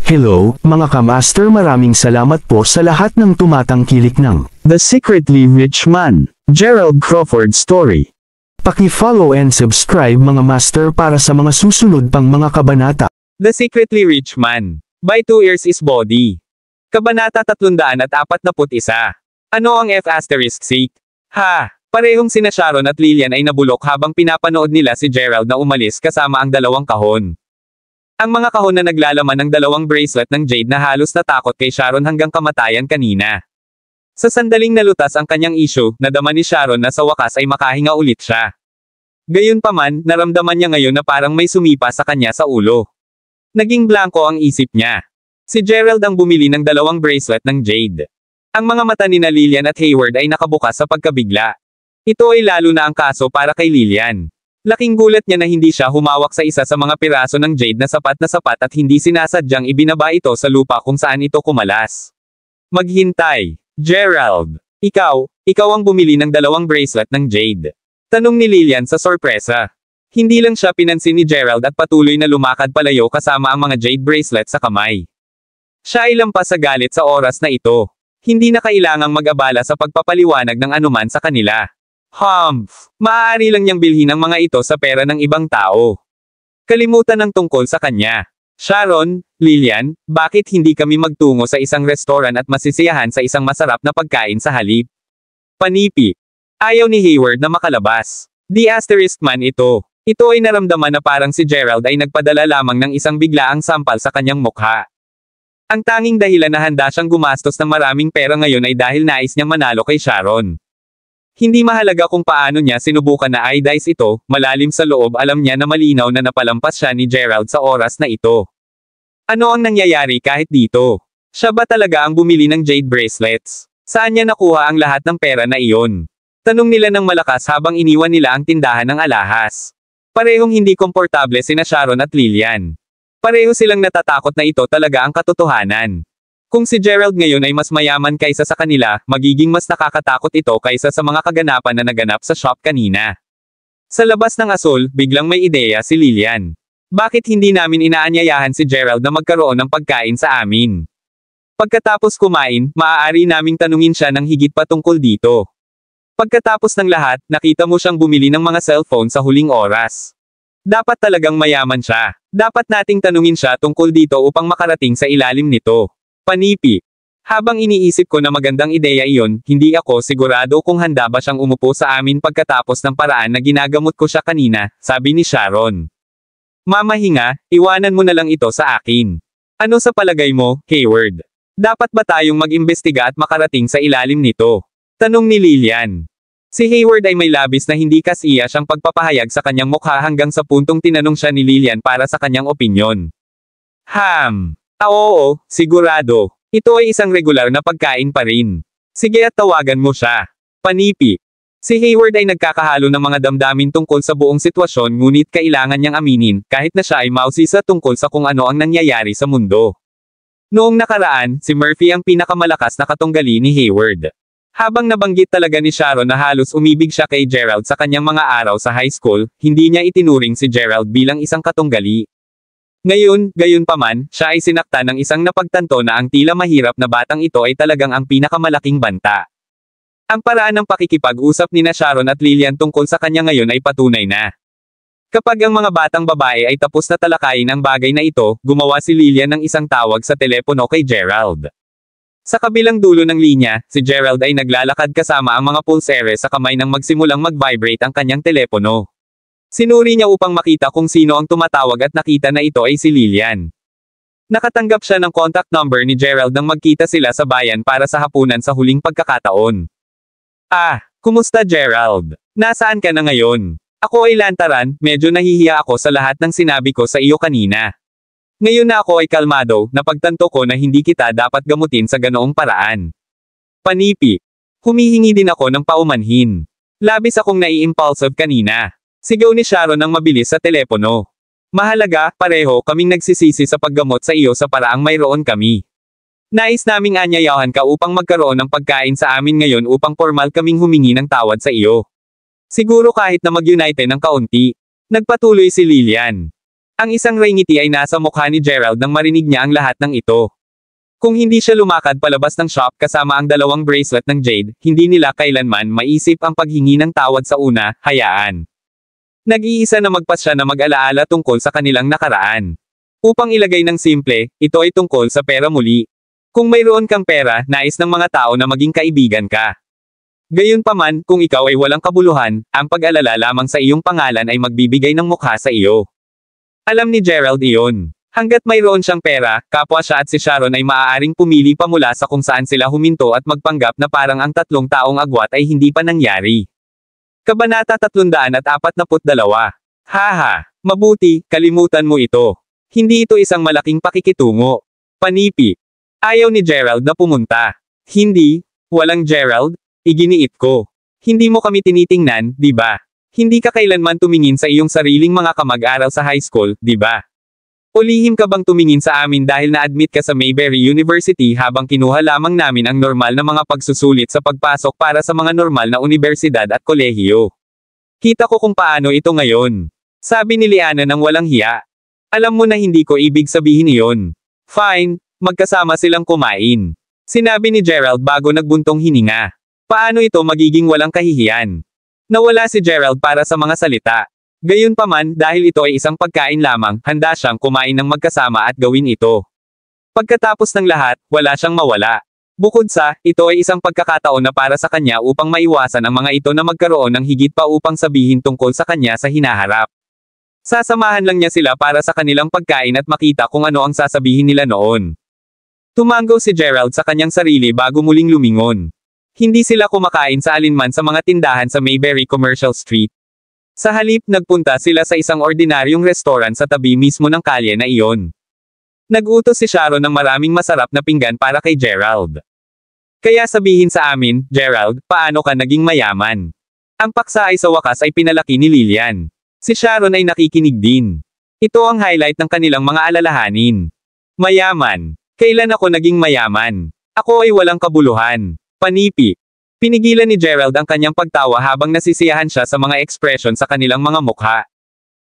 Hello, mga kamaster, maraming salamat po sa lahat ng tumatangkilik ng The Secretly Rich Man, Gerald Crawford Story. Paki-follow and subscribe mga master para sa mga susunod pang mga kabanata. The Secretly Rich Man, by 2 Ears is Body. Kabanata 341. Ano ang F***? Ha! Parehong sina Sharon at Lillian ay nabulok habang pinapanood nila si Gerald na umalis kasama ang dalawang kahon. Ang mga kahon na naglalaman ng dalawang bracelet ng jade na halos natakot kay Sharon hanggang kamatayan kanina. Sa sandaling nalutas ang kanyang issue, nadama ni Sharon na sa wakas ay makahinga ulit siya. Gayunpaman, naramdaman niya ngayon na parang may sumipa sa kanya sa ulo. Naging blanko ang isip niya. Si Gerald ang bumili ng dalawang bracelet ng jade. Ang mga mata ni Lillian at Hayward ay nakabukas sa pagkabigla. Ito ay lalo na ang kaso para kay Lillian. Laking gulat niya na hindi siya humawak sa isa sa mga piraso ng jade na sapat at hindi sinasadyang ibinaba ito sa lupa kung saan ito kumalas. Maghintay. Gerald. Ikaw ang bumili ng dalawang bracelet ng jade. Tanong ni Lillian sa sorpresa. Hindi lang siya pinansin ni Gerald at patuloy na lumakad palayo kasama ang mga jade bracelet sa kamay. Siya ay lampas sa galit sa oras na ito. Hindi na kailangang mag-abala sa pagpapaliwanag ng anuman sa kanila. Maaari lang niyang bilhin ang mga ito sa pera ng ibang tao. Kalimutan ang tungkol sa kanya. Sharon, Lillian, bakit hindi kami magtungo sa isang restoran at masisiyahan sa isang masarap na pagkain sa halip? Panipi. Ayaw ni Hayward na makalabas. The asterisk man ito. Ito ay naramdaman na parang si Gerald ay nagpadala lamang ng isang biglaang sampal sa kanyang mukha. Ang tanging dahilan na handa siyang gumastos ng maraming pera ngayon ay dahil nais niyang manalo kay Sharon. Hindi mahalaga kung paano niya sinubukan na i-dice ito, malalim sa loob alam niya na malinaw na napalampas siya ni Gerald sa oras na ito. Ano ang nangyayari kahit dito? Siya ba talaga ang bumili ng jade bracelets? Saan niya nakuha ang lahat ng pera na iyon? Tanong nila ng malakas habang iniwan nila ang tindahan ng alahas. Parehong hindi komportable sina Sharon at Lillian. Pareho silang natatakot na ito talaga ang katotohanan. Kung si Gerald ngayon ay mas mayaman kaysa sa kanila, magiging mas nakakatakot ito kaysa sa mga kaganapan na naganap sa shop kanina. Sa labas ng asol, biglang may ideya si Lillian. Bakit hindi namin inaanyayahan si Gerald na magkaroon ng pagkain sa amin? Pagkatapos kumain, maaari naming tanungin siya ng higit pa tungkol dito. Pagkatapos ng lahat, nakita mo siyang bumili ng mga cellphone sa huling oras. Dapat talagang mayaman siya. Dapat nating tanungin siya tungkol dito upang makarating sa ilalim nito. Panipi. Habang iniisip ko na magandang ideya iyon, hindi ako sigurado kung handa ba siyang umupo sa amin pagkatapos ng paraan na ginagamot ko siya kanina, sabi ni Sharon. Mamahinga, iwanan mo na lang ito sa akin. Ano sa palagay mo, Hayward? Dapat ba tayong mag-imbestiga at makarating sa ilalim nito? Tanong ni Lillian. Si Hayward ay may labis na hindi kasiya siyang pagpapahayag sa kanyang mukha hanggang sa puntong tinanong siya ni Lillian para sa kanyang opinyon. Oo, sigurado. Ito ay isang regular na pagkain pa rin. Sige at tawagan mo siya. Panipi. Si Hayward ay nagkakahalo ng mga damdamin tungkol sa buong sitwasyon ngunit kailangan niyang aminin, kahit na siya ay mausisa tungkol sa kung ano ang nangyayari sa mundo. Noong nakaraan, si Murphy ang pinakamalakas na katunggali ni Hayward. Habang nabanggit talaga ni Sharon na halos umibig siya kay Gerald sa kanyang mga araw sa high school, hindi niya itinuring si Gerald bilang isang katunggali. Ngayon, gayunpaman, siya ay sinaktan ng isang napagtanto na ang tila mahirap na batang ito ay talagang ang pinakamalaking banta. Ang paraan ng pakikipag-usap ni Sharon at Lillian tungkol sa kanya ngayon ay patunay na. Kapag ang mga batang babae ay tapos na talakayin ang bagay na ito, gumawa si Lillian ng isang tawag sa telepono kay Gerald. Sa kabilang dulo ng linya, si Gerald ay naglalakad kasama ang mga pulsere sa kamay nang magsimulang mag-vibrate ang kanyang telepono. Sinuri niya upang makita kung sino ang tumatawag at nakita na ito ay si Lillian. Nakatanggap siya ng contact number ni Gerald nang magkita sila sa bayan para sa hapunan sa huling pagkakataon. Kumusta Gerald? Nasaan ka na ngayon? Ako ay lantaran, medyo nahihiya ako sa lahat ng sinabi ko sa iyo kanina. Ngayon na ako ay kalmado, napagtanto ko na hindi kita dapat gamutin sa ganoong paraan. Panipi. Humihingi din ako ng paumanhin. Labis akong nai-impulsive kanina. Sigaw ni Sharon ng mabilis sa telepono. Mahalaga, pareho kaming nagsisisi sa paggamot sa iyo sa paraang mayroon kami. Nais naming anyayahan ka upang magkaroon ng pagkain sa amin ngayon upang formal kaming humingi ng tawad sa iyo. Siguro kahit na mag-unite ng kaunti. Nagpatuloy si Lillian. Ang isang ngiti ay nasa mukha ni Gerald nang marinig niya ang lahat ng ito. Kung hindi siya lumakad palabas ng shop kasama ang dalawang bracelet ng Jade, hindi nila kailanman maisip ang paghingi ng tawad sa una, hayaan. Nag-iisa na magpasya na mag-alaala tungkol sa kanilang nakaraan. Upang ilagay ng simple, ito ay tungkol sa pera muli. Kung mayroon kang pera, nais ng mga tao na maging kaibigan ka. Gayunpaman, kung ikaw ay walang kabuluhan, ang pag-alala lamang sa iyong pangalan ay magbibigay ng mukha sa iyo. Alam ni Gerald iyon. Hanggat mayroon siyang pera, kapwa siya at si Sharon ay maaaring pumili pa mula sa kung saan sila huminto at magpanggap na parang ang tatlong taong agwat ay hindi pa nangyari. Kabanata 342. Haha, mabuti, kalimutan mo ito. Hindi ito isang malaking pakikitungo. Panipi. Ayaw ni Gerald na pumunta. Hindi, walang Gerald, iginiit ko. Hindi mo kami tinitingnan, di ba? Hindi ka kailanman tumingin sa iyong sariling mga kamag-aral sa high school, di ba? O lihim ka bang tumingin sa amin dahil na-admit ka sa Mayberry University habang kinuha lamang namin ang normal na mga pagsusulit sa pagpasok para sa mga normal na universidad at kolehiyo? Kita ko kung paano ito ngayon. Sabi ni Liana nang walang hiya. Alam mo na hindi ko ibig sabihin iyon. Fine, magkasama silang kumain. Sinabi ni Gerald bago nagbuntong hininga. Paano ito magiging walang kahihiyan? Nawala si Gerald para sa mga salita. Gayunpaman, dahil ito ay isang pagkain lamang, handa siyang kumain ng magkasama at gawin ito. Pagkatapos ng lahat, wala siyang mawala. Bukod sa, ito ay isang pagkakataon na para sa kanya upang maiwasan ang mga ito na magkaroon ng higit pa upang sabihin tungkol sa kanya sa hinaharap. Sasamahan lang niya sila para sa kanilang pagkain at makita kung ano ang sasabihin nila noon. Tumango si Gerald sa kanyang sarili bago muling lumingon. Hindi sila kumakain sa alinman sa mga tindahan sa Mayberry Commercial Street. Sa halip, nagpunta sila sa isang ordinaryong restaurant sa tabi mismo ng kalye na iyon. Nag-utos si Sharon ng maraming masarap na pinggan para kay Gerald. Kaya sabihin sa amin, Gerald, paano ka naging mayaman? Ang paksa ay sa wakas ay pinalaki ni Lillian. Si Sharon ay nakikinig din. Ito ang highlight ng kanilang mga alalahanin. Mayaman. Kailan ako naging mayaman? Ako ay walang kabuluhan. Panipi. Pinigilan ni Gerald ang kanyang pagtawa habang nasisiyahan siya sa mga ekspresyon sa kanilang mga mukha.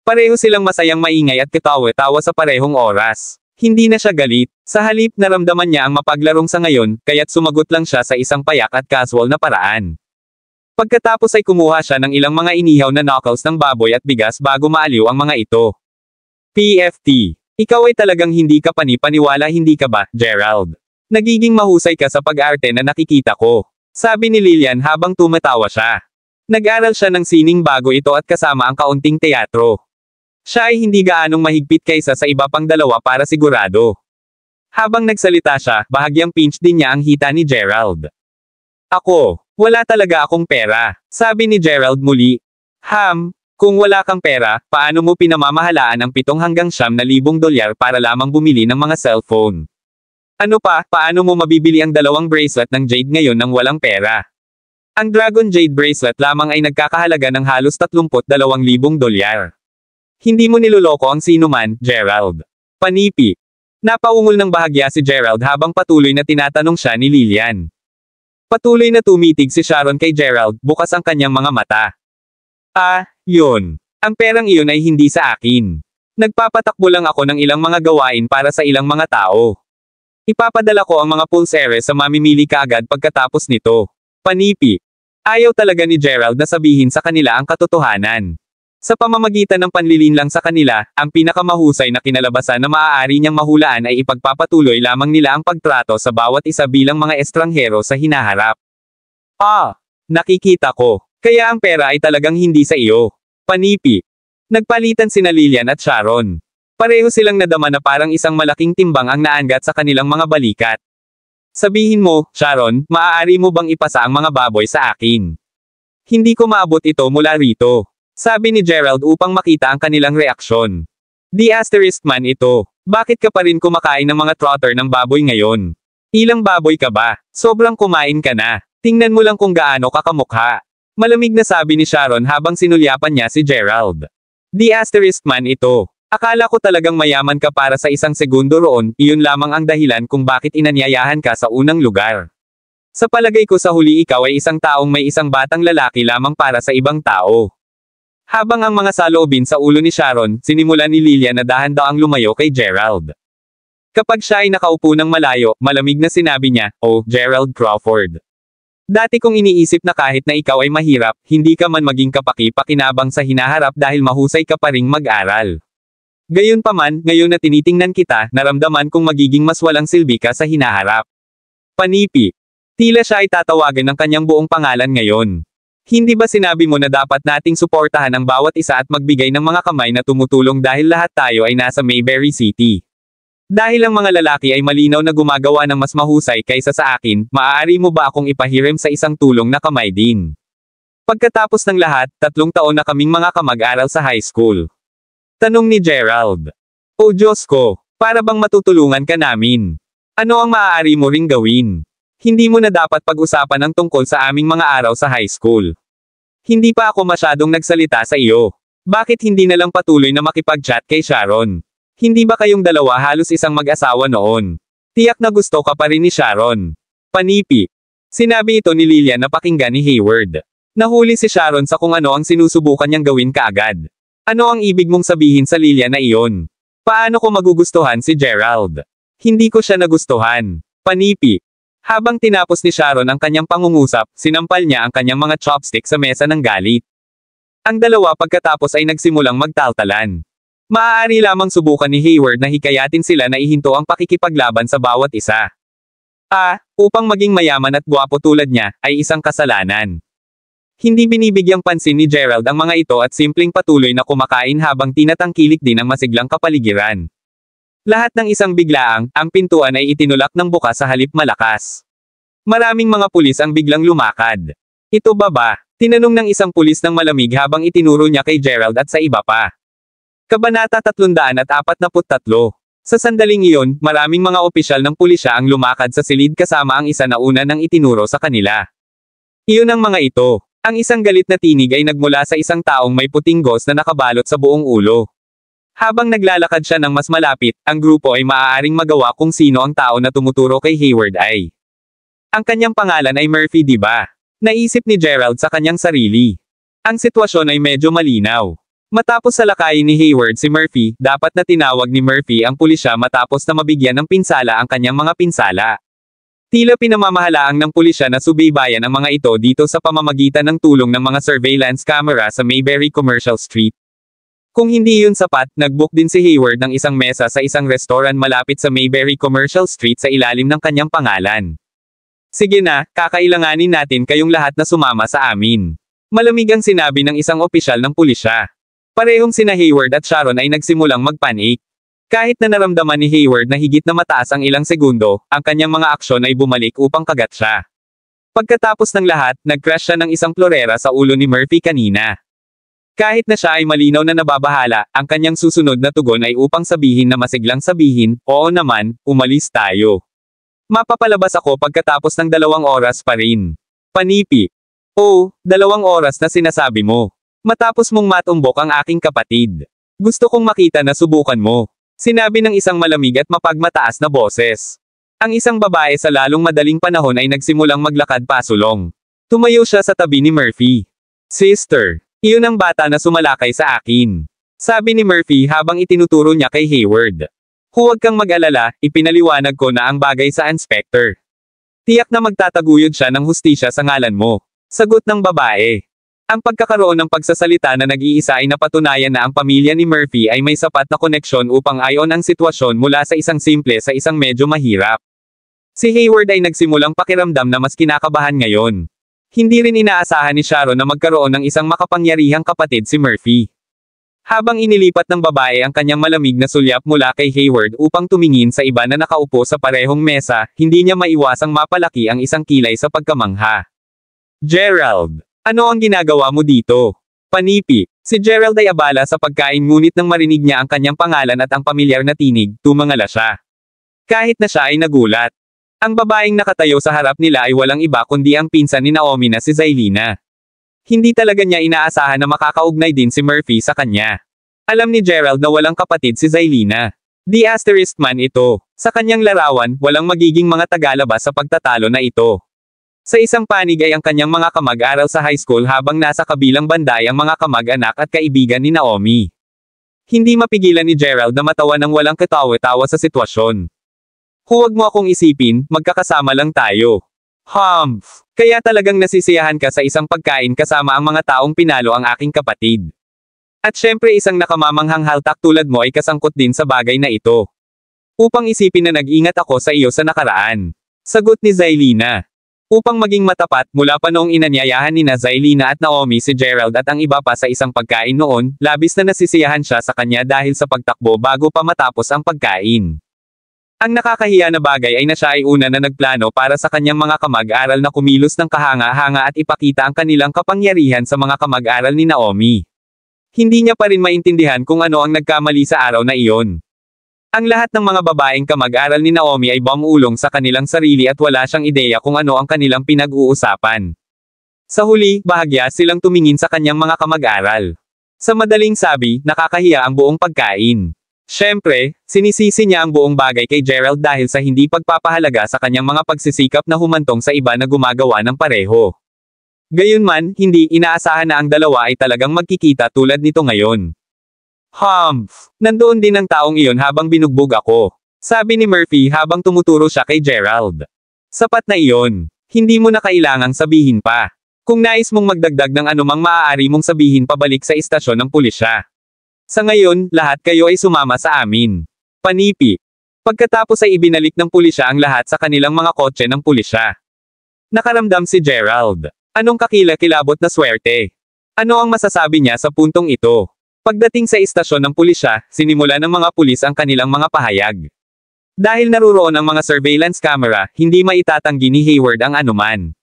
Pareho silang masayang maingay at katawa-tawa sa parehong oras. Hindi na siya galit. Sa halip, naramdaman niya ang mapaglarong sa ngayon, kaya't sumagot lang siya sa isang payak at casual na paraan. Pagkatapos ay kumuha siya ng ilang mga inihaw na knuckles ng baboy at bigas bago maaliw ang mga ito. PFT. Ikaw ay talagang hindi ka panipaniwala, hindi ka ba, Gerald? Nagiging mahusay ka sa pag-arte na nakikita ko. Sabi ni Lillian habang tumatawa siya. Nag-aral siya ng sining bago ito at kasama ang kaunting teatro. Siya ay hindi gaanong mahigpit kaysa sa iba pang dalawa para sigurado. Habang nagsalita siya, bahagyang pinch din niya ang hita ni Gerald. Ako, wala talaga akong pera, sabi ni Gerald muli. Kung wala kang pera, paano mo pinamamahalaan ang 7 hanggang 9,000 dolyar para lamang bumili ng mga cellphone? Ano pa, paano mo mabibili ang 2 bracelet ng Jade ngayon nang walang pera? Ang Dragon Jade bracelet lamang ay nagkakahalaga ng halos 32,000 dolyar. Hindi mo niloloko ang sinuman, Gerald. Panipi. Napaungol ng bahagya si Gerald habang patuloy na tinatanong siya ni Lillian. Patuloy na tumitig si Sharon kay Gerald, bukas ang kanyang mga mata. Yun. Ang perang iyon ay hindi sa akin. Nagpapatakbo lang ako ng ilang mga gawain para sa ilang mga tao. Ipapadala ko ang mga pulseres sa mamimili kaagad pagkatapos nito. Panipi. Ayaw talaga ni Gerald na sabihin sa kanila ang katotohanan. Sa pamamagitan ng panlilinlang sa kanila, ang pinakamahusay na kinalabasan na maaari niyang mahulaan ay ipagpapatuloy lamang nila ang pagtrato sa bawat isa bilang mga estranghero sa hinaharap. Nakikita ko. Kaya ang pera ay talagang hindi sa iyo. Panipi. Nagpalitan sina Lillian at Sharon. Pareho silang nadama na parang isang malaking timbang ang naangat sa kanilang mga balikat. Sabihin mo, Sharon, maaari mo bang ipasa ang mga baboy sa akin? Hindi ko maabot ito mula rito. Sabi ni Gerald upang makita ang kanilang reaksyon. The asterisk man ito. Bakit ka pa rin kumakain ng mga trotter ng baboy ngayon? Ilang baboy ka ba? Sobrang kumain ka na. Tingnan mo lang kung gaano ka kamukha. Malamig na sabi ni Sharon habang sinulyapan niya si Gerald. The asterisk man ito. Akala ko talagang mayaman ka para sa isang segundo roon, iyon lamang ang dahilan kung bakit inanyayahan ka sa unang lugar. Sa palagay ko sa huli ikaw ay isang taong may isang batang lalaki lamang para sa ibang tao. Habang ang mga saloobin sa ulo ni Sharon, sinimulan ni Lillian na dahan-daang lumayo kay Gerald. Kapag siya ay nakaupo ng malayo, malamig na sinabi niya, "Oh, Gerald Crawford. Dati kong iniisip na kahit na ikaw ay mahirap, hindi ka man maging kapaki-pakinabang sa hinaharap dahil mahusay ka pa ring mag-aral. Gayunpaman, ngayon na tinitingnan kita, naramdaman kong magiging mas walang silbi ka sa hinaharap." Panipi. Tila siya ay tatawagan ng kanyang buong pangalan ngayon. Hindi ba sinabi mo na dapat nating suportahan ang bawat isa at magbigay ng mga kamay na tumutulong dahil lahat tayo ay nasa Mayberry City? Dahil ang mga lalaki ay malinaw na gumagawa ng mas mahusay kaysa sa akin, maaari mo ba akong ipahiram sa isang tulong na kamay din? Pagkatapos ng lahat, 3 taon na kaming mga kamag-aral sa high school. Tanong ni Gerald. O Diyos ko, para bang matutulungan ka namin? Ano ang maaari mo ring gawin? Hindi mo na dapat pag-usapan ang tungkol sa aming mga araw sa high school. Hindi pa ako masyadong nagsalita sa iyo. Bakit hindi na lang patuloy na makipag-chat kay Sharon? Hindi ba kayong dalawa halos isang mag-asawa noon? Tiyak na gusto ka pa rin ni Sharon. Panipi. Sinabi ito ni Lillian na pakinggan ni Hayward. Nahuli si Sharon sa kung ano ang sinusubukan niyang gawin kaagad. Ano ang ibig mong sabihin sa Lillian na iyon? Paano ko magugustuhan si Gerald? Hindi ko siya nagustuhan. Panipi. Habang tinapos ni Sharon ang kanyang pangungusap, sinampal niya ang kanyang mga chopstick sa mesa ng galit. Ang dalawa pagkatapos ay nagsimulang magtaltalan. Maaari lamang subukan ni Hayward na hikayatin sila na ihinto ang pakikipaglaban sa bawat isa. Upang maging mayaman at gwapo tulad niya, ay isang kasalanan. Hindi binibigyang pansin ni Gerald ang mga ito at simpleng patuloy na kumakain habang tinatangkilik din ang masiglang kapaligiran. Lahat ng isang biglaang, ang pintuan ay itinulak ng bukas sa halip malakas. Maraming mga pulis ang biglang lumakad. Ito ba? Tinanong ng isang pulis ng malamig habang itinuro niya kay Gerald at sa iba pa. Kabanata 343. Sa sandaling iyon, maraming mga opisyal ng pulisya ang lumakad sa silid kasama ang isa na una nang itinuro sa kanila. Iyon ang mga ito. Ang isang galit na tinig ay nagmula sa isang taong may puting gos na nakabalot sa buong ulo. Habang naglalakad siya ng mas malapit, ang grupo ay maaaring magawa kung sino ang tao na tumuturo kay Hayward ay. Ang kanyang pangalan ay Murphy, di ba? Naisip ni Gerald sa kanyang sarili. Ang sitwasyon ay medyo malinaw. Matapos salakayin ni Hayward si Murphy, dapat na tinawag ni Murphy ang pulisya matapos na mabigyan ng pinsala ang kanyang mga pinsala. Tila pinamamahalaang ng pulisya na subaybayan ang mga ito dito sa pamamagitan ng tulong ng mga surveillance camera sa Mayberry Commercial Street. Kung hindi yun sapat, nag-book din si Hayward ng isang mesa sa isang restaurant malapit sa Mayberry Commercial Street sa ilalim ng kanyang pangalan. Sige na, kakailanganin natin kayong lahat na sumama sa amin. Malamig ang sinabi ng isang opisyal ng pulisya. Parehong sina Hayward at Sharon ay nagsimulang magpanik. Kahit na naramdaman ni Hayward na higit na mataas ang ilang segundo, ang kanyang mga aksyon ay bumalik upang kagat siya. Pagkatapos ng lahat, nag-crash siya ng isang florera sa ulo ni Murphy kanina. Kahit na siya ay malinaw na nababahala, ang kanyang susunod na tugon ay upang sabihin na masiglang sabihin, "Oo naman, umalis tayo. Mapapalabas ako pagkatapos ng 2 oras pa rin." Panipi. "Oh, 2 oras na sinasabi mo. Matapos mong matumbok ang aking kapatid. Gusto kong makita na subukan mo." Sinabi ng isang malamig at mapagmataas na boses. Ang isang babae sa lalong madaling panahon ay nagsimulang maglakad pasulong. Tumayo siya sa tabi ni Murphy. "Sister, iyon ang bata na sumalakay sa akin," sabi ni Murphy habang itinuturo niya kay Hayward. "Huwag kang mag-alala, ipinaliwanag ko na ang bagay sa inspector. Tiyak na magtataguyod siya ng hustisya sa ngalan mo." Sagot ng babae. Ang pagkakaroon ng pagsasalita na nag-iisa ay napatunayan na ang pamilya ni Murphy ay may sapat na koneksyon upang ayon ang sitwasyon mula sa isang simple sa isang medyo mahirap. Si Hayward ay nagsimulang pakiramdam na mas kinakabahan ngayon. Hindi rin inaasahan ni Sharon na magkaroon ng isang makapangyarihang kapatid si Murphy. Habang inilipat ng babae ang kanyang malamig na sulyap mula kay Hayward upang tumingin sa iba na nakaupo sa parehong mesa, hindi niya maiwasang mapalaki ang isang kilay sa pagkamangha. "Gerald, ano ang ginagawa mo dito?" Panipi. Si Gerald ay abala sa pagkain ngunit nang marinig niya ang kanyang pangalan at ang pamilyar na tinig, tumangala siya. Kahit na siya ay nagulat. Ang babaeng nakatayo sa harap nila ay walang iba kundi ang pinsan ni Naomi na si Zailina. Hindi talaga niya inaasahan na makakaugnay din si Murphy sa kanya. Alam ni Gerald na walang kapatid si Zailina. The asterisk man ito. Sa kanyang larawan, walang magiging mga tagalabas sa pagtatalo na ito. Sa isang panig ay ang kanyang mga kamag-aral sa high school habang nasa kabilang banda ay ang mga kamag-anak at kaibigan ni Naomi. Hindi mapigilan ni Gerald na matawa ng walang katawa-tawa sa sitwasyon. Huwag mo akong isipin, magkakasama lang tayo. Humph! Kaya talagang nasisiyahan ka sa isang pagkain kasama ang mga taong pinalo ang aking kapatid. At syempre isang nakamamanghang haltak tulad mo ay kasangkot din sa bagay na ito. Upang isipin na nag-ingat ako sa iyo sa nakaraan. Sagot ni Zylina. Upang maging matapat, mula pa noong inanyayahan ni Zylina at Naomi si Gerald at ang iba pa sa isang pagkain noon, labis na nasisiyahan siya sa kanya dahil sa pagtakbo bago pa matapos ang pagkain. Ang nakakahiya na bagay ay na siya ay una na nagplano para sa kanyang mga kamag-aral na kumilos ng kahanga-hanga at ipakita ang kanilang kapangyarihan sa mga kamag-aral ni Naomi. Hindi niya pa rin maintindihan kung ano ang nagkamali sa araw na iyon. Ang lahat ng mga babaeng kamag-aral ni Naomi ay bumulong sa kanilang sarili at wala siyang ideya kung ano ang kanilang pinag-uusapan. Sa huli, bahagya silang tumingin sa kanyang mga kamag-aral. Sa madaling sabi, nakakahiya ang buong pagkain. Siyempre, sinisisi niya ang buong bagay kay Gerald dahil sa hindi pagpapahalaga sa kanyang mga pagsisikap na humantong sa iba na gumagawa ng pareho. Gayunman, hindi inaasahan na ang dalawa ay talagang magkikita tulad nito ngayon. Humph! Nandoon din ang taong iyon habang binugbog ako. Sabi ni Murphy habang tumuturo siya kay Gerald. Sapat na iyon. Hindi mo na kailangang sabihin pa. Kung nais mong magdagdag ng anumang maaari mong sabihin pabalik sa istasyon ng pulisya. Sa ngayon, lahat kayo ay sumama sa amin. Panipi. Pagkatapos ay ibinalik ng pulisya ang lahat sa kanilang mga kotse ng pulisya. Nakaramdam si Gerald. Anong kakilakilabot na swerte? Ano ang masasabi niya sa puntong ito? Pagdating sa istasyon ng pulisya, sinimula ng mga pulis ang kanilang mga pahayag. Dahil naruroon ang mga surveillance camera, hindi maitatanggi ni Hayward ang anuman.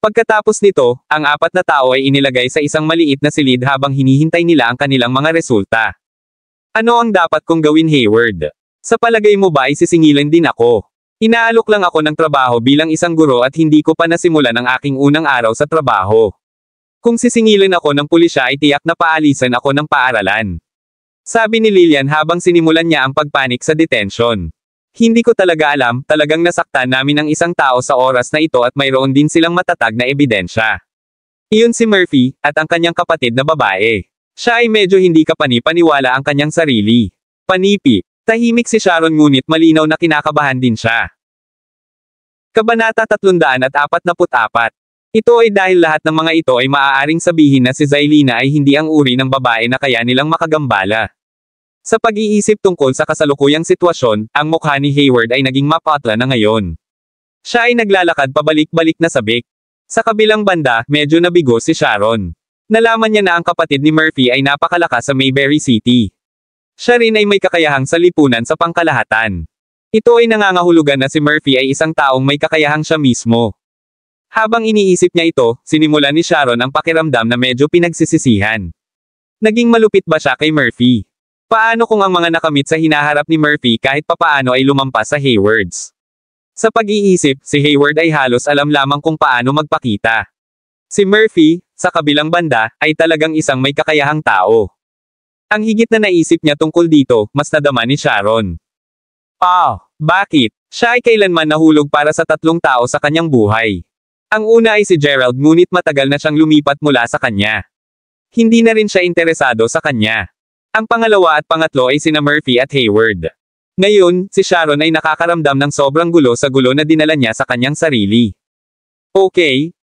Pagkatapos nito, ang 4 na tao ay inilagay sa isang maliit na silid habang hinihintay nila ang kanilang mga resulta. Ano ang dapat kong gawin, Hayward? Sa palagay mo ba ay sisingilin din ako? Inaalok lang ako ng trabaho bilang isang guro at hindi ko pa nasimulan ang aking unang araw sa trabaho. Kung sisingilin ako ng pulisya ay tiyak na paalisan ako ng paaralan. Sabi ni Lillian habang sinimulan niya ang pagpanik sa detention. Hindi ko talaga alam, talagang nasaktan namin ang isang tao sa oras na ito at mayroon din silang matatag na ebidensya. Iyon si Murphy, at ang kanyang kapatid na babae. Siya ay medyo hindi kapani-paniwala ang kanyang sarili. Panipi. Tahimik si Sharon ngunit malinaw na kinakabahan din siya. Kabanata 344. Ito ay dahil lahat ng mga ito ay maaaring sabihin na si Zylina ay hindi ang uri ng babae na kaya nilang makagambala. Sa pag-iisip tungkol sa kasalukuyang sitwasyon, ang mukha ni Hayward ay naging mapatla na ngayon. Siya ay naglalakad pabalik-balik na sabik. Sa kabilang banda, medyo nabigo si Sharon. Nalaman niya na ang kapatid ni Murphy ay napakalakas sa Mayberry City. Siya rin ay may kakayahang sa lipunan sa pangkalahatan. Ito ay nangangahulugan na si Murphy ay isang taong may kakayahang siya mismo. Habang iniisip niya ito, sinimula ni Sharon ang pakiramdam na medyo pinagsisisihan. Naging malupit ba siya kay Murphy? Paano kung ang mga nakamit sa hinaharap ni Murphy kahit papaano ay lumampas sa Haywards? Sa pag-iisip, si Hayward ay halos alam lamang kung paano magpakita. Si Murphy, sa kabilang banda, ay talagang isang may kakayahang tao. Ang higit na naisip niya tungkol dito, mas nadama ni Sharon. Bakit? Siya ay kailanman nahulog para sa 3 tao sa kanyang buhay. Ang una ay si Gerald ngunit matagal na siyang lumipat mula sa kanya. Hindi na rin siya interesado sa kanya. Ang pangalawa at pangatlo ay sina Murphy at Hayward. Ngayon, si Sharon ay nakakaramdam ng sobrang gulo sa gulo na dinala niya sa kanyang sarili. Okay.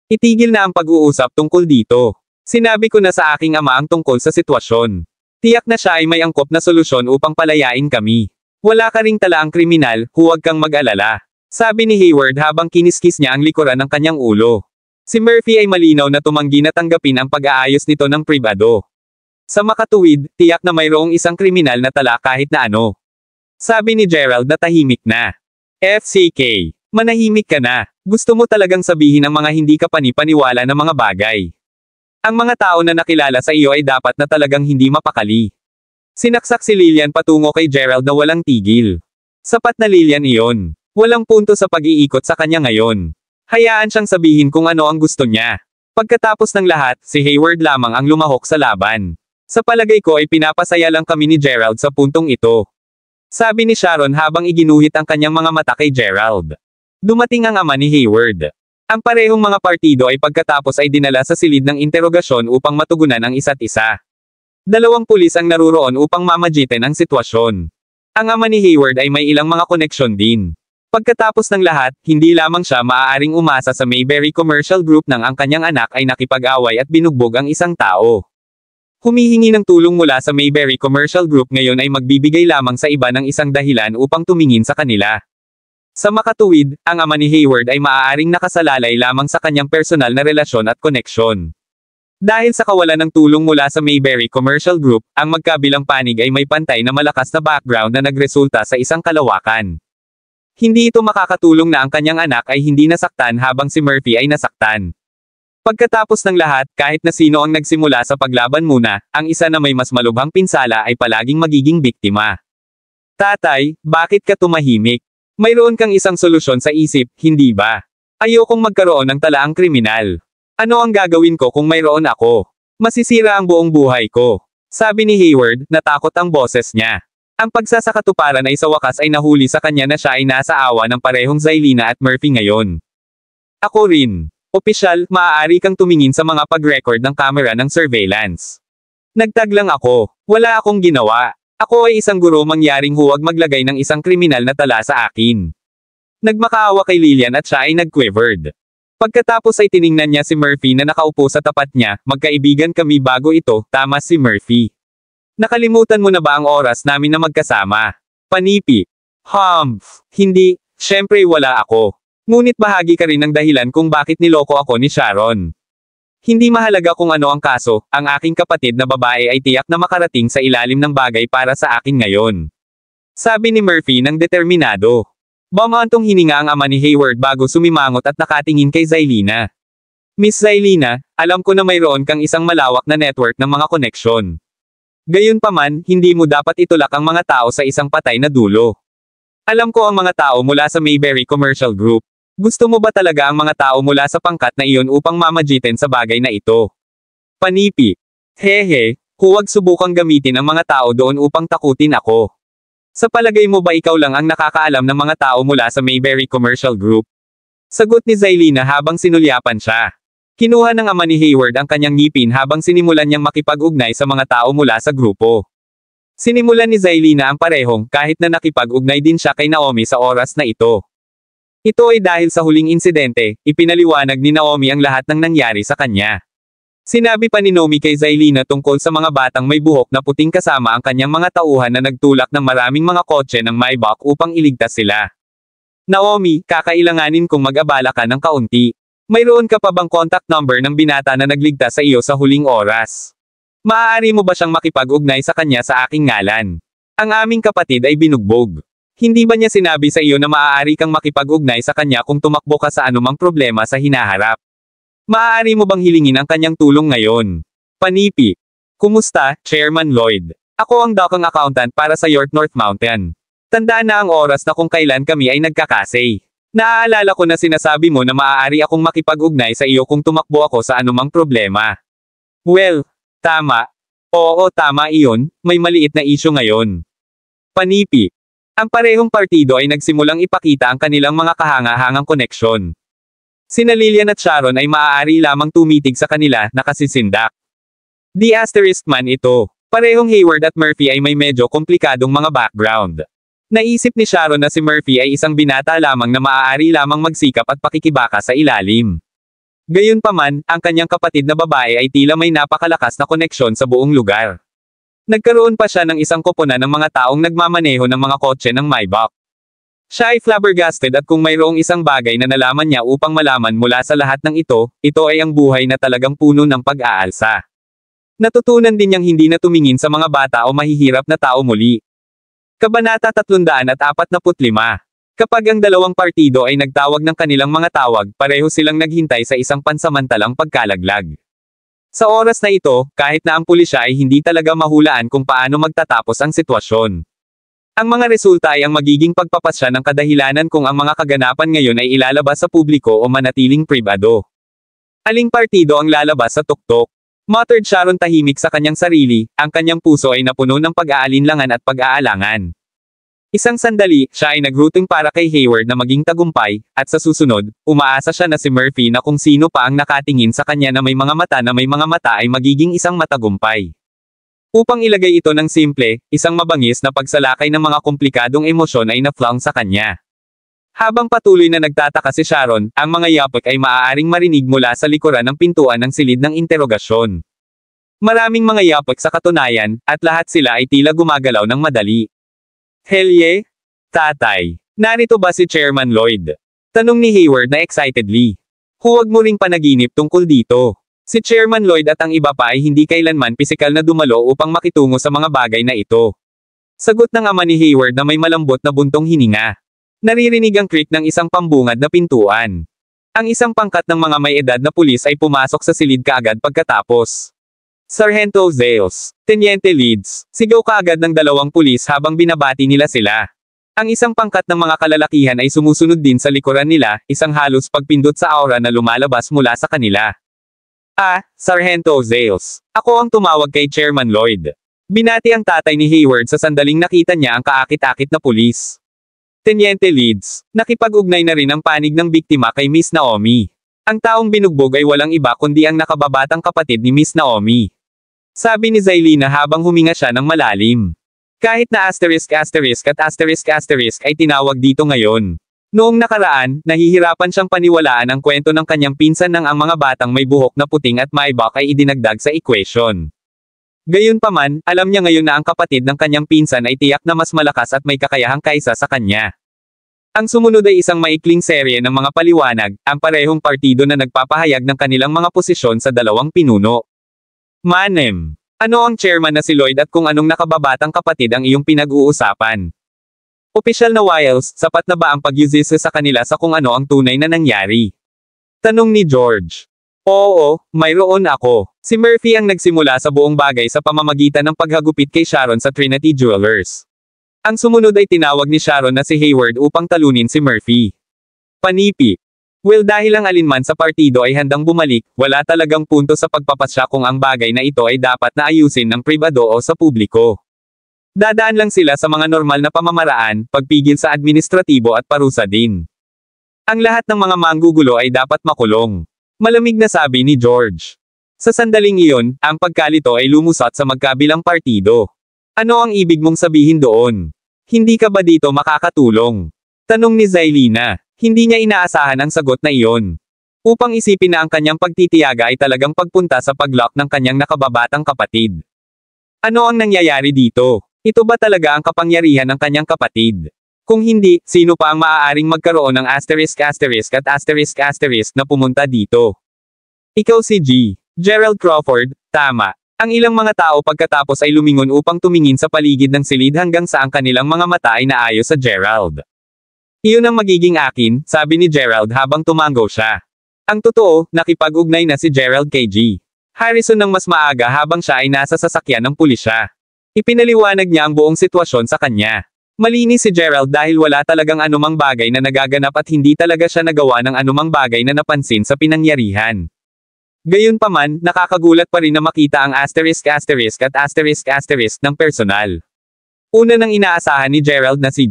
Itigil na ang pag-uusap tungkol dito. Sinabi ko na sa aking ama ang tungkol sa sitwasyon. Tiyak na siya ay may angkop na solusyon upang palayain kami. Wala ka ring talaang kriminal, huwag kang mag-alala. Sabi ni Hayward habang kiniskis niya ang likuran ng kanyang ulo. Si Murphy ay malinaw na tumanggi na tanggapin ang pag-aayos nito ng pribado. Sa makatuwid, tiyak na mayroong isang kriminal na tala kahit na ano. Sabi ni Gerald na tahimik na. FCK, manahimik ka na. Gusto mo talagang sabihin ang mga hindi ka panipaniwala na mga bagay. Ang mga tao na nakilala sa iyo ay dapat na talagang hindi mapakali. Sinaksak si Lillian patungo kay Gerald na walang tigil. Sapat na Lillian iyon. Walang punto sa pag-iikot sa kanya ngayon. Hayaan siyang sabihin kung ano ang gusto niya. Pagkatapos ng lahat, si Hayward lamang ang lumahok sa laban. Sa palagay ko ay pinapasaya lang kami ni Gerald sa puntong ito. Sabi ni Sharon habang iginuhit ang kanyang mga mata kay Gerald. Dumating ang ama ni Hayward. Ang parehong mga partido ay pagkatapos ay dinala sa silid ng interogasyon upang matugunan ang isa't isa. Dalawang pulis ang naruroon upang mamagitan ang sitwasyon. Ang ama ni Hayward ay may ilang mga koneksyon din. Pagkatapos ng lahat, hindi lamang siya maaaring umasa sa Mayberry Commercial Group nang ang kanyang anak ay nakipag-away at binugbog ang isang tao. Humihingi ng tulong mula sa Mayberry Commercial Group ngayon ay magbibigay lamang sa iba ng isang dahilan upang tumingin sa kanila. Sa makatuwid, ang ama ni Hayward ay maaaring nakasalalay lamang sa kanyang personal na relasyon at koneksyon. Dahil sa kawalan ng tulong mula sa Mayberry Commercial Group, ang magkabilang panig ay may pantay na malakas na background na nagresulta sa isang kalawakan. Hindi ito makakatulong na ang kanyang anak ay hindi nasaktan habang si Murphy ay nasaktan. Pagkatapos ng lahat, kahit na sino ang nagsimula sa paglaban muna, ang isa na may mas malubhang pinsala ay palaging magiging biktima. Tatay, bakit ka tumahimik? Mayroon kang isang solusyon sa isip, hindi ba? Ayokong magkaroon ng talaang kriminal. Ano ang gagawin ko kung mayroon ako? Masisira ang buong buhay ko. Sabi ni Hayward, natakot ang boses niya. Ang pagsasakatuparan ay sa wakas ay nahuli sa kanya na siya ay nasa awa ng parehong Zylina at Murphy ngayon. Ako rin. Opisyal, maaari kang tumingin sa mga pag-record ng camera ng surveillance. Nagtag lang ako. Wala akong ginawa. Ako ay isang guro mangyaring huwag maglagay ng isang kriminal na tala sa akin. Nagmakaawa kay Lillian at siya ay nag-quivered. Pagkatapos ay tiningnan niya si Murphy na nakaupo sa tapat niya, magkaibigan kami bago ito, tama si Murphy. Nakalimutan mo na ba ang oras namin na magkasama? Panipi. Hindi, syempre wala ako. Ngunit bahagi ka rin ng dahilan kung bakit niloko ako ni Sharon. Hindi mahalaga kung ano ang kaso, ang aking kapatid na babae ay tiyak na makarating sa ilalim ng bagay para sa akin ngayon. Sabi ni Murphy ng determinado. Bumantong hininga ang ama ni Hayward bago sumimangot at nakatingin kay Zylina. Miss Zylina, alam ko na mayroon kang isang malawak na network ng mga koneksyon. Gayunpaman, hindi mo dapat itulak ang mga tao sa isang patay na dulo. Alam ko ang mga tao mula sa Mayberry Commercial Group. Gusto mo ba talaga ang mga tao mula sa pangkat na iyon upang mamagitin sa bagay na ito? Panipi. Hehe, huwag subukang gamitin ang mga tao doon upang takutin ako. Sa palagay mo ba ikaw lang ang nakakaalam ng mga tao mula sa Mayberry Commercial Group? Sagot ni Zylina habang sinulyapan siya. Kinuha ng ama ni Hayward ang kanyang ngipin habang sinimulan niyang makipag-ugnay sa mga tao mula sa grupo. Sinimulan ni Zylina ang parehong kahit na nakipag-ugnay din siya kay Naomi sa oras na ito. Ito ay dahil sa huling insidente, ipinaliwanag ni Naomi ang lahat ng nangyari sa kanya. Sinabi pa ni Naomi kay Zylina tungkol sa mga batang may buhok na puting kasama ang kanyang mga tauhan na nagtulak ng maraming mga kotse ng Maybach upang iligtas sila. Naomi, kakailanganin kong mag-abala ka ng kaunti. Mayroon ka pa bang contact number ng binata na nagligtas sa iyo sa huling oras? Maaari mo ba siyang makipag-ugnay sa kanya sa aking ngalan? Ang aming kapatid ay binugbog. Hindi ba niya sinabi sa iyo na maaari kang makipag-ugnay sa kanya kung tumakbo ka sa anumang problema sa hinaharap? Maaari mo bang hilingin ang kanyang tulong ngayon? Panipi. Kumusta, Chairman Lloyd? Ako ang dakang accountant para sa York North Mountain. Tandaan na ang oras na kung kailan kami ay nagkakasay. Naaalala ko na sinasabi mo na maaari akong makipag-ugnay sa iyo kung tumakbo ako sa anumang problema. Well, tama. Oo, tama iyon, may maliit na isyu ngayon. Panipi. Ang parehong partido ay nagsimulang ipakita ang kanilang mga kahanga-hangang koneksyon. Sina Lillian at Sharon ay maaari lamang tumitig sa kanila, nakasisindak. Di asterisk man ito. Parehong Hayward at Murphy ay may medyo komplikadong mga background. Naisip ni Sharon na si Murphy ay isang binata lamang na maaari lamang magsikap at pakikibaka sa ilalim. Gayunpaman, ang kanyang kapatid na babae ay tila may napakalakas na koneksyon sa buong lugar. Nagkaroon pa siya ng isang koponan ng mga taong nagmamaneho ng mga kotse ng Maybach. Siya ay flabbergasted at kung mayroong isang bagay na nalaman niya upang malaman mula sa lahat ng ito ay ang buhay na talagang puno ng pag-aalsa. Natutunan din niyang hindi na tumingin sa mga bata o mahihirap na tao muli. Kabanata 345. Kapag ang dalawang partido ay nagtawag ng kanilang mga tawag, pareho silang naghintay sa isang pansamantalang pagkalaglag. Sa oras na ito, kahit na ang pulisya ay hindi talaga mahulaan kung paano magtatapos ang sitwasyon. Ang mga resulta ay ang magiging pagpapasya ng kadahilanan kung ang mga kaganapan ngayon ay ilalabas sa publiko o manatiling pribado. Aling partido ang lalabas sa tuktok? Muttered Sharon tahimik sa kanyang sarili, ang kanyang puso ay napuno ng pag-aalinlangan at pag-aalangan. Isang sandali, siya ay nag-rooting para kay Hayward na maging tagumpay, at sa susunod, umaasa siya na si Murphy na kung sino pa ang nakatingin sa kanya na may mga mata ay magiging isang matagumpay. Upang ilagay ito ng simple, isang mabangis na pagsalakay ng mga komplikadong emosyon ay na-flung sa kanya. Habang patuloy na nagtataka si Sharon, ang mga yapok ay maaaring marinig mula sa likuran ng pintuan ng silid ng interogasyon. Maraming mga yapok sa katunayan, at lahat sila ay tila gumagalaw ng madali. Helye? Tatay. Narito ba si Chairman Lloyd? Tanong ni Hayward na excitedly. Huwag mo ring panaginip tungkol dito. Si Chairman Lloyd at ang iba pa ay hindi kailanman pisikal na dumalo upang makitungo sa mga bagay na ito. Sagot ng ama ni Hayward na may malambot na buntong hininga. Naririnig ang creak ng isang pambungad na pintuan. Ang isang pangkat ng mga may edad na pulis ay pumasok sa silid kaagad pagkatapos. Sargento Zales, Teniente Leeds, sigaw kaagad ng dalawang pulis habang binabati nila sila. Ang isang pangkat ng mga kalalakihan ay sumusunod din sa likuran nila, isang halos pagpindot sa aura na lumalabas mula sa kanila. Sargento Zales. Ako ang tumawag kay Chairman Lloyd. Binati ang tatay ni Hayward sa sandaling nakita niya ang kaakit-akit na pulis. Teniente Leeds, nakipag-ugnay na rin ang panig ng biktima kay Miss Naomi. Ang taong binugbog ay walang iba kundi ang nakababatang kapatid ni Miss Naomi. Sabi ni Zailina habang huminga siya ng malalim. Kahit na asterisk ay tinawag dito ngayon. Noong nakaraan, nahihirapan siyang paniwalaan ang kwento ng kanyang pinsan nang ang mga batang may buhok na puting at maibak ay idinagdag sa equation. Gayunpaman, alam niya ngayon na ang kapatid ng kanyang pinsan ay tiyak na mas malakas at may kakayahang kaysa sa kanya. Ang sumunod ay isang maikling serye ng mga paliwanag, ang parehong partido na nagpapahayag ng kanilang mga posisyon sa dalawang pinuno. Manem. Ano ang chairman na si Lloyd at kung anong nakababatang kapatid ang iyong pinag-uusapan? Opisyal na Wiles, sapat na ba ang pag-usisa sa kanila sa kung ano ang tunay na nangyari? Tanong ni George. Oo, mayroon ako. Si Murphy ang nagsimula sa buong bagay sa pamamagitan ng paghagupit kay Sharon sa Trinity Jewelers. Ang sumunod ay tinawag ni Sharon na si Hayward upang talunin si Murphy. Panipi. Well, dahil ang alinman sa partido ay handang bumalik, wala talagang punto sa pagpapasya kung ang bagay na ito ay dapat na ayusin ng pribado o sa publiko. Dadaan lang sila sa mga normal na pamamaraan, pagpigil sa administratibo at parusa din. Ang lahat ng mga manggugulo ay dapat makulong. Malamig na sabi ni George. Sa sandaling iyon, ang pagkalito ay lumusot sa magkabilang partido. Ano ang ibig mong sabihin doon? Hindi ka ba dito makakatulong? Tanong ni Zailina. Hindi niya inaasahan ang sagot na iyon. Upang isipin na ang kanyang pagtitiyaga ay talagang pagpunta sa paglock ng kanyang nakababatang kapatid. Ano ang nangyayari dito? Ito ba talaga ang kapangyarihan ng kanyang kapatid? Kung hindi, sino pa ang maaaring magkaroon ng asterisk na pumunta dito? Ikaw si Gerald Crawford, tama. Ang ilang mga tao pagkatapos ay lumingon upang tumingin sa paligid ng silid hanggang sa ang kanilang mga mata ay naayos sa Gerald. Iyon ang magiging akin, sabi ni Gerald habang tumango siya. Ang totoo, nakipag-ugnay na si Gerald kay Harrison ng mas maaga habang siya ay nasa sasakyan ng pulisya. Ipinaliwanag niya ang buong sitwasyon sa kanya. Malinis si Gerald dahil wala talagang anumang bagay na nagaganap at hindi talaga siya nagawa ng anumang bagay na napansin sa pinangyarihan. Gayunpaman, nakakagulat pa rin na makita ang asterisk ng personal. Una nang inaasahan ni Gerald na si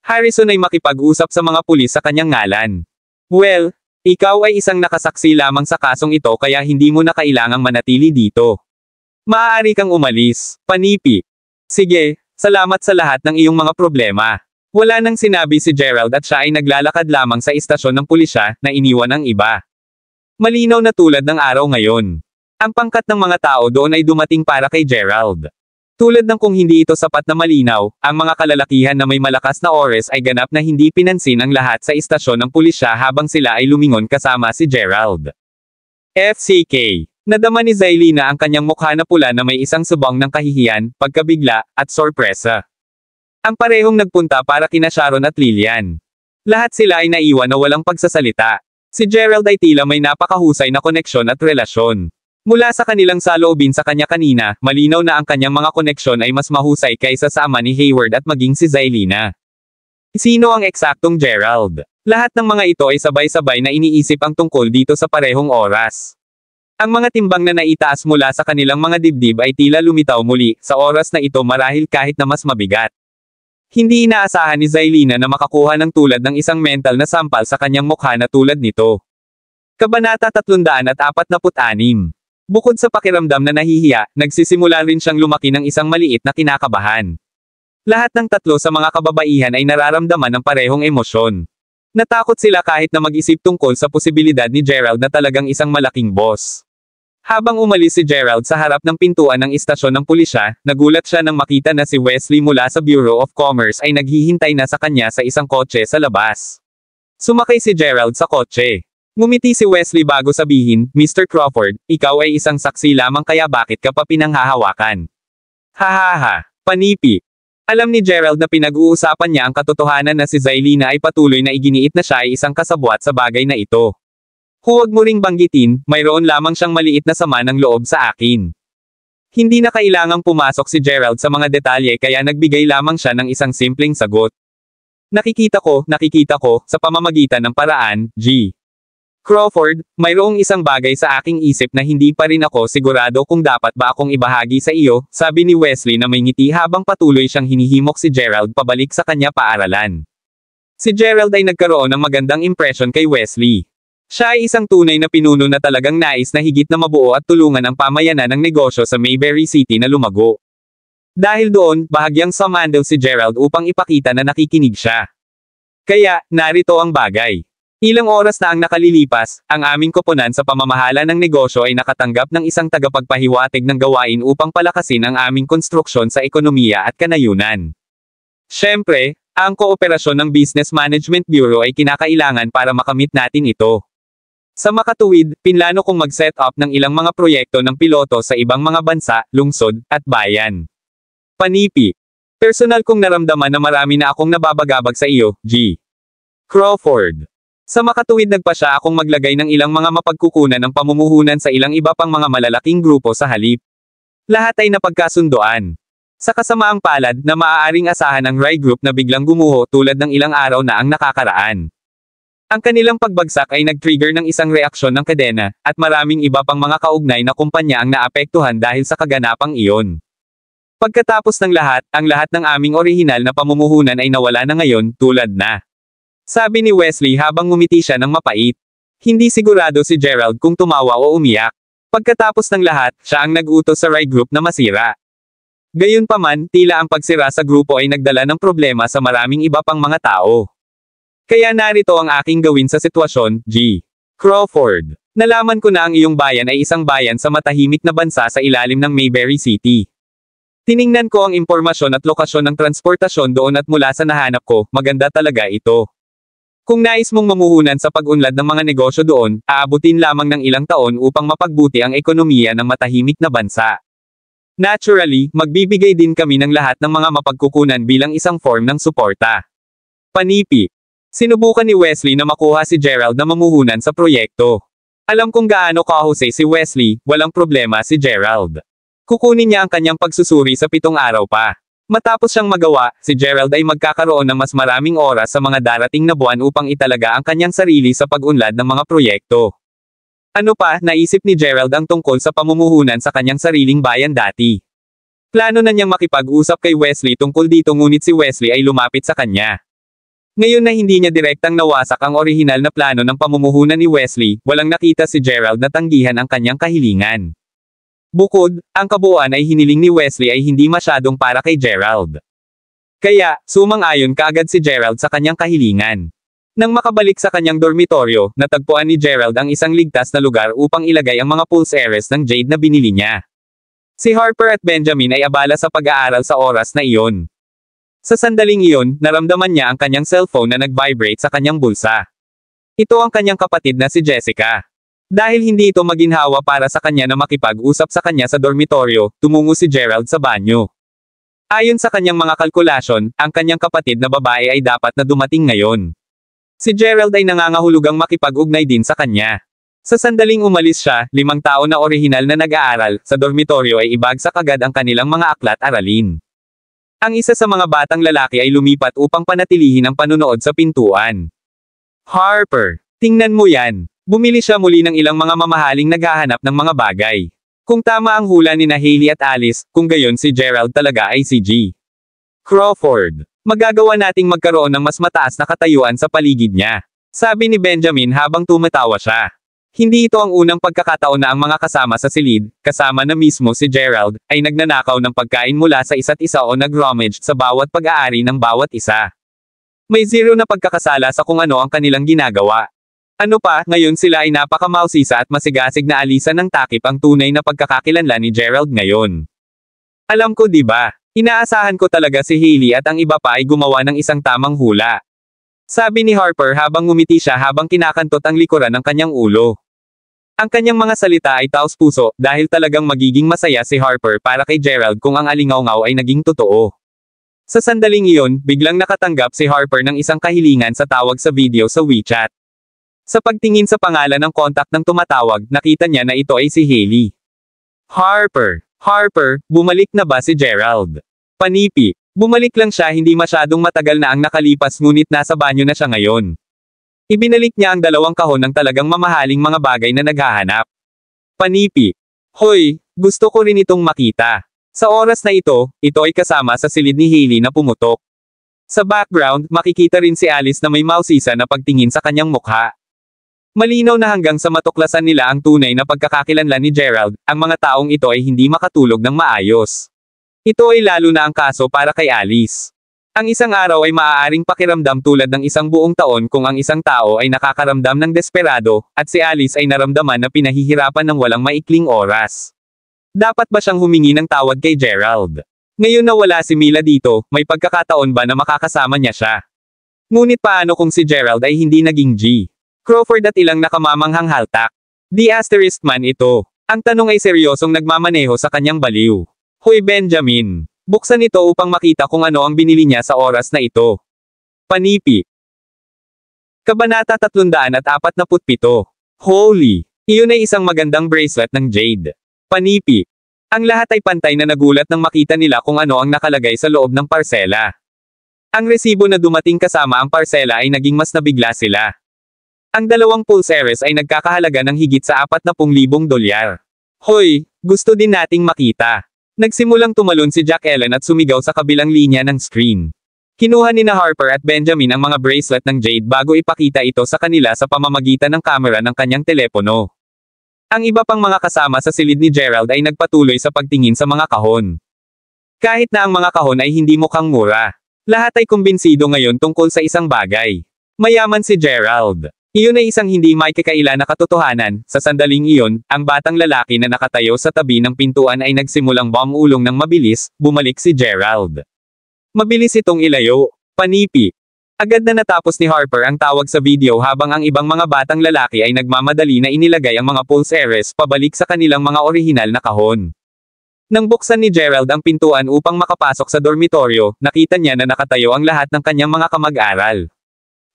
Harrison ay makipag-usap sa mga pulis sa kanyang ngalan. Well, ikaw ay isang nakasaksi lamang sa kasong ito kaya hindi mo na kailangang manatili dito. Maaari kang umalis, panipi. Sige, salamat sa lahat ng iyong mga problema. Wala nang sinabi si Gerald at siya ay naglalakad lamang sa istasyon ng pulisya na iniwan ang iba. Malinaw na tulad ng araw ngayon. Ang pangkat ng mga tao doon ay dumating para kay Gerald. Tulad ng kung hindi ito sapat na malinaw, ang mga kalalakihan na may malakas na oras ay ganap na hindi pinansin ang lahat sa istasyon ng pulisya habang sila ay lumingon kasama si Gerald. FCK. Nadama ni Zailina ang kanyang mukha na pula na may isang subong ng kahihiyan, pagkabigla, at sorpresa. Ang parehong nagpunta para kina Sharon at Lillian. Lahat sila ay naiwan na walang pagsasalita. Si Gerald ay tila may napakahusay na koneksyon at relasyon. Mula sa kanilang saloobin sa kanya kanina, malinaw na ang kanyang mga koneksyon ay mas mahusay kaysa sa ama ni Hayward at maging si Zailina. Sino ang eksaktong Gerald? Lahat ng mga ito ay sabay-sabay na iniisip ang tungkol dito sa parehong oras. Ang mga timbang na naitaas mula sa kanilang mga dibdib ay tila lumitaw muli, sa oras na ito marahil kahit na mas mabigat. Hindi inaasahan ni Zylina na makakuha ng tulad ng isang mental na sampal sa kanyang mukha na tulad nito. Kabanata 346. Bukod sa pakiramdam na nahihiya, nagsisimula rin siyang lumaki ng isang maliit na kinakabahan. Lahat ng tatlo sa mga kababaihan ay nararamdaman ng parehong emosyon. Natakot sila kahit na mag-isip tungkol sa posibilidad ni Gerald na talagang isang malaking boss. Habang umalis si Gerald sa harap ng pintuan ng istasyon ng pulisya, nagulat siya nang makita na si Wesley mula sa Bureau of Commerce ay naghihintay na sa kanya sa isang kotse sa labas. Sumakay si Gerald sa kotse. Ngumiti si Wesley bago sabihin, "Mr. Crawford, ikaw ay isang saksi lamang kaya bakit ka pa pinanghahawakan?" Hahaha, panipi. Alam ni Gerald na pinag-uusapan niya ang katotohanan na si Zylina ay patuloy na iginiit na siya ay isang kasabwat sa bagay na ito. Huwag mo ring banggitin, mayroon lamang siyang maliit na sama ng loob sa akin. Hindi na kailangang pumasok si Gerald sa mga detalye kaya nagbigay lamang siya ng isang simpleng sagot. Nakikita ko, sa pamamagitan ng paraan, G. Crawford, mayroong isang bagay sa aking isip na hindi pa rin ako sigurado kung dapat ba akong ibahagi sa iyo, sabi ni Wesley na may ngiti habang patuloy siyang hinihimok si Gerald pabalik sa kanya paaralan. Si Gerald ay nagkaroon ng magandang impresyon kay Wesley. Siya ay isang tunay na pinuno na talagang nais na higit na mabuo at tulungan ang pamayanan ng negosyo sa Mayberry City na lumago. Dahil doon, bahagyang sumandal si Gerald upang ipakita na nakikinig siya. Kaya, narito ang bagay. Ilang oras na ang nakalilipas, ang aming koponan sa pamamahala ng negosyo ay nakatanggap ng isang tagapagpahiwatig ng gawain upang palakasin ang aming konstruksyon sa ekonomiya at kanayunan. Siyempre, ang kooperasyon ng Business Management Bureau ay kinakailangan para makamit natin ito. Sa makatuwid, pinlano kong mag-set up ng ilang mga proyekto ng piloto sa ibang mga bansa, lungsod, at bayan. Panipi. Personal kong naramdaman na marami na akong nababagabag sa iyo, G. Crawford. Sa makatuwid nagpasya akong maglagay ng ilang mga mapagkukunan ng pamumuhunan sa ilang iba pang mga malalaking grupo sa halip. Lahat ay napagkasundoan. Sa kasamaang palad na maaaring asahan ng Rai Group na biglang gumuho tulad ng ilang araw na ang nakakaraan. Ang kanilang pagbagsak ay nag-trigger ng isang reaksyon ng kadena, at maraming iba pang mga kaugnay na kumpanya ang naapektuhan dahil sa kaganapang iyon. Pagkatapos ng lahat, ang lahat ng aming orihinal na pamumuhunan ay nawala na ngayon, tulad na. Sabi ni Wesley habang ngumiti siya ng mapait. Hindi sigurado si Gerald kung tumawa o umiyak. Pagkatapos ng lahat, siya ang nag-utos sa Rai Group na masira. Gayunpaman, tila ang pagsira sa grupo ay nagdala ng problema sa maraming iba pang mga tao. Kaya narito ang aking gawin sa sitwasyon, G. Crawford. Nalaman ko na ang iyong bayan ay isang bayan sa matahimik na bansa sa ilalim ng Mayberry City. Tiningnan ko ang impormasyon at lokasyon ng transportasyon doon at mula sa nahanap ko, maganda talaga ito. Kung nais mong mamuhunan sa pag-unlad ng mga negosyo doon, aabutin lamang ng ilang taon upang mapagbuti ang ekonomiya ng matahimik na bansa. Naturally, magbibigay din kami ng lahat ng mga mapagkukunan bilang isang form ng suporta. Panipi. Sinubukan ni Wesley na makuha si Gerald na mamuhunan sa proyekto. Alam kung gaano kahusay si Wesley, walang problema si Gerald. Kukunin niya ang kanyang pagsusuri sa 7 araw pa. Matapos siyang magawa, si Gerald ay magkakaroon ng mas maraming oras sa mga darating na buwan upang italaga ang kanyang sarili sa pag-unlad ng mga proyekto. Ano pa, naisip ni Gerald ang tungkol sa pamumuhunan sa kanyang sariling bayan dati. Plano na niyang makipag-usap kay Wesley tungkol dito ngunit si Wesley ay lumapit sa kanya. Ngayon na hindi niya direktang nawasak ang orihinal na plano ng pamumuhunan ni Wesley, walang nakita si Gerald na tanggihan ang kanyang kahilingan. Bukod, ang kabuuan ay hiniling ni Wesley ay hindi masyadong para kay Gerald. Kaya, sumang-ayon kaagad si Gerald sa kanyang kahilingan. Nang makabalik sa kanyang dormitoryo, natagpuan ni Gerald ang isang ligtas na lugar upang ilagay ang mga pulseres ng jade na binili niya. Si Harper at Benjamin ay abala sa pag-aaral sa oras na iyon. Sa sandaling iyon, naramdaman niya ang kanyang cellphone na nag-vibrate sa kanyang bulsa. Ito ang kanyang kapatid na si Jessica. Dahil hindi ito maginhawa para sa kanya na makipag-usap sa kanya sa dormitoryo, tumungo si Gerald sa banyo. Ayon sa kanyang mga kalkulasyon, ang kanyang kapatid na babae ay dapat na dumating ngayon. Si Gerald ay nangangahulugang makipag-ugnay din sa kanya. Sa sandaling umalis siya, 5 tao na orihinal na nag-aaral, sa dormitoryo ay ibagsak agad ang kanilang mga aklat-aralin. Ang isa sa mga batang lalaki ay lumipat upang panatilihin ang panunood sa pintuan. Harper, tingnan mo yan. Bumili siya muli ng ilang mga mamahaling naghahanap ng mga bagay. Kung tama ang hula ni na Hailey at Alice, kung gayon si Gerald talaga ay si G. Crawford. Magagawa nating magkaroon ng mas mataas na katayuan sa paligid niya. Sabi ni Benjamin habang tumatawa siya. Hindi ito ang unang pagkakataon na ang mga kasama sa silid, kasama na mismo si Gerald, ay nagnanakaw ng pagkain mula sa isa't isa o nag-rummage sa bawat pag-aari ng bawat isa. May zero na pagkakasala sa kung ano ang kanilang ginagawa. Ano pa, ngayon sila ay napakamausisa at masigasig na alisan ng takip ang tunay na pagkakakilanlan ni Gerald ngayon. Alam ko, di ba? Inaasahan ko talaga si Hailey at ang iba pa ay gumawa ng isang tamang hula. Sabi ni Harper habang ngumiti siya habang kinakantot ang likuran ng kanyang ulo. Ang kanyang mga salita ay taos-puso dahil talagang magiging masaya si Harper para kay Gerald kung ang alingaw-ngaw ay naging totoo. Sa sandaling iyon, biglang nakatanggap si Harper ng isang kahilingan sa tawag sa video sa WeChat. Sa pagtingin sa pangalan ng kontak ng tumatawag, nakita niya na ito ay si Hailey. Harper, bumalik na ba si Gerald? Panipi. Bumalik lang siya, hindi masyadong matagal na ang nakalipas ngunit nasa banyo na siya ngayon. Ibinalik niya ang 2 kahon ng talagang mamahaling mga bagay na naghahanap. Panipi. Hoy, gusto ko rin itong makita. Sa oras na ito ay kasama sa silid ni Hailey na pumutok. Sa background, makikita rin si Alice na may mausisa na pagtingin sa kanyang mukha. Malinaw na hanggang sa matuklasan nila ang tunay na pagkakakilanlan ni Gerald, ang mga taong ito ay hindi makatulog ng maayos. Ito ay lalo na ang kaso para kay Alice. Ang isang araw ay maaaring pakiramdam tulad ng isang buong taon kung ang isang tao ay nakakaramdam ng desperado, at si Alice ay naramdaman na pinahihirapan ng walang maikling oras. Dapat ba siyang humingi ng tawad kay Gerald? Ngayon na wala si Mila dito, may pagkakataon ba na makakasama niya siya? Ngunit paano kung si Gerald ay hindi naging G? Crawford at ilang nakamamanghang haltak. Di asterisk man ito. Ang tanong ay seryosong nagmamaneho sa kanyang baliw. Hoy Benjamin. Buksan ito upang makita kung ano ang binili niya sa oras na ito. Panipi. Kabanata 347. Holy! Iyon ay isang magandang bracelet ng jade. Panipi. Ang lahat ay pantay na nagulat nang makita nila kung ano ang nakalagay sa loob ng parsela. Ang resibo na dumating kasama ang parsela ay naging mas nabigla sila. Ang 2 pulseres ay nagkakahalaga ng higit sa $40,000. Hoy, gusto din nating makita. Nagsimulang tumalon si Jack Ellen at sumigaw sa kabilang linya ng screen. Kinuha ni Harper at Benjamin ang mga bracelet ng jade bago ipakita ito sa kanila sa pamamagitan ng kamera ng kanyang telepono. Ang iba pang mga kasama sa silid ni Gerald ay nagpatuloy sa pagtingin sa mga kahon. Kahit na ang mga kahon ay hindi mukhang mura, lahat ay kumbinsido ngayon tungkol sa isang bagay. Mayaman si Gerald. Iyon ay isang hindi maikakaila na katotohanan. Sa sandaling iyon, ang batang lalaki na nakatayo sa tabi ng pintuan ay nagsimulang bumulong ng mabilis, bumalik si Gerald. Mabilis itong ilayo. Panipi. Agad na natapos ni Harper ang tawag sa video habang ang ibang mga batang lalaki ay nagmamadali na inilagay ang mga pulseres pabalik sa kanilang mga orihinal na kahon. Nang buksan ni Gerald ang pintuan upang makapasok sa dormitoryo, nakita niya na nakatayo ang lahat ng kanyang mga kamag-aral.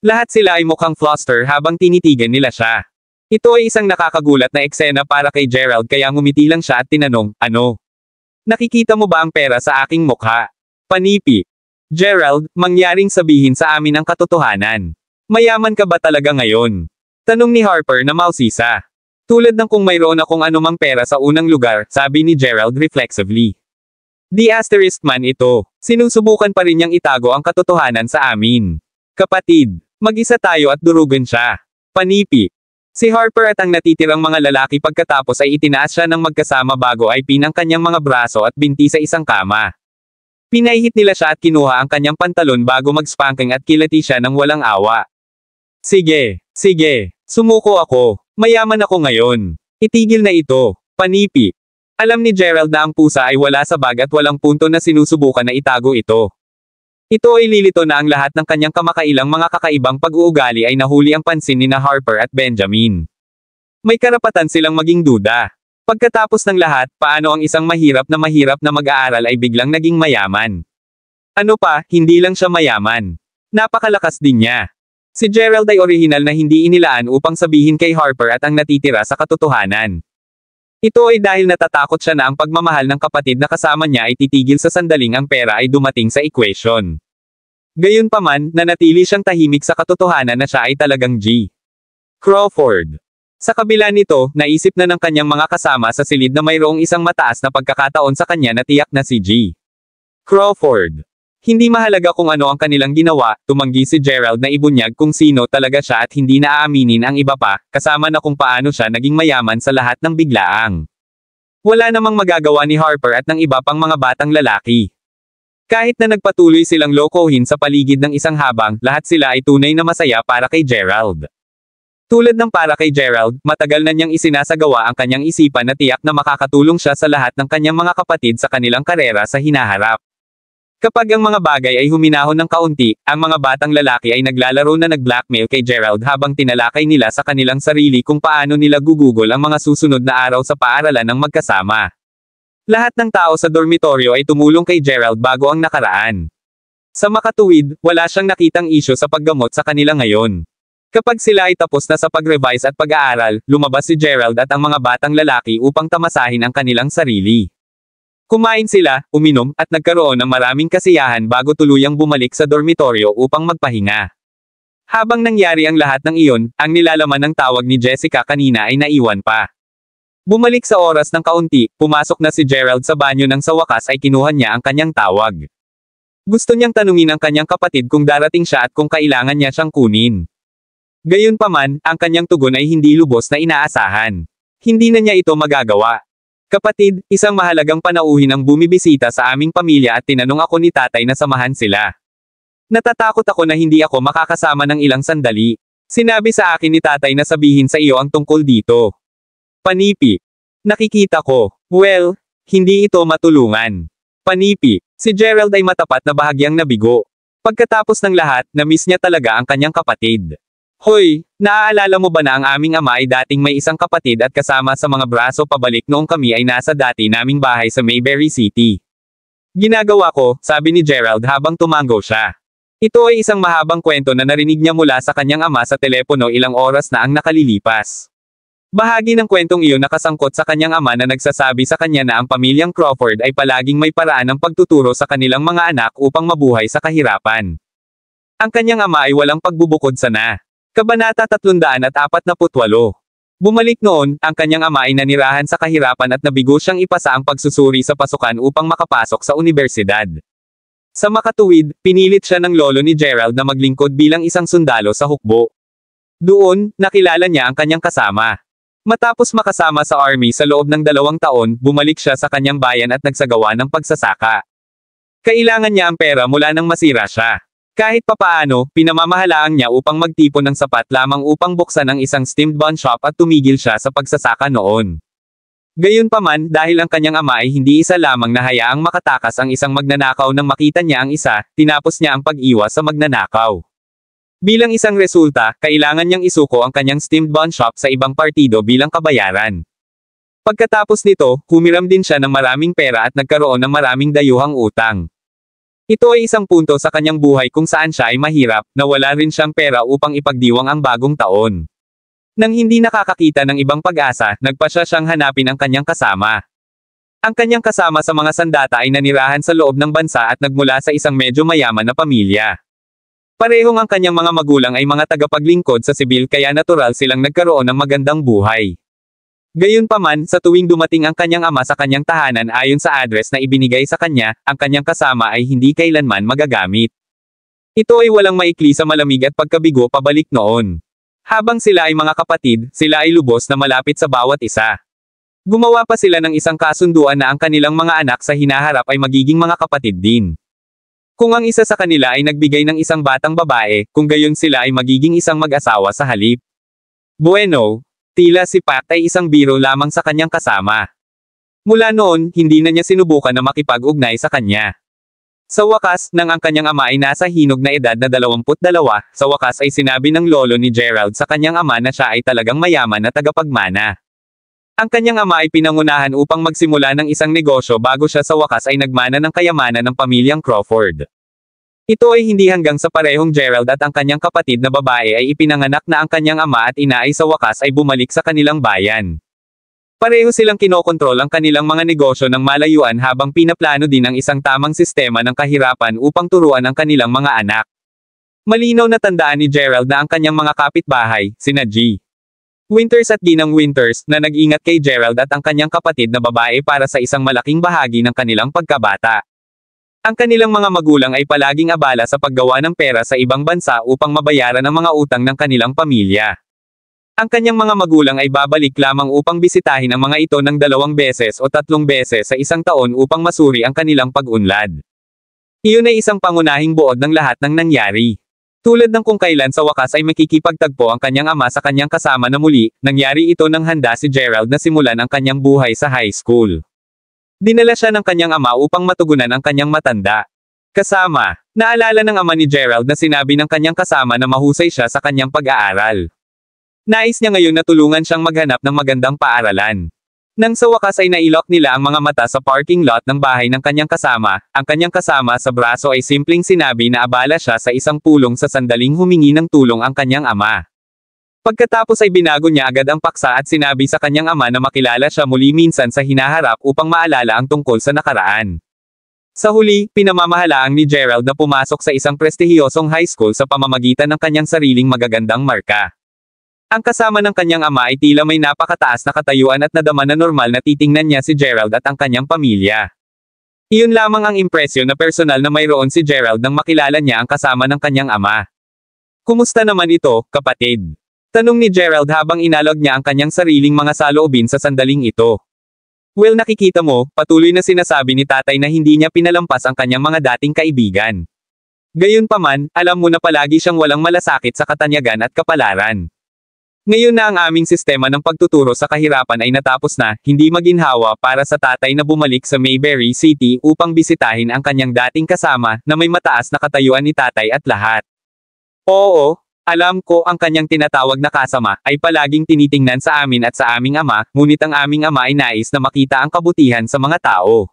Lahat sila ay mukhang fluster habang tinitigan nila siya. Ito ay isang nakakagulat na eksena para kay Gerald kaya ngumiti lang siya at tinanong, ano? Nakikita mo ba ang pera sa aking mukha? Panipi. Gerald, mangyaring sabihin sa amin ang katotohanan. Mayaman ka ba talaga ngayon? Tanong ni Harper na mausisa. Tulad ng kung mayroon akong anumang pera sa unang lugar, sabi ni Gerald reflexively. Di asterisk man ito. Sinusubukan pa rin niyang itago ang katotohanan sa amin. Kapatid. Mag-isa tayo at durugan siya. Panipi. Si Harper at ang natitirang mga lalaki pagkatapos ay itinaas siya ng magkasama bago ay pinang kanyang mga braso at binti sa isang kama. Pinahihit nila siya at kinuha ang kanyang pantalon bago mag-spanking at kilati siya ng walang awa. Sige, sumuko ako. Mayaman ako ngayon. Itigil na ito. Panipi. Alam ni Gerald na ang pusa ay wala sa bag at walang punto na sinusubukan na itago ito. Ito ay lilito na ang lahat ng kanyang kamakailang mga kakaibang pag-uugali ay nahuli ang pansin ni Harper at Benjamin. May karapatan silang maging duda. Pagkatapos ng lahat, paano ang isang mahirap na mag-aaral ay biglang naging mayaman? Ano pa, hindi lang siya mayaman. Napakalakas din niya. Si Gerald ay orihinal na hindi inilaan upang sabihin kay Harper at ang natitira sa katotohanan. Ito ay dahil natatakot siya na ang pagmamahal ng kapatid na kasama niya ay titigil sa sandaling ang pera ay dumating sa equation. Gayunpaman, nanatili siyang tahimik sa katotohanan na siya ay talagang G. Crawford. Sa kabila nito, naisip na ng kanyang mga kasama sa silid na mayroong isang mataas na pagkakataon sa kanya na tiyak na si G. Crawford. Hindi mahalaga kung ano ang kanilang ginawa, tumanggi si Gerald na ibunyag kung sino talaga siya at hindi na aaminin ang iba pa, kasama na kung paano siya naging mayaman sa lahat ng biglaang. Wala namang magagawa ni Harper at ng iba pang mga batang lalaki. Kahit na nagpatuloy silang lokohin sa paligid ng isang habang, lahat sila ay tunay na masaya para kay Gerald. Tulad ng para kay Gerald, matagal na niyang isinasagawa ang kanyang isipan na tiyak na makakatulong siya sa lahat ng kanyang mga kapatid sa kanilang karera sa hinaharap. Kapag ang mga bagay ay huminahon ng kaunti, ang mga batang lalaki ay naglalaro na nag-blackmail kay Gerald habang tinalakay nila sa kanilang sarili kung paano nila gugugol ang mga susunod na araw sa paaralan ng magkasama. Lahat ng tao sa dormitoryo ay tumulong kay Gerald bago ang nakaraan. Sa makatuwid, wala siyang nakitang isyu sa paggamot sa kanila ngayon. Kapag sila ay tapos na sa pag-revise at pag-aaral, lumabas si Gerald at ang mga batang lalaki upang tamasahin ang kanilang sarili. Kumain sila, uminom, at nagkaroon ng maraming kasiyahan bago tuluyang bumalik sa dormitoryo upang magpahinga. Habang nangyari ang lahat ng iyon, ang nilalaman ng tawag ni Jessica kanina ay naiwan pa. Bumalik sa oras ng kaunti, pumasok na si Gerald sa banyo nang sa wakas ay kinuha niya ang kanyang tawag. Gusto niyang tanungin ang kanyang kapatid kung darating siya at kung kailangan niya siyang kunin. Gayunpaman, ang kanyang tugon ay hindi lubos na inaasahan. Hindi na niya ito magagawa. Kapatid, isang mahalagang panauhin ang bumibisita sa aming pamilya at tinanong ako ni tatay na samahan sila. Natatakot ako na hindi ako makakasama ng ilang sandali. Sinabi sa akin ni tatay na sabihin sa iyo ang tungkol dito. Panipi. Nakikita ko. Well, hindi ito matulungan. Panipi. Si Gerald ay matapat na bahagyang nabigo. Pagkatapos ng lahat, na-miss niya talaga ang kanyang kapatid. Hoy, naaalala mo ba na ang aming ama ay dating may isang kapatid at kasama sa mga braso pabalik noong kami ay nasa dati naming bahay sa Mayberry City? Ginagawa ko, sabi ni Gerald habang tumango siya. Ito ay isang mahabang kwento na narinig niya mula sa kanyang ama sa telepono ilang oras na ang nakalilipas. Bahagi ng kwentong iyon nakasangkot sa kanyang ama na nagsasabi sa kanya na ang pamilyang Crawford ay palaging may paraan ng pagtuturo sa kanilang mga anak upang mabuhay sa kahirapan. Ang kanyang ama ay walang pagbubukod sa na. Kabanata 348. Bumalik noon, ang kanyang ama ay nanirahan sa kahirapan at nabigo siyang ipasa ang pagsusuri sa pasukan upang makapasok sa universidad. Sa makatuwid, pinilit siya ng lolo ni Gerald na maglingkod bilang isang sundalo sa hukbo. Doon, nakilala niya ang kanyang kasama. Matapos makasama sa army sa loob ng 2 taon, bumalik siya sa kanyang bayan at nagsagawa ng pagsasaka. Kailangan niya ang pera mula nang masira siya. Kahit papaano, pinamamahalaan niya upang magtipon ng sapat lamang upang buksan ang isang steamed bun shop at tumigil siya sa pagsasaka noon. Gayunpaman, dahil ang kanyang ama ay hindi isa lamang na hayaang makatakas ang isang magnanakaw nang makita niya ang isa, tinapos niya ang pag-iwas sa magnanakaw. Bilang isang resulta, kailangan niyang isuko ang kanyang steamed bun shop sa ibang partido bilang kabayaran. Pagkatapos nito, humiram din siya ng maraming pera at nagkaroon ng maraming dayuhang utang. Ito ay isang punto sa kanyang buhay kung saan siya ay mahirap, na wala rin siyang pera upang ipagdiwang ang bagong taon. Nang hindi nakakakita ng ibang pag-asa, nagpasya siyang hanapin ang kanyang kasama. Ang kanyang kasama sa mga sandata ay nanirahan sa loob ng bansa at nagmula sa isang medyo mayaman na pamilya. Parehong ang kanyang mga magulang ay mga tagapaglingkod sa sibil kaya natural silang nagkaroon ng magandang buhay. Gayunpaman, sa tuwing dumating ang kanyang ama sa kanyang tahanan ayon sa address na ibinigay sa kanya, ang kanyang kasama ay hindi kailanman magagamit. Ito ay walang maikli sa malamig at pagkabigo pabalik noon. Habang sila ay mga kapatid, sila ay lubos na malapit sa bawat isa. Gumawa pa sila ng isang kasunduan na ang kanilang mga anak sa hinaharap ay magiging mga kapatid din. Kung ang isa sa kanila ay nagbigay ng isang batang babae, kung gayon sila ay magiging isang mag-asawa sa halip. Bueno. Tila si Pat ay isang biro lamang sa kanyang kasama. Mula noon, hindi na niya sinubukan na makipag-ugnay sa kanya. Sa wakas, nang ang kanyang ama ay nasa hinog na edad na 22, sa wakas ay sinabi ng lolo ni Gerald sa kanyang ama na siya ay talagang mayaman na tagapagmana. Ang kanyang ama ay pinangunahan upang magsimula ng isang negosyo bago siya sa wakas ay nagmana ng kayamanan ng pamilyang Crawford. Ito ay hindi hanggang sa parehong Gerald at ang kanyang kapatid na babae ay ipinanganak na ang kanyang ama at ina ay sa wakas ay bumalik sa kanilang bayan. Pareho silang kinokontrol ang kanilang mga negosyo ng malayuan habang pinaplano din ang isang tamang sistema ng kahirapan upang turuan ang kanilang mga anak. Malinaw na tandaan ni Gerald na ang kanyang mga kapitbahay, sina G. Winters at Ginang Winters, na nag-ingat kay Gerald at ang kanyang kapatid na babae para sa isang malaking bahagi ng kanilang pagkabata. Ang kanilang mga magulang ay palaging abala sa paggawa ng pera sa ibang bansa upang mabayaran ang mga utang ng kanilang pamilya. Ang kanyang mga magulang ay babalik lamang upang bisitahin ang mga ito ng 2 beses o 3 beses sa isang taon upang masuri ang kanilang pag-unlad. Iyon ay isang pangunahing buod ng lahat ng nangyari. Tulad ng kung kailan sa wakas ay makikipagtagpo ang kanyang ama sa kanyang kasama na muli, nangyari ito nang handa si Gerald na simulan ang kanyang buhay sa high school. Dinala siya ng kanyang ama upang matugunan ang kanyang matanda. Kasama, naalala ng ama ni Gerald na sinabi ng kanyang kasama na mahusay siya sa kanyang pag-aaral. Nais niya ngayon na tulungan siyang maghanap ng magandang paaralan. Nang sa wakas ay nailok nila ang mga mata sa parking lot ng bahay ng kanyang kasama, ang kanyang kasama sa braso ay simpleng sinabi na abala siya sa isang pulong sa sandaling humingi ng tulong ang kanyang ama. Pagkatapos ay binago niya agad ang paksa at sinabi sa kanyang ama na makilala siya muli minsan sa hinaharap upang maalala ang tungkol sa nakaraan. Sa huli, pinamamahalaang ni Gerald na pumasok sa isang prestihiyosong high school sa pamamagitan ng kanyang sariling magagandang marka. Ang kasama ng kanyang ama ay tila may napakataas na katayuan at nadama na normal na titingnan niya si Gerald at ang kanyang pamilya. Iyon lamang ang impresyon na personal na mayroon si Gerald nang makilala niya ang kasama ng kanyang ama. Kumusta naman ito, kapatid? Tanong ni Gerald habang inalog niya ang kanyang sariling mga saloobin sa sandaling ito. Well, nakikita mo, patuloy na sinasabi ni tatay na hindi niya pinalampas ang kanyang mga dating kaibigan. Gayunpaman, alam mo na palagi siyang walang malasakit sa katanyagan at kapalaran. Ngayon na ang aming sistema ng pagtuturo sa kahirapan ay natapos na, hindi maginhawa para sa tatay na bumalik sa Mayberry City upang bisitahin ang kanyang dating kasama na may mataas na katayuan ni tatay at lahat. Oo, alam ko ang kanyang tinatawag na kasama ay palaging tinitingnan sa amin at sa aming ama, ngunit ang aming ama ay nais na makita ang kabutihan sa mga tao.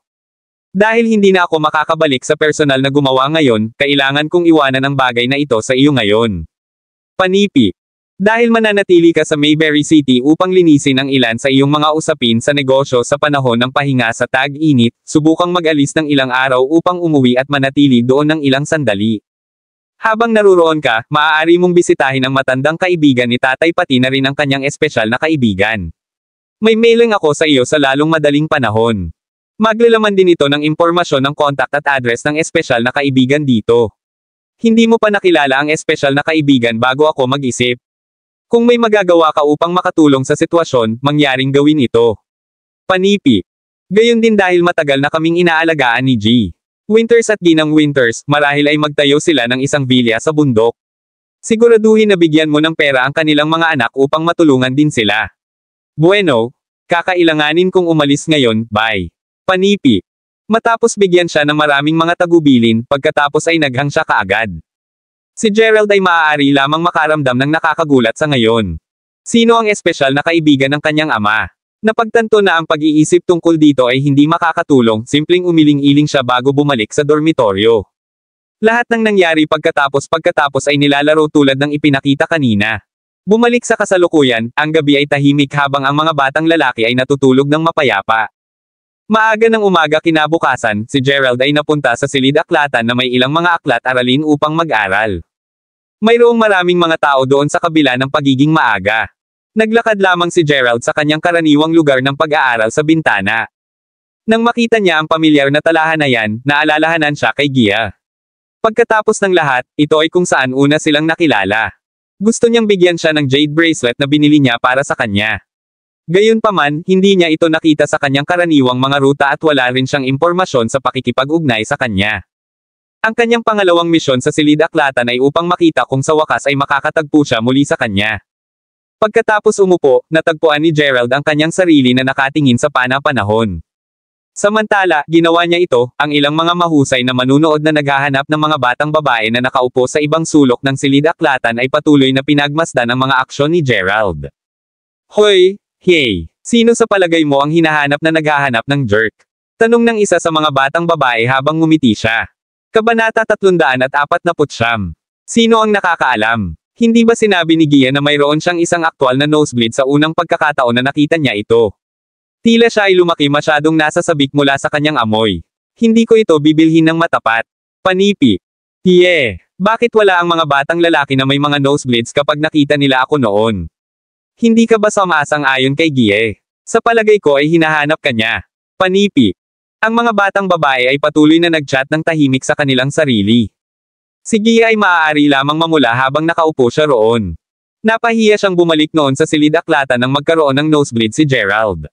Dahil hindi na ako makakabalik sa personal na gumawa ngayon, kailangan kong iwanan ang bagay na ito sa iyo ngayon. Panipi. Dahil mananatili ka sa Mayberry City upang linisin ang ilan sa iyong mga usapin sa negosyo sa panahon ng pahinga sa tag-init, subukang mag-alis ng ilang araw upang umuwi at manatili doon ng ilang sandali. Habang naruroon ka, maaari mong bisitahin ang matandang kaibigan ni tatay pati na rin ang kanyang espesyal na kaibigan. May mailing ako sa iyo sa lalong madaling panahon. Maglalaman din ito ng impormasyon ng contact at address ng espesyal na kaibigan dito. Hindi mo pa nakilala ang espesyal na kaibigan bago ako mag-isip. Kung may magagawa ka upang makatulong sa sitwasyon, mangyaring gawin ito. Panipi. Gayon din dahil matagal na kaming inaalagaan ni G. Winters at Ginang Winters, marahil ay magtayo sila ng isang villa sa bundok. Siguraduhin na bigyan mo ng pera ang kanilang mga anak upang matulungan din sila. Bueno, kakailanganin kong umalis ngayon, bye. Panipi. Matapos bigyan siya ng maraming mga tagubilin, pagkatapos ay naghang siya kaagad. Si Gerald ay maaari lamang makaramdam ng nakakagulat sa ngayon. Sino ang espesyal na kaibigan ng kanyang ama? Napagtanto na ang pag-iisip tungkol dito ay hindi makakatulong, simpleng umiling-iling siya bago bumalik sa dormitoryo. Lahat ng nangyari pagkatapos ay nilalaro tulad ng ipinakita kanina. Bumalik sa kasalukuyan, ang gabi ay tahimik habang ang mga batang lalaki ay natutulog ng mapayapa. Maaga ng umaga kinabukasan, si Gerald ay napunta sa silid-aklatan na may ilang mga aklat-aralin upang mag-aral. Mayroong maraming mga tao doon sa kabila ng pagiging maaga. Naglakad lamang si Gerald sa kanyang karaniwang lugar ng pag-aaral sa bintana. Nang makita niya ang pamilyar na talahanayan, naalalahanan siya kay Gia. Pagkatapos ng lahat, ito ay kung saan una silang nakilala. Gusto niyang bigyan siya ng jade bracelet na binili niya para sa kanya. Gayunpaman, hindi niya ito nakita sa kanyang karaniwang mga ruta at wala rin siyang impormasyon sa pakikipag-ugnay sa kanya. Ang kanyang pangalawang misyon sa silid-aklatan ay upang makita kung sa wakas ay makakatagpo siya muli sa kanya. Pagkatapos umupo, natagpuan ni Gerald ang kanyang sarili na nakatingin sa pana-panahon. Samantala, ginawa niya ito, ang ilang mga mahusay na manunood na naghahanap ng mga batang babae na nakaupo sa ibang sulok ng silid-aklatan ay patuloy na pinagmasdan ang mga aksyon ni Gerald. Hoy! Hey! Sino sa palagay mo ang hinahanap na naghahanap ng jerk? Tanong ng isa sa mga batang babae habang ngumiti siya. Kabanata 349. Sino ang nakakaalam? Hindi ba sinabi ni Gia na mayroon siyang isang aktwal na nosebleed sa unang pagkakataon na nakita niya ito? Tila siya ay lumaki masyadong nasa sabik mula sa kanyang amoy. Hindi ko ito bibilhin ng matapat. Panipi. Bakit wala ang mga batang lalaki na may mga nosebleeds kapag nakita nila ako noon? Hindi ka ba sumasang-ayon kay Gia? Sa palagay ko ay hinahanap ka niya. Panipi. Ang mga batang babae ay patuloy na nag-chat ng tahimik sa kanilang sarili. Si Gia ay maaari lamang mamula habang nakaupo siya roon. Napahiya siyang bumalik noon sa silid-aklatan nang magkaroon ng nosebleed si Gerald.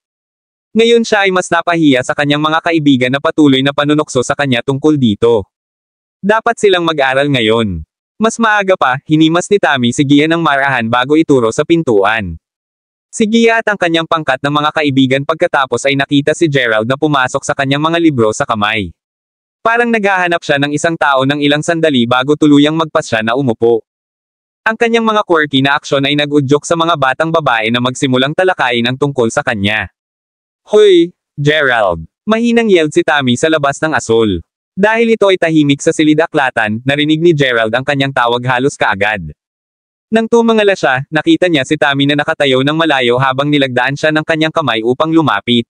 Ngayon siya ay mas napahiya sa kanyang mga kaibigan na patuloy na panunukso sa kanya tungkol dito. Dapat silang mag-aral ngayon. Mas maaga pa, hinimas ni Tammy si Gia ng marahan bago ituro sa pintuan. Si Gia at ang kanyang pangkat ng mga kaibigan pagkatapos ay nakita si Gerald na pumasok sa kanyang mga libro sa kamay. Parang naghahanap siya ng isang tao ng ilang sandali bago tuluyang magpasya na umupo. Ang kanyang mga quirky na aksyon ay nag-udyok sa mga batang babae na magsimulang talakayin ang tungkol sa kanya. Hoy, Gerald! Mahinang yelled si Tammy sa labas ng asol. Dahil ito ay tahimik sa silid-aklatan, narinig ni Gerald ang kanyang tawag halos kaagad. Nang tumangala siya, nakita niya si Tammy na nakatayo ng malayo habang nilagdaan siya ng kanyang kamay upang lumapit.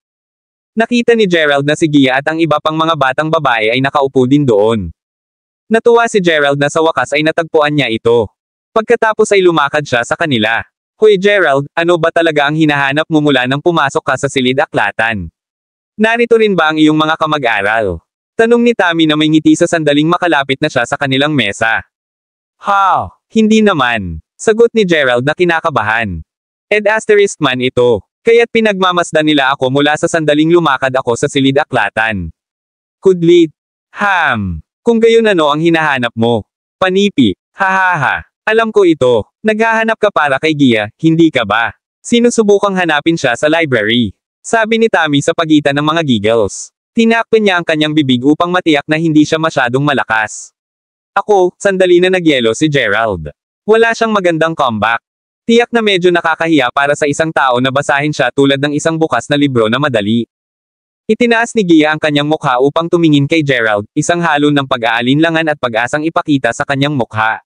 Nakita ni Gerald na si Gia at ang iba pang mga batang babae ay nakaupo din doon. Natuwa si Gerald na sa wakas ay natagpuan niya ito. Pagkatapos ay lumakad siya sa kanila. Hoy Gerald, ano ba talaga ang hinahanap mo mula nang pumasok ka sa silid-aklatan? Narito rin ba ang iyong mga kamag-aral? Tanong ni Tammy na may ngiti sa sandaling makalapit na siya sa kanilang mesa. Ha, hindi naman. Sagot ni Gerald na kinakabahan. Man ito. Kaya't pinagmamasdan nila ako mula sa sandaling lumakad ako sa silid-aklatan. Kudlit. Kung gayon ano ang hinahanap mo? Panipi. Hahaha. Alam ko ito. Naghahanap ka para kay Gia, hindi ka ba? Sinusubukang hanapin siya sa library. Sabi ni Tammy sa pagitan ng mga giggles. Tinakpan niya ang kanyang bibig upang matiyak na hindi siya masyadong malakas. Ako, sandali na nagyelo si Gerald. Wala siyang magandang comeback. Tiyak na medyo nakakahiya para sa isang tao na basahin siya tulad ng isang bukas na libro na madali. Itinaas ni Gia ang kanyang mukha upang tumingin kay Gerald, isang halo ng pag-aalinlangan at pag-asang ipakita sa kanyang mukha.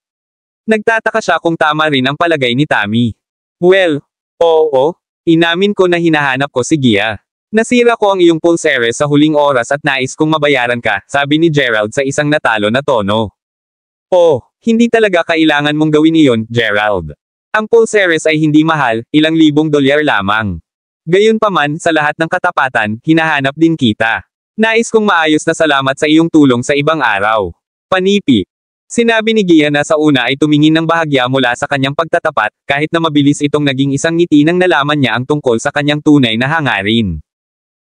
Nagtataka siya kung tama rin ang palagay ni Tammy. Well, oo, inamin ko na hinahanap ko si Gia. Nasira ko ang iyong pulseres sa huling oras at nais kong mabayaran ka, sabi ni Gerald sa isang natalo na tono. Oh, hindi talaga kailangan mong gawin iyon, Gerald. Ang pulseres ay hindi mahal, ilang libong dolyar lamang. Gayunpaman, sa lahat ng katapatan, hinahanap din kita. Nais kong maayos na salamat sa iyong tulong sa ibang araw. Panipi. Sinabi ni Gia na sa una ay tumingin ng bahagya mula sa kanyang pagtatapat, kahit na mabilis itong naging isang ngiti nang nalaman niya ang tungkol sa kanyang tunay na hangarin.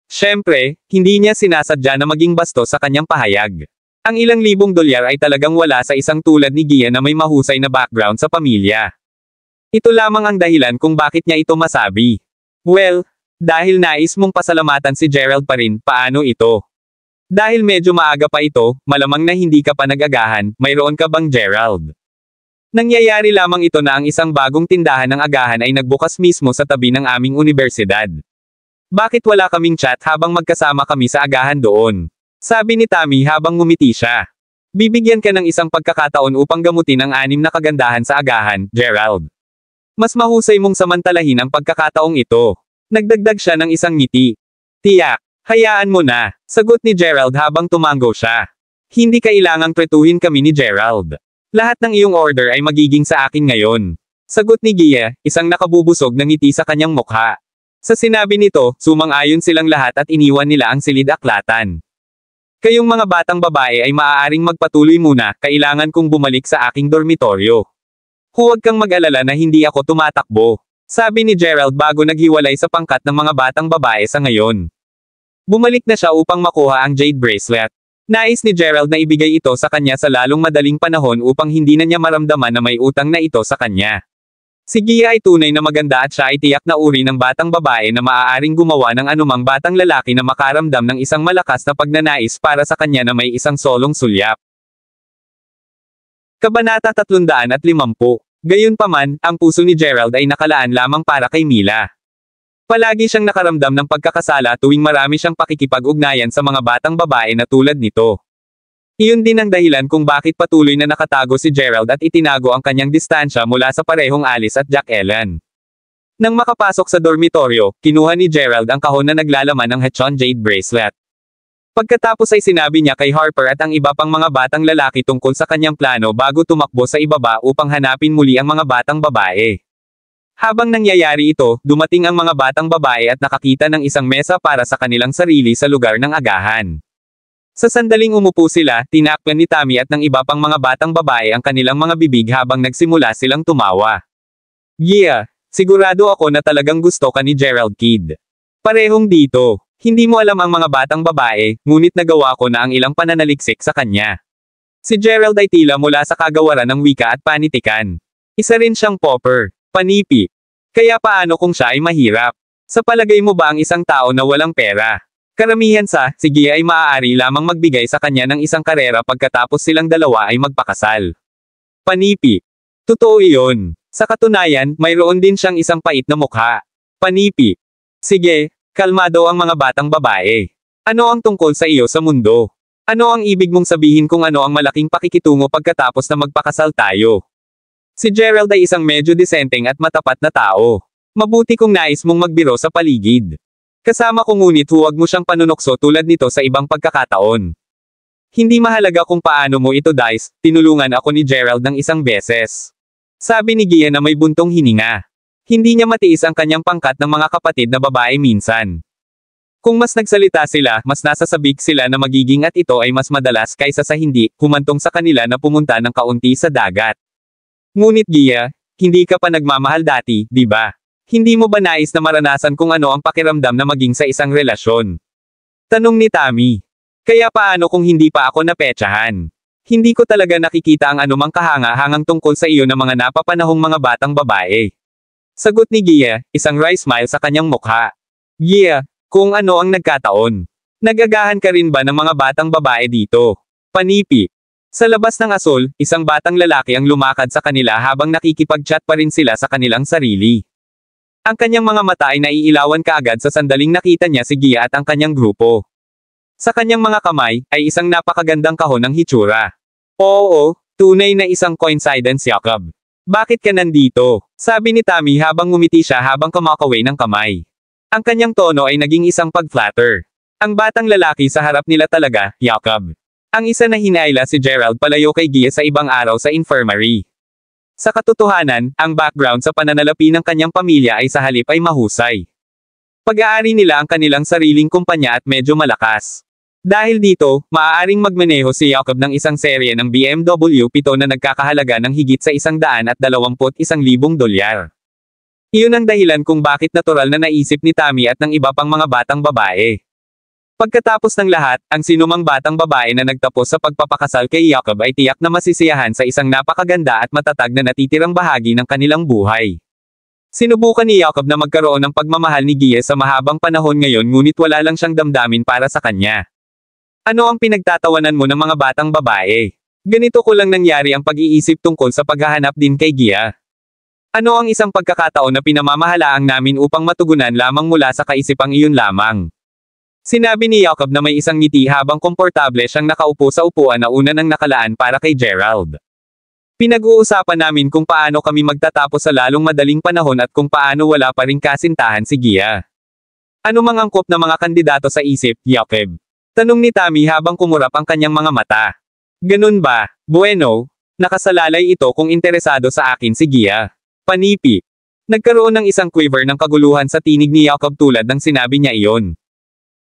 Siyempre, hindi niya sinasadya na maging bastos sa kanyang pahayag. Ang ilang libong dolyar ay talagang wala sa isang tulad ni Gia na may mahusay na background sa pamilya. Ito lamang ang dahilan kung bakit niya ito masabi. Well, dahil nais mong pasalamatan si Gerald pa rin, paano ito? Dahil medyo maaga pa ito, malamang na hindi ka pa nag-agahan, mayroon ka bang Gerald? Nangyayari lamang ito na ang isang bagong tindahan ng agahan ay nagbukas mismo sa tabi ng aming universidad. Bakit wala kaming chat habang magkasama kami sa agahan doon? Sabi ni Tammy habang ngumiti siya. Bibigyan ka ng isang pagkakataon upang gamutin ang 6 na kagandahan sa agahan, Gerald. Mas mahusay mong samantalahin ang pagkakataong ito. Nagdagdag siya ng isang ngiti. Tiyak. Hayaan mo na, sagot ni Gerald habang tumango siya. Hindi kailangang tretuhin kami ni Gerald. Lahat ng iyong order ay magiging sa akin ngayon. Sagot ni Gia, isang nakabubusog na ngiti sa kanyang mukha. Sa sinabi nito, sumang-ayon silang lahat at iniwan nila ang silid-aklatan. Kayong mga batang babae ay maaaring magpatuloy muna, kailangan kong bumalik sa aking dormitoryo. Huwag kang mag-alala na hindi ako tumatakbo. Sabi ni Gerald bago naghiwalay sa pangkat ng mga batang babae sa ngayon. Bumalik na siya upang makuha ang jade bracelet. Nais ni Gerald na ibigay ito sa kanya sa lalong madaling panahon upang hindi na niya maramdaman na may utang na ito sa kanya. Si Gia ay tunay na maganda at siya ay tiyak na uri ng batang babae na maaaring gumawa ng anumang batang lalaki na makaramdam ng isang malakas na pagnanais para sa kanya na may isang solong sulyap. Kabanata 350. Gayunpaman, ang puso ni Gerald ay nakalaan lamang para kay Mila. Palagi siyang nakaramdam ng pagkakasala tuwing marami siyang pakikipag-ugnayan sa mga batang babae na tulad nito. Iyon din ang dahilan kung bakit patuloy na nakatago si Gerald at itinago ang kanyang distansya mula sa parehong Alice at Jack Ellen. Nang makapasok sa dormitoryo, kinuha ni Gerald ang kahon na naglalaman ng Hechon Jade Bracelet. Pagkatapos ay sinabi niya kay Harper at ang iba pang mga batang lalaki tungkol sa kanyang plano bago tumakbo sa ibaba upang hanapin muli ang mga batang babae. Habang nangyayari ito, dumating ang mga batang babae at nakakita ng isang mesa para sa kanilang sarili sa lugar ng agahan. Sa sandaling umupo sila, tinakpan ni Tammy at ng iba pang mga batang babae ang kanilang mga bibig habang nagsimula silang tumawa. Yeah, sigurado ako na talagang gusto ka ni Gerald Kid. Parehong dito. Hindi mo alam ang mga batang babae, ngunit nagawa ko na ang ilang pananaliksik sa kanya. Si Gerald ay tila mula sa kagawaran ng wika at panitikan. Isa rin siyang popper, panipi. Kaya paano kung siya ay mahirap? Sa palagay mo ba ang isang tao na walang pera? Karamihan sige ay maaari lamang magbigay sa kanya ng isang karera pagkatapos silang dalawa ay magpakasal. Panipi. Totoo iyon. Sa katunayan, mayroon din siyang isang pait na mukha. Panipi. Sige, kalmado ang mga batang babae. Ano ang tungkol sa iyo sa mundo? Ano ang ibig mong sabihin kung ano ang malaking pakikitungo pagkatapos na magpakasal tayo? Si Gerald ay isang medyo disenteng at matapat na tao. Mabuti kung nais mong magbiro sa paligid. Kasama ko ngunit huwag mo siyang panunokso tulad nito sa ibang pagkakataon. Hindi mahalaga kung paano mo ito dice, tinulungan ako ni Gerald ng isang beses. Sabi ni Gia na may buntong hininga. Hindi niya matiis ang kanyang pangkat ng mga kapatid na babae minsan. Kung mas nagsalita sila, mas nasasabik sila na magiging at ito ay mas madalas kaysa sa hindi, humantong sa kanila na pumunta ng kaunti sa dagat. Ngunit Gia, hindi ka pa nagmamahal dati, di ba? Hindi mo ba nais na maranasan kung ano ang pakiramdam na maging sa isang relasyon? Tanong ni Tammy. Kaya paano kung hindi pa ako napetsahan? Hindi ko talaga nakikita ang anumang kahanga-hangang tungkol sa iyo ng mga napapanahong mga batang babae. Sagot ni Gia, isang wry smile sa kanyang mukha. Gia, kung ano ang nagkataon. Nagagahan ka rin ba ng mga batang babae dito? Panipi. Sa labas ng asol, isang batang lalaki ang lumakad sa kanila habang nakikipag-chat pa rin sila sa kanilang sarili. Ang kanyang mga mata ay naiilawan kaagad sa sandaling nakita niya si Gia at ang kanyang grupo. Sa kanyang mga kamay, ay isang napakagandang kahon ng hitsura. Oo, tunay na isang coincidence Jacob. Bakit ka nandito? Sabi ni Tammy habang ngumiti siya habang kumakaway ng kamay. Ang kanyang tono ay naging isang pag-flatter. Ang batang lalaki sa harap nila talaga, Jacob. Ang isa na hinaila si Gerald palayo kay Gia sa ibang araw sa infirmary. Sa katotohanan, ang background sa pananalapi ng kanyang pamilya ay sa halip ay mahusay. Pag-aari nila ang kanilang sariling kumpanya at medyo malakas. Dahil dito, maaaring magmaneho si Jacob ng isang serye ng BMW 7 na nagkakahalaga ng higit sa $121,000. Iyon ang dahilan kung bakit natural na naisip ni Tammy at ng iba pang mga batang babae. Pagkatapos ng lahat, ang sinumang batang babae na nagtapos sa pagpapakasal kay Jacob ay tiyak na masisiyahan sa isang napakaganda at matatag na natitirang bahagi ng kanilang buhay. Sinubukan ni Jacob na magkaroon ng pagmamahal ni Gia sa mahabang panahon ngayon ngunit wala lang siyang damdamin para sa kanya. Ano ang pinagtatawanan mo ng mga batang babae? Ganito ko lang nangyari ang pag-iisip tungkol sa paghahanap din kay Gia. Ano ang isang pagkakataon na pinamamahalaang namin upang matugunan lamang mula sa kaisipang iyon lamang? Sinabi ni Jacob na may isang ngiti habang komportable siyang nakaupo sa upuan na una nang nakalaan para kay Gerald. Pinag-uusapan namin kung paano kami magtatapos sa lalong madaling panahon at kung paano wala pa ring kasintahan si Gia. Ano mang angkop na mga kandidato sa isip, Jacob? Tanong ni Tammy habang kumurap ang kanyang mga mata. Ganun ba? Bueno, nakasalalay ito kung interesado sa akin si Gia. Panipi. Nagkaroon ng isang quiver ng kaguluhan sa tinig ni Jacob tulad ng sinabi niya iyon.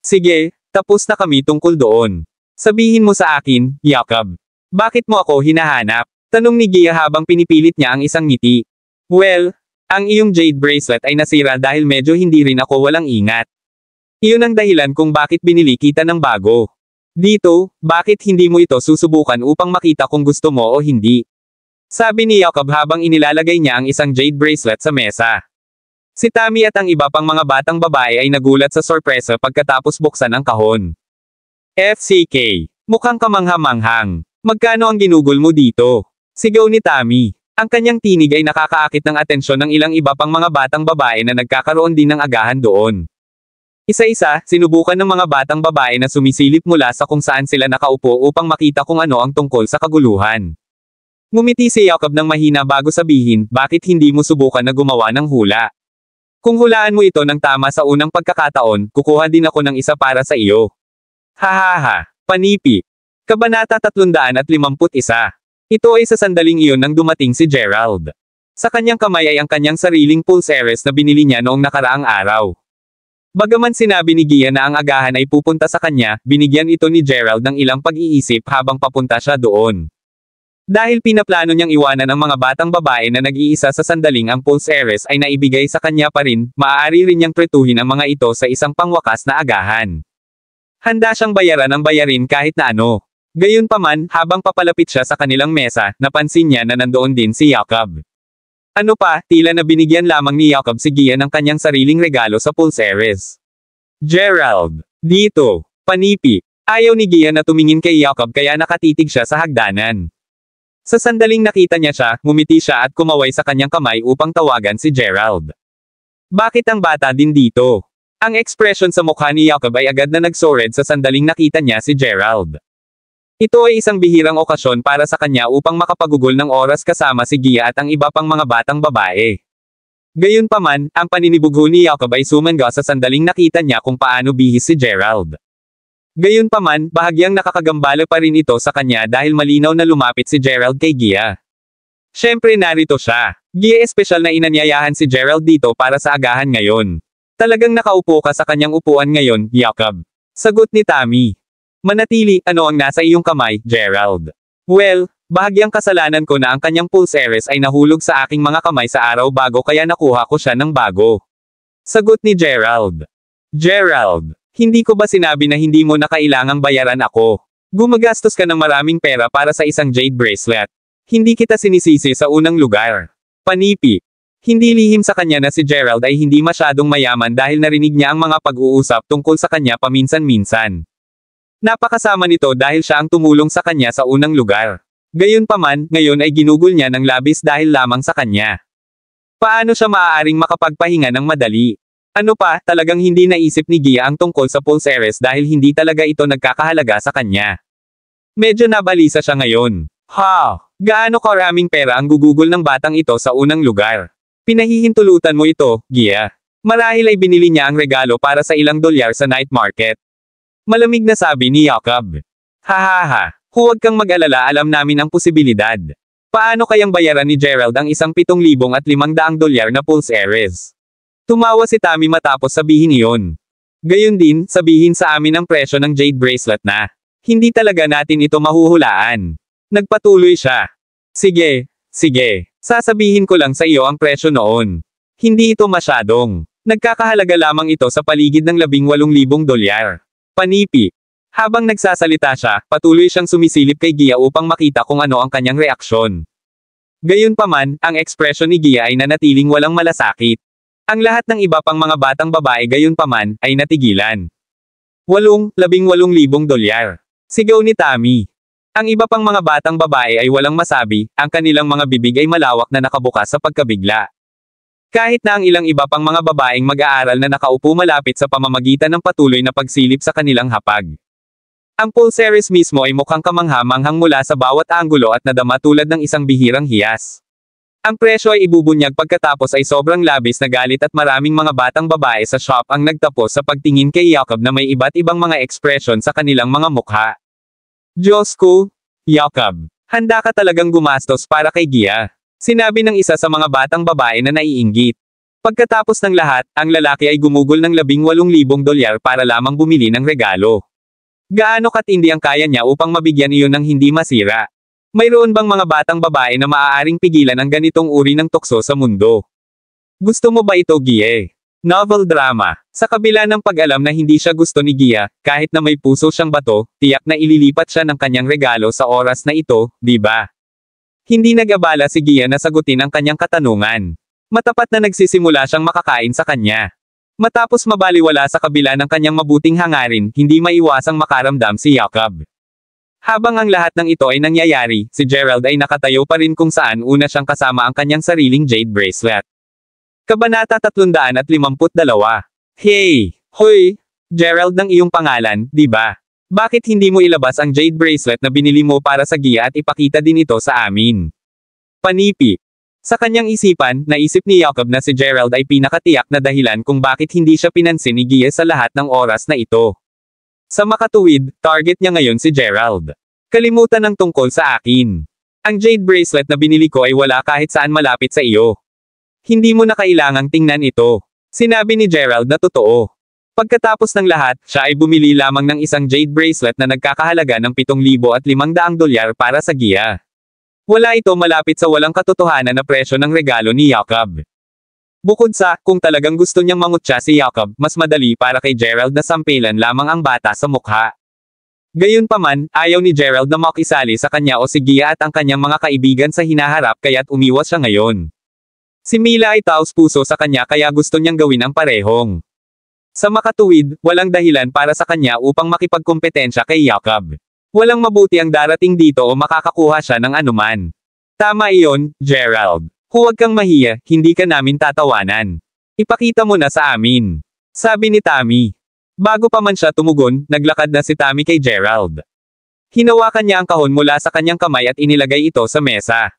Sige, tapos na kami tungkol doon. Sabihin mo sa akin, Jacob. Bakit mo ako hinahanap? Tanong ni Gia habang pinipilit niya ang isang ngiti. Well, ang iyong jade bracelet ay nasira dahil medyo hindi rin ako walang ingat. Iyon ang dahilan kung bakit binili kita ng bago. Dito, bakit hindi mo ito susubukan upang makita kung gusto mo o hindi? Sabi ni Jacob habang inilalagay niya ang isang jade bracelet sa mesa. Si Tammy at ang iba pang mga batang babae ay nagulat sa sorpresa pagkatapos buksan ang kahon. FCK. Mukhang kamangha-manghang. Magkano ang ginugol mo dito? Sigaw ni Tammy. Ang kanyang tinig ay nakakaakit ng atensyon ng ilang iba pang mga batang babae na nagkakaroon din ng agahan doon. Isa-isa, sinubukan ng mga batang babae na sumisilip mula sa kung saan sila nakaupo upang makita kung ano ang tungkol sa kaguluhan. Ngumiti si Jacob ng mahina bago sabihin, bakit hindi mo subukan na gumawa ng hula? Kung hulaan mo ito ng tama sa unang pagkakataon, kukuha din ako ng isa para sa iyo. Hahaha, panipi. Kabanata 351. Ito ay sa sandaling iyon nang dumating si Gerald. Sa kanyang kamay ay ang kanyang sariling pulseres na binili niya noong nakaraang araw. Bagaman sinabi ni Gia na ang agahan ay pupunta sa kanya, binigyan ito ni Gerald ng ilang pag-iisip habang papunta siya doon. Dahil pinaplano niyang iwanan ang mga batang babae na nag-iisa sa sandaling ang pulseres ay naibigay sa kanya pa rin, maaari rin niyang tretuhin ang mga ito sa isang pangwakas na agahan. Handa siyang bayaran ang bayarin kahit na ano. Gayunpaman, habang papalapit siya sa kanilang mesa, napansin niya na nandoon din si Jacob. Ano pa, tila na binigyan lamang ni Jacob si Gia ng kanyang sariling regalo sa pulseres. Gerald, dito, panipi. Ayaw ni Gia na tumingin kay Jacob kaya nakatitig siya sa hagdanan. Sa sandaling nakita niya siya, ngumiti siya at kumaway sa kanyang kamay upang tawagan si Gerald. Bakit ang bata din dito? Ang ekspresyon sa mukha ni Jacob ay agad na nagsored sa sandaling nakita niya si Gerald. Ito ay isang bihirang okasyon para sa kanya upang makapagugol ng oras kasama si Gia at ang iba pang mga batang babae. Gayunpaman, ang paninibugho ni Jacob ay sumangga sa sandaling nakita niya kung paano bihis si Gerald. Gayunpaman, bahagyang nakakagambala pa rin ito sa kanya dahil malinaw na lumapit si Gerald kay Gia. Siyempre narito siya. Gia espesyal na inanyayahan si Gerald dito para sa agahan ngayon. Talagang nakaupo ka sa kanyang upuan ngayon, Jacob. Sagot ni Tammy. Manatili, ano ang nasa iyong kamay, Gerald? Well, bahagyang kasalanan ko na ang kanyang pulseres ay nahulog sa aking mga kamay sa araw bago kaya nakuha ko siya ng bago. Sagot ni Gerald. Gerald. Hindi ko ba sinabi na hindi mo na kailangang bayaran ako? Gumagastos ka ng maraming pera para sa isang jade bracelet. Hindi kita sinisisi sa unang lugar. Panipi. Hindi lihim sa kanya na si Gerald ay hindi masyadong mayaman dahil narinig niya ang mga pag-uusap tungkol sa kanya paminsan-minsan. Napakasama nito dahil siya ang tumulong sa kanya sa unang lugar. Gayunpaman, ngayon ay ginugol niya ng labis dahil lamang sa kanya. Paano siya maaaring makapagpahinga ng madali? Ano pa, talagang hindi naisip ni Gia ang tungkol sa pulseres dahil hindi talaga ito nagkakahalaga sa kanya. Medyo nabalisa siya ngayon. Gaano karaming pera ang gugugol ng batang ito sa unang lugar? Pinahihintulutan mo ito, Gia. Marahil ay binili niya ang regalo para sa ilang dolyar sa night market. Malamig na sabi ni Jacob. Huwag kang mag-alala, alam namin ang posibilidad. Paano kayang bayaran ni Gerald ang isang 7,500 dolyar na pulseres? Tumawa si Tammy matapos sabihin iyon. Gayon din, sabihin sa amin ang presyo ng jade bracelet na. Hindi talaga natin ito mahuhulaan. Nagpatuloy siya. Sige. Sasabihin ko lang sa iyo ang presyo noon. Hindi ito masyadong. Nagkakahalaga lamang ito sa paligid ng 18,000 dolyar. Panipi. Habang nagsasalita siya, patuloy siyang sumisilip kay Gia upang makita kung ano ang kanyang reaksyon. Gayunpaman, ang ekspresyon ni Gia ay nanatiling walang malasakit. Ang lahat ng iba pang mga batang babae gayunpaman, ay natigilan. 18,000 dolyar. Sigaw ni Tammy. Ang iba pang mga batang babae ay walang masabi, ang kanilang mga bibig ay malawak na nakabukas sa pagkabigla. Kahit na ang ilang iba pang mga babaeng mag-aaral na nakaupo malapit sa pamamagitan ng patuloy na pagsilip sa kanilang hapag. Ang pulseres mismo ay mukhang kamangha-manghang mula sa bawat anggulo at nadama tulad ng isang bihirang hiyas. Ang presyo ay ibubunyag pagkatapos ay sobrang labis na galit at maraming mga batang babae sa shop ang nagtapos sa pagtingin kay Jacob na may iba't ibang mga ekspresyon sa kanilang mga mukha. Diyos ko, Jacob, handa ka talagang gumastos para kay Gia. Sinabi ng isa sa mga batang babae na naiinggit. Pagkatapos ng lahat, ang lalaki ay gumugol ng 18,000 dolyar para lamang bumili ng regalo. Gaano katindi ang kaya niya upang mabigyan iyon ng hindi masira? Mayroon bang mga batang babae na maaaring pigilan ang ganitong uri ng tukso sa mundo? Gusto mo ba ito, Gia? Novel drama. Sa kabila ng pag-alam na hindi siya gusto ni Gia, kahit na may puso siyang bato, tiyak na ililipat siya ng kanyang regalo sa oras na ito, di ba? Hindi nag-abala si Gia na sagutin ang kanyang katanungan. Matapat na nagsisimula siyang makakain sa kanya. Matapos mabaliwala sa kabila ng kanyang mabuting hangarin, hindi maiwasang makaramdam si Jacob. Habang ang lahat ng ito ay nangyayari, si Gerald ay nakatayo pa rin kung saan una siyang kasama ang kanyang sariling jade bracelet. Kabanata 352. Hey! Hoy! Gerald ng iyong pangalan, di ba? Bakit hindi mo ilabas ang jade bracelet na binili mo para sa Gia at ipakita din ito sa amin? Panipi. Sa kanyang isipan, naisip ni Jacob na si Gerald ay pinakatiyak na dahilan kung bakit hindi siya pinansin ni Gia sa lahat ng oras na ito. Sa makatuwid, target niya ngayon si Gerald. Kalimutan ang tungkol sa akin. Ang jade bracelet na binili ko ay wala kahit saan malapit sa iyo. Hindi mo na kailangang tingnan ito. Sinabi ni Gerald na totoo. Pagkatapos ng lahat, siya ay bumili lamang ng isang jade bracelet na nagkakahalaga ng $7,500 para sa Gia. Wala ito malapit sa walang katotohanan na presyo ng regalo ni Jacob. Bukod sa, kung talagang gusto niyang mangutya si Jacob, mas madali para kay Gerald na sampilan lamang ang bata sa mukha. Gayunpaman, ayaw ni Gerald na makisali sa kanya o si Gia at ang kanyang mga kaibigan sa hinaharap kaya't umiwas siya ngayon. Si Mila ay taos puso sa kanya kaya gusto niyang gawin ang parehong. Sa makatuwid, walang dahilan para sa kanya upang makipagkompetensya kay Jacob. Walang mabuti ang darating dito o makakakuha siya ng anuman. Tama iyon, Gerald. Huwag kang mahiya, hindi ka namin tatawanan. Ipakita mo na sa amin. Sabi ni Tammy. Bago pa man siya tumugon, naglakad na si Tammy kay Gerald. Hinawakan niya ang kahon mula sa kanyang kamay at inilagay ito sa mesa.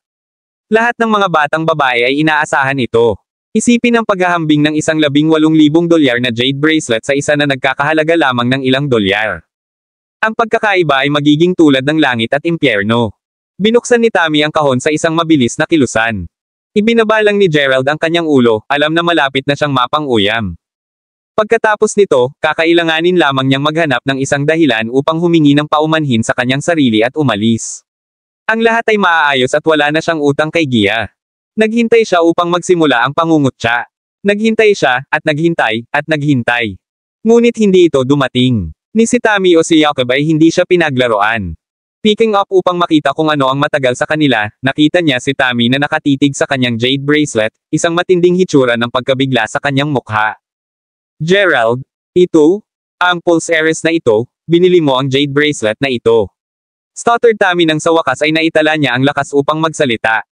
Lahat ng mga batang babae ay inaasahan ito. Isipin ang paghahambing ng isang $18,000 na jade bracelet sa isa na nagkakahalaga lamang ng ilang dolyar. Ang pagkakaiba ay magiging tulad ng langit at impyerno. Binuksan ni Tammy ang kahon sa isang mabilis na kilusan. Ibinaba lang ni Gerald ang kanyang ulo, alam na malapit na siyang mapang-uyam. Pagkatapos nito, kakailanganin lamang niyang maghanap ng isang dahilan upang humingi ng paumanhin sa kanyang sarili at umalis. Ang lahat ay maaayos at wala na siyang utang kay Gia. Naghintay siya upang magsimula ang pangungutya. Naghintay siya, at naghintay, at naghintay. Ngunit hindi ito dumating. Ni si Tammy o si Jacob ay hindi siya pinaglaruan. Picking up upang makita kung ano ang matagal sa kanila, nakita niya si Tammy na nakatitig sa kanyang jade bracelet, isang matinding hitsura ng pagkabigla sa kanyang mukha. Gerald, ito? Ang pulse heiress na ito, binili mo ang jade bracelet na ito. Stuttered Tammy nang sa wakas ay naitala niya ang lakas upang magsalita.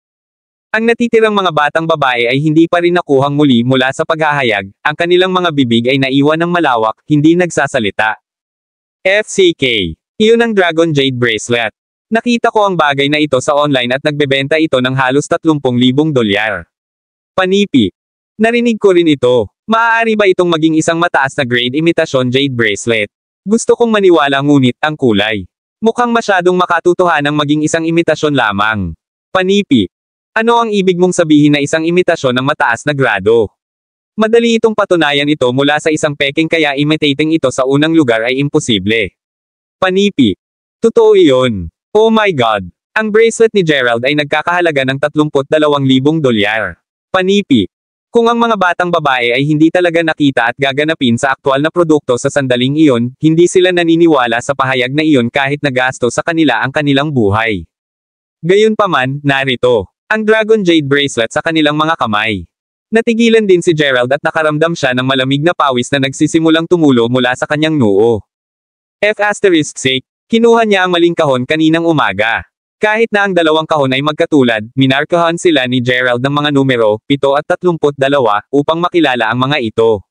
Ang natitirang mga batang babae ay hindi pa rin nakuhang muli mula sa paghahayag, ang kanilang mga bibig ay naiwan ng malawak, hindi nagsasalita. FCK. Iyon ang Dragon Jade Bracelet. Nakita ko ang bagay na ito sa online at nagbebenta ito ng halos $30,000. Panipi. Narinig ko rin ito. Maaari ba itong maging isang mataas na grade imitasyon jade bracelet? Gusto kong maniwala ngunit ang kulay. Mukhang masyadong makatotohanang maging isang imitasyon lamang. Panipi. Ano ang ibig mong sabihin na isang imitasyon ng mataas na grado? Madali itong patunayan ito mula sa isang peking kaya imitating ito sa unang lugar ay imposible. Panipi. Totoo iyon. Oh my God. Ang bracelet ni Gerald ay nagkakahalaga ng $32,000. Panipi. Kung ang mga batang babae ay hindi talaga nakita at gaganapin sa aktwal na produkto sa sandaling iyon, hindi sila naniniwala sa pahayag na iyon kahit nagasto sa kanila ang kanilang buhay. Gayunpaman, narito. Ang Dragon Jade Bracelet sa kanilang mga kamay. Natigilan din si Gerald at nakaramdam siya ng malamig na pawis na nagsisimulang tumulo mula sa kanyang noo. F***, kinuha niya ang maling kahon kaninang umaga. Kahit na ang dalawang kahon ay magkatulad, minarkahan sila ni Gerald ng mga numero, 7 at 32, upang makilala ang mga ito.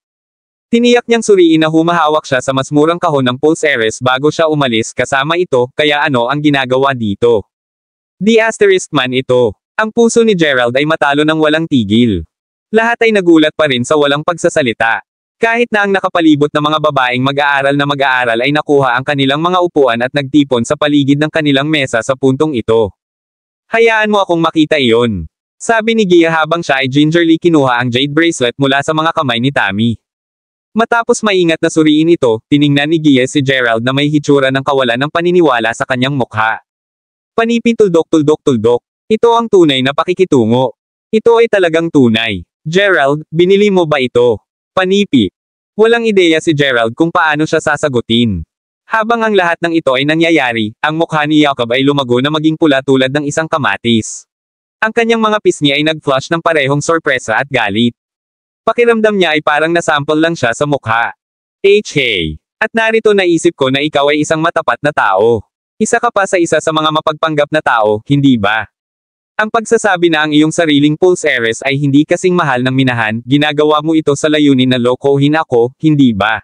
Tiniyak niyang suriin na humahawak siya sa mas murang kahon ng pulse heiress bago siya umalis kasama ito, kaya ano ang ginagawa dito? The asterisk man ito. Ang puso ni Gerald ay matalo ng walang tigil. Lahat ay nagulat pa rin sa walang pagsasalita. Kahit na ang nakapalibot na mga babaeng mag-aaral ay nakuha ang kanilang mga upuan at nagtipon sa paligid ng kanilang mesa sa puntong ito. Hayaan mo akong makita iyon. Sabi ni Gia habang siya ay gingerly kinuha ang jade bracelet mula sa mga kamay ni Tammy. Matapos maingat na suriin ito, tiningnan ni Gia si Gerald na may hitsura ng kawalan ng paniniwala sa kanyang mukha. Panipi tuldok. Ito ang tunay na pakikitungo. Ito ay talagang tunay. Gerald, binili mo ba ito? Panipi. Walang ideya si Gerald kung paano siya sasagutin. Habang ang lahat ng ito ay nangyayari, ang mukha ni Jacob ay lumago na maging pula tulad ng isang kamatis. Ang kanyang mga pisngi ay nag-flush ng parehong sorpresa at galit. Pakiramdam niya ay parang nasample lang siya sa mukha. Hey. At narito naisip ko na ikaw ay isang matapat na tao. Isa ka pa sa isa sa mga mapagpanggap na tao, hindi ba? Ang pagsasabi na ang iyong sariling pulse heiress ay hindi kasing mahal ng minahan, ginagawa mo ito sa layunin na lokohin ako, hindi ba?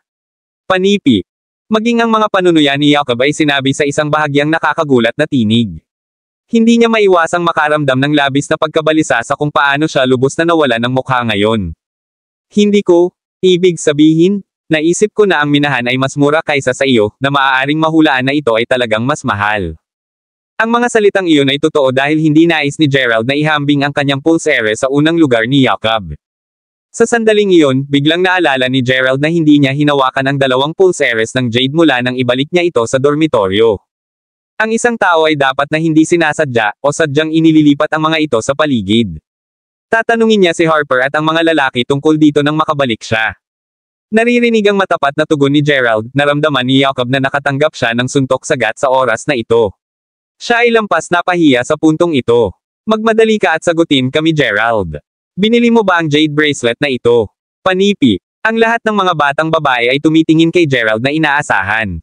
Panipi. Maging ang mga panunuya ni Jacob ay sinabi sa isang bahagyang nakakagulat na tinig. Hindi niya maiwasang makaramdam ng labis na pagkabalisa sa kung paano siya lubos na nawala ng mukha ngayon. Hindi ko, ibig sabihin, naisip ko na ang minahan ay mas mura kaysa sa iyo, na maaaring mahulaan na ito ay talagang mas mahal. Ang mga salitang iyon ay totoo dahil hindi nais ni Gerald na ihambing ang kanyang pulsere sa unang lugar ni Jacob. Sa sandaling iyon, biglang naalala ni Gerald na hindi niya hinawakan ang dalawang pulseres ng Jade mula nang ibalik niya ito sa dormitoryo. Ang isang tao ay dapat na hindi sinasadya o sadyang inililipat ang mga ito sa paligid. Tatanungin niya si Harper at ang mga lalaki tungkol dito nang makabalik siya. Naririnig ang matapat na tugon ni Gerald, naramdaman ni Jacob na nakatanggap siya ng suntok sagat sa oras na ito. Siya ay lampas na pahiya sa puntong ito. Magmadali ka at sagutin kami, Gerald. Binili mo ba ang jade bracelet na ito? Panipi. Ang lahat ng mga batang babae ay tumitingin kay Gerald na inaasahan.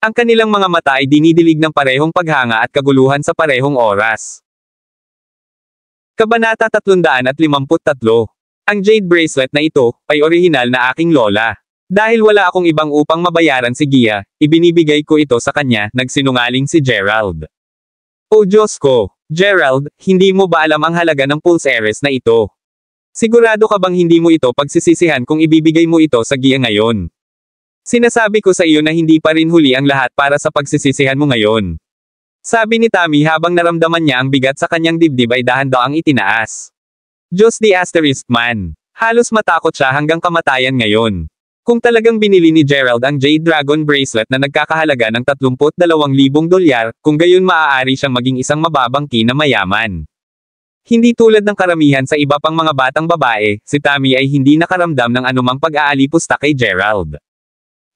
Ang kanilang mga mata ay dinidilig ng parehong paghanga at kaguluhan sa parehong oras. Kabanata 353. Ang jade bracelet na ito ay orihinal na aking lola. Dahil wala akong ibang upang mabayaran si Gia, ibinibigay ko ito sa kanya, nagsinungaling si Gerald. Oh Diyos ko, Gerald, hindi mo ba alam ang halaga ng pulseres na ito? Sigurado ka bang hindi mo ito pagsisisihan kung ibibigay mo ito sa Gia ngayon? Sinasabi ko sa iyo na hindi pa rin huli ang lahat para sa pagsisisihan mo ngayon. Sabi ni Tammy habang naramdaman niya ang bigat sa kanyang dibdib ay dahan-daang itinaas. Diyos di asterisk man. Halos matakot siya hanggang kamatayan ngayon. Kung talagang binili ni Gerald ang Jade Dragon Bracelet na nagkakahalaga ng $32,000, kung gayon maaari siyang maging isang mababangki na mayaman. Hindi tulad ng karamihan sa iba pang mga batang babae, si Tammy ay hindi nakaramdam ng anumang pag-aalipusta kay Gerald.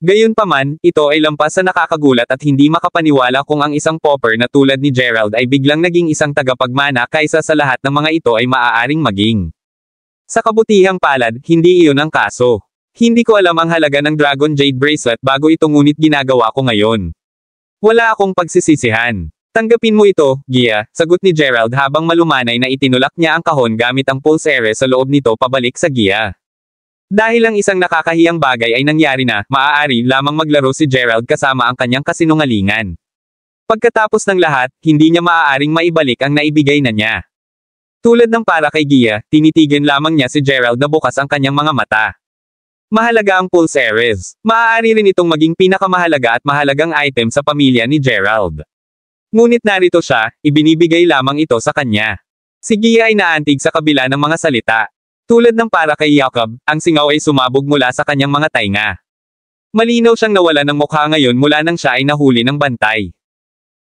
Gayunpaman, ito ay lampas sa nakakagulat at hindi makapaniwala kung ang isang popper na tulad ni Gerald ay biglang naging isang tagapagmana kaysa sa lahat ng mga ito ay maaaring maging. Sa kabutihang palad, hindi iyon ang kaso. Hindi ko alam ang halaga ng Dragon Jade Bracelet bago ito ngunit ginagawa ko ngayon. Wala akong pagsisisihan. Tanggapin mo ito, Gia, sagot ni Gerald habang malumanay na itinulak niya ang kahon gamit ang pulsere sa loob nito pabalik sa Gia. Dahil ang isang nakakahiyang bagay ay nangyari na, maaari lamang maglaro si Gerald kasama ang kanyang kasinungalingan. Pagkatapos ng lahat, hindi niya maaaring maibalik ang naibigay na niya. Tulad ng para kay Gia, tinitigan lamang niya si Gerald na bukas ang kanyang mga mata. Mahalaga ang pulseres. Maaari rin itong maging pinakamahalaga at mahalagang item sa pamilya ni Gerald. Ngunit narito siya, ibinibigay lamang ito sa kanya. Si Gia ay naantig sa kabila ng mga salita. Tulad ng para kay Jacob, ang singaw ay sumabog mula sa kanyang mga tainga. Malinaw siyang nawala ng mukha ngayon mula nang siya ay nahuli ng bantay.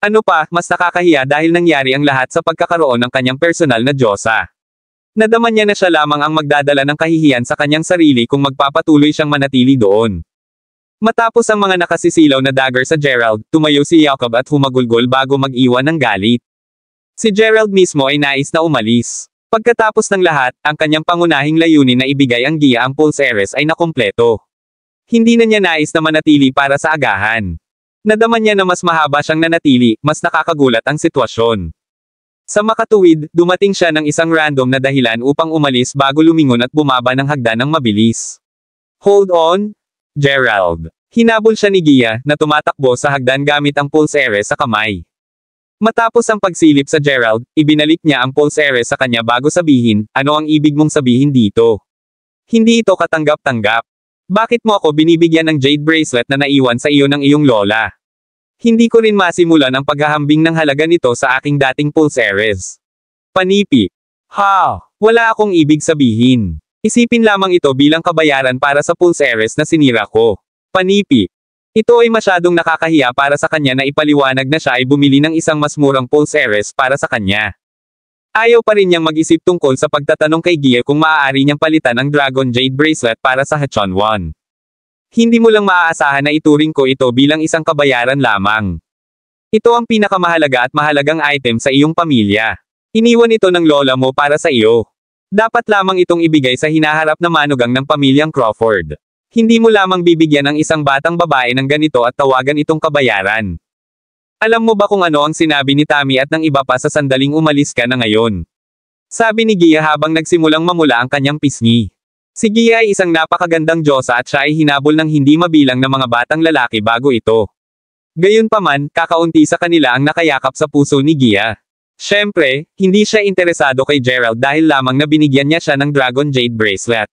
Ano pa, mas nakakahiya dahil nangyari ang lahat sa pagkakaroon ng kanyang personal na Diyosa. Nadaman niya na siya lamang ang magdadala ng kahihiyan sa kanyang sarili kung magpapatuloy siyang manatili doon. Matapos ang mga nakasisilaw na dagger sa Gerald, tumayo si Jacob at humagulgol bago mag-iwan ng galit. Si Gerald mismo ay nais na umalis. Pagkatapos ng lahat, ang kanyang pangunahing layunin na ibigay ang Gia ang pulseres ay nakumpleto. Hindi na niya nais na manatili para sa agahan. Nadaman niya na mas mahaba siyang nanatili, mas nakakagulat ang sitwasyon. Sa makatuwid, dumating siya ng isang random na dahilan upang umalis bago lumingon at bumaba ng hagdan ng mabilis. Hold on, Gerald. Hinabol siya ni Gia, na tumatakbo sa hagdan gamit ang pulsere sa kamay. Matapos ang pagsilip sa Gerald, ibinalik niya ang pulsere sa kanya bago sabihin, ano ang ibig mong sabihin dito? Hindi ito katanggap-tanggap. Bakit mo ako binibigyan ng jade bracelet na naiwan sa iyo ng iyong lola? Hindi ko rin masimulan ang paghahambing ng halaga nito sa aking dating pulseres. Panipi. Ha! Wala akong ibig sabihin. Isipin lamang ito bilang kabayaran para sa pulseres na sinira ko. Panipi. Ito ay masyadong nakakahiya para sa kanya na ipaliwanag na siya ay bumili ng isang mas murang pulseres para sa kanya. Ayaw pa rin niyang mag-isip tungkol sa pagtatanong kay Gia kung maaari niyang palitan ang Dragon Jade Bracelet para sa Hachonwon. Hindi mo lang maaasahan na ituring ko ito bilang isang kabayaran lamang. Ito ang pinakamahalaga at mahalagang item sa iyong pamilya. Iniwan ito ng lola mo para sa iyo. Dapat lamang itong ibigay sa hinaharap na manugang ng pamilyang Crawford. Hindi mo lamang bibigyan ng isang batang babae ng ganito at tawagan itong kabayaran. Alam mo ba kung ano ang sinabi ni Tammy at ng iba pa sa sandaling umalis ka na ngayon? Sabi ni Gia habang nagsimulang mamula ang kanyang pisngi. Si Gia ay isang napakagandang Diyosa at siya ay hinabol ng hindi mabilang na mga batang lalaki bago ito. Gayunpaman, kakaunti sa kanila ang nakayakap sa puso ni Gia. Siyempre, hindi siya interesado kay Gerald dahil lamang na binigyan niya siya ng Dragon Jade Bracelet.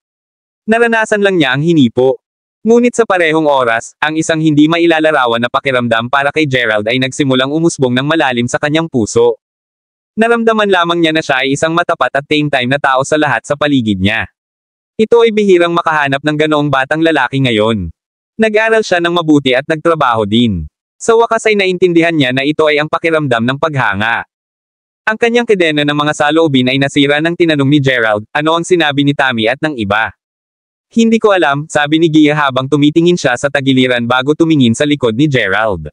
Naranasan lang niya ang hinipo. Ngunit sa parehong oras, ang isang hindi mailalarawan na pakiramdam para kay Gerald ay nagsimulang umusbong ng malalim sa kanyang puso. Naramdaman lamang niya na siya ay isang matapat at tame time na tao sa lahat sa paligid niya. Ito ay bihirang makahanap ng ganoong batang lalaki ngayon. Nag-aral siya ng mabuti at nagtrabaho din. Sa wakas ay naintindihan niya na ito ay ang pakiramdam ng paghanga. Ang kanyang kedena ng mga saloobin ay nasira nang tinanong ni Gerald, ano ang sinabi ni Tammy at ng iba. Hindi ko alam, sabi ni Gia habang tumitingin siya sa tagiliran bago tumingin sa likod ni Gerald.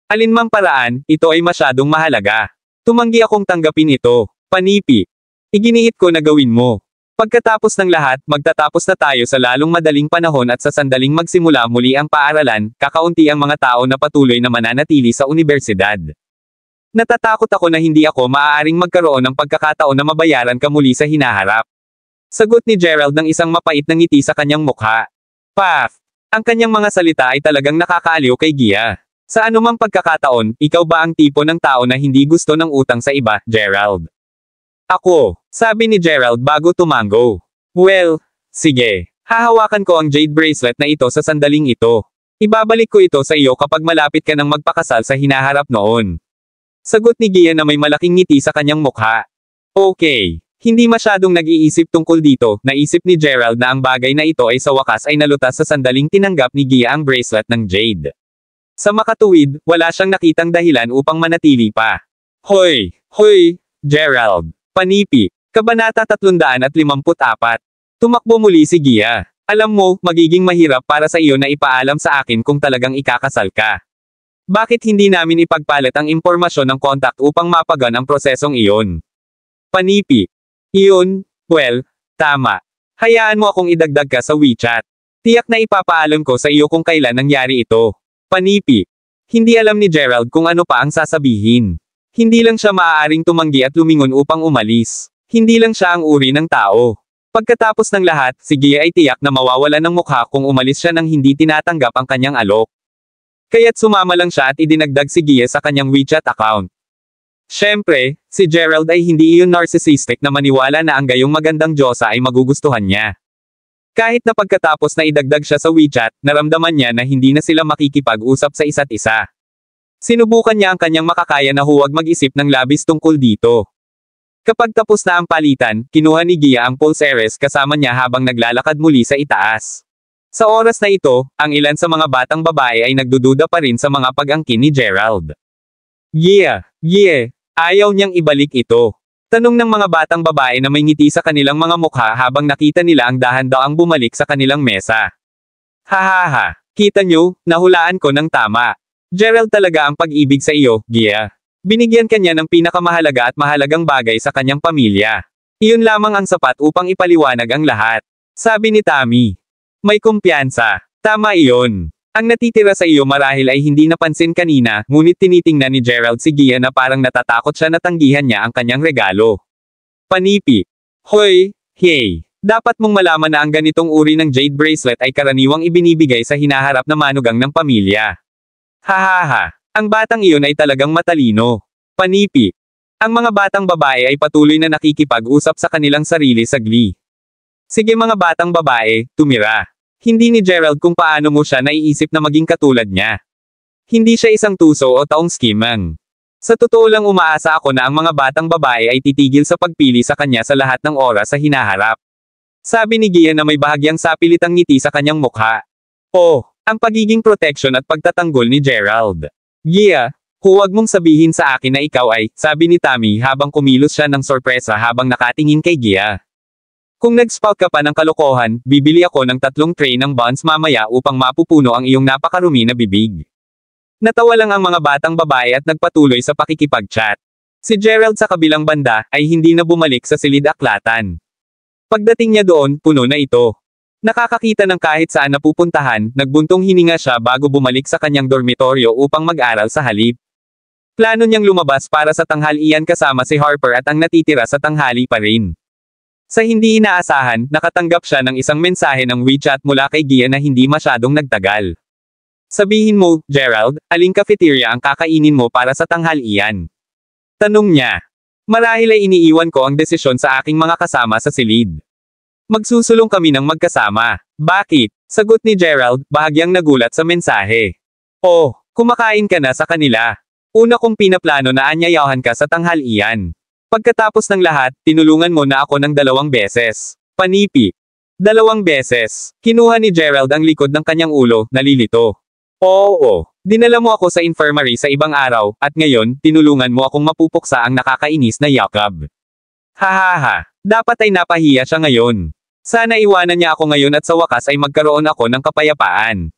Alinmang paraan, ito ay masyadong mahalaga. Tumanggi akong tanggapin ito. Panipi. Iginiit ko na gawin mo. Pagkatapos ng lahat, magtatapos na tayo sa lalong madaling panahon at sa sandaling magsimula muli ang paaralan, kakaunti ang mga tao na patuloy na mananatili sa unibersidad. Natatakot ako na hindi ako maaaring magkaroon ng pagkakataon na mabayaran ka muli sa hinaharap. Sagot ni Gerald ng isang mapait na ngiti sa kanyang mukha. Paf! Ang kanyang mga salita ay talagang nakakaaliw kay Gia. Sa anumang pagkakataon, ikaw ba ang tipo ng tao na hindi gusto ng utang sa iba, Gerald? Ako, sabi ni Gerald bago tumango. Well, sige. Hahawakan ko ang jade bracelet na ito sa sandaling ito. Ibabalik ko ito sa iyo kapag malapit ka ng magpakasal sa hinaharap noon. Sagot ni Gia na may malaking ngiti sa kanyang mukha. Okay. Hindi masyadong nag-iisip tungkol dito, naisip ni Gerald na ang bagay na ito ay sa wakas ay nalutas sa sandaling tinanggap ni Gia ang bracelet ng jade. Sa makatuwid, wala siyang nakitang dahilan upang manatili pa. Hoy! Hoy! Gerald! Panipi! Kabanata 354. Tumakbo muli si Gia. Alam mo, magiging mahirap para sa iyo na ipaalam sa akin kung talagang ikakasal ka. Bakit hindi namin ipagpalit ang impormasyon ng contact upang mapagan ang prosesong iyon? Panipi! Iyon, well, tama. Hayaan mo akong idagdag ka sa WeChat. Tiyak na ipapaalam ko sa iyo kung kailan nangyari ito. Panipi. Hindi alam ni Gerald kung ano pa ang sasabihin. Hindi lang siya maaaring tumanggi at lumingon upang umalis. Hindi lang siya ang uri ng tao. Pagkatapos ng lahat, si Gia ay tiyak na mawawalan ng mukha kung umalis siya nang hindi tinatanggap ang kanyang alok. Kaya't sumama lang siya at idinagdag si Gia sa kanyang WeChat account. Siyempre, si Gerald ay hindi iyon narcissistic na maniwala na ang gayong magandang Diyosa ay magugustuhan niya. Kahit na pagkatapos na idagdag siya sa WeChat, naramdaman niya na hindi na sila makikipag-usap sa isa't isa. Sinubukan niya ang kanyang makakaya na huwag mag-isip ng labis tungkol dito. Kapag tapos na ang palitan, kinuha ni Gia ang pulse heiress kasama niya habang naglalakad muli sa itaas. Sa oras na ito, ang ilan sa mga batang babae ay nagdududa pa rin sa mga pag-angkin ni Gerald. Gia! Ayaw niyang ibalik ito. Tanong ng mga batang babae na may ngiti sa kanilang mga mukha habang nakita nila ang dahan-daang bumalik sa kanilang mesa. Hahaha, kita nyo, nahulaan ko ng tama. Gerald talaga ang pag-ibig sa iyo, Gia. Binigyan kanya ng pinakamahalaga at mahalagang bagay sa kanyang pamilya. Iyon lamang ang sapat upang ipaliwanag ang lahat. Sabi ni Tammy. May kumpiyansa. Tama iyon. Ang natitira sa iyo marahil ay hindi napansin kanina, ngunit tinitingnan ni Gerald si Gia na parang natatakot siya na tanggihan niya ang kanyang regalo. Panipi. Hoy, hey. Dapat mong malaman na ang ganitong uri ng jade bracelet ay karaniwang ibinibigay sa hinaharap na manugang ng pamilya. Hahaha. Ang batang iyon ay talagang matalino. Panipi. Ang mga batang babae ay patuloy na nakikipag-usap sa kanilang sarili sa glee. Sige mga batang babae, tumira. Hindi ni Gerald kung paano mo siya naiisip na maging katulad niya. Hindi siya isang tuso o taong skimang. Sa totoo lang umaasa ako na ang mga batang babae ay titigil sa pagpili sa kanya sa lahat ng oras sa hinaharap. Sabi ni Gia na may bahagyang sapilitang ngiti sa kanyang mukha. Oh, ang pagiging protection at pagtatanggol ni Gerald. Gia, huwag mong sabihin sa akin na ikaw ay, sabi ni Tammy habang kumilos siya ng sorpresa habang nakatingin kay Gia. Kung nag-spout ka pa ng kalokohan, bibili ako ng 3 tray ng buns mamaya upang mapupuno ang iyong napakarumi na bibig. Natawa lang ang mga batang babae at nagpatuloy sa pakikipag-chat. Si Gerald sa kabilang banda ay hindi na bumalik sa silid-aklatan. Pagdating niya doon, puno na ito. Nakakakita ng kahit saan napupuntahan, nagbuntong hininga siya bago bumalik sa kanyang dormitoryo upang mag-aral sa halip. Plano niyang lumabas para sa tanghalian kasama si Harper at ang natitira sa tanghali pa rin. Sa hindi inaasahan, nakatanggap siya ng isang mensahe ng WeChat mula kay Gia na hindi masyadong nagtagal. Sabihin mo, Gerald, aling cafeteria ang kakainin mo para sa tanghalian? Tanong niya. Marahil ay iniiwan ko ang desisyon sa aking mga kasama sa silid. Magsusulong kami ng magkasama. Bakit? Sagot ni Gerald, bahagyang nagulat sa mensahe. Oh, kumakain ka na sa kanila. Una kong pinaplano na anyayahan ka sa tanghalian. Pagkatapos ng lahat, tinulungan mo na ako ng 2 beses. Panipi. 2 beses. Kinuha ni Gerald ang likod ng kanyang ulo, nalilito. Oo. Dinala mo ako sa infirmary sa ibang araw, at ngayon, tinulungan mo akong mapupuksa ang nakakainis na yakab. Hahaha. Dapat ay napahiya siya ngayon. Sana iwanan niya ako ngayon at sa wakas ay magkaroon ako ng kapayapaan.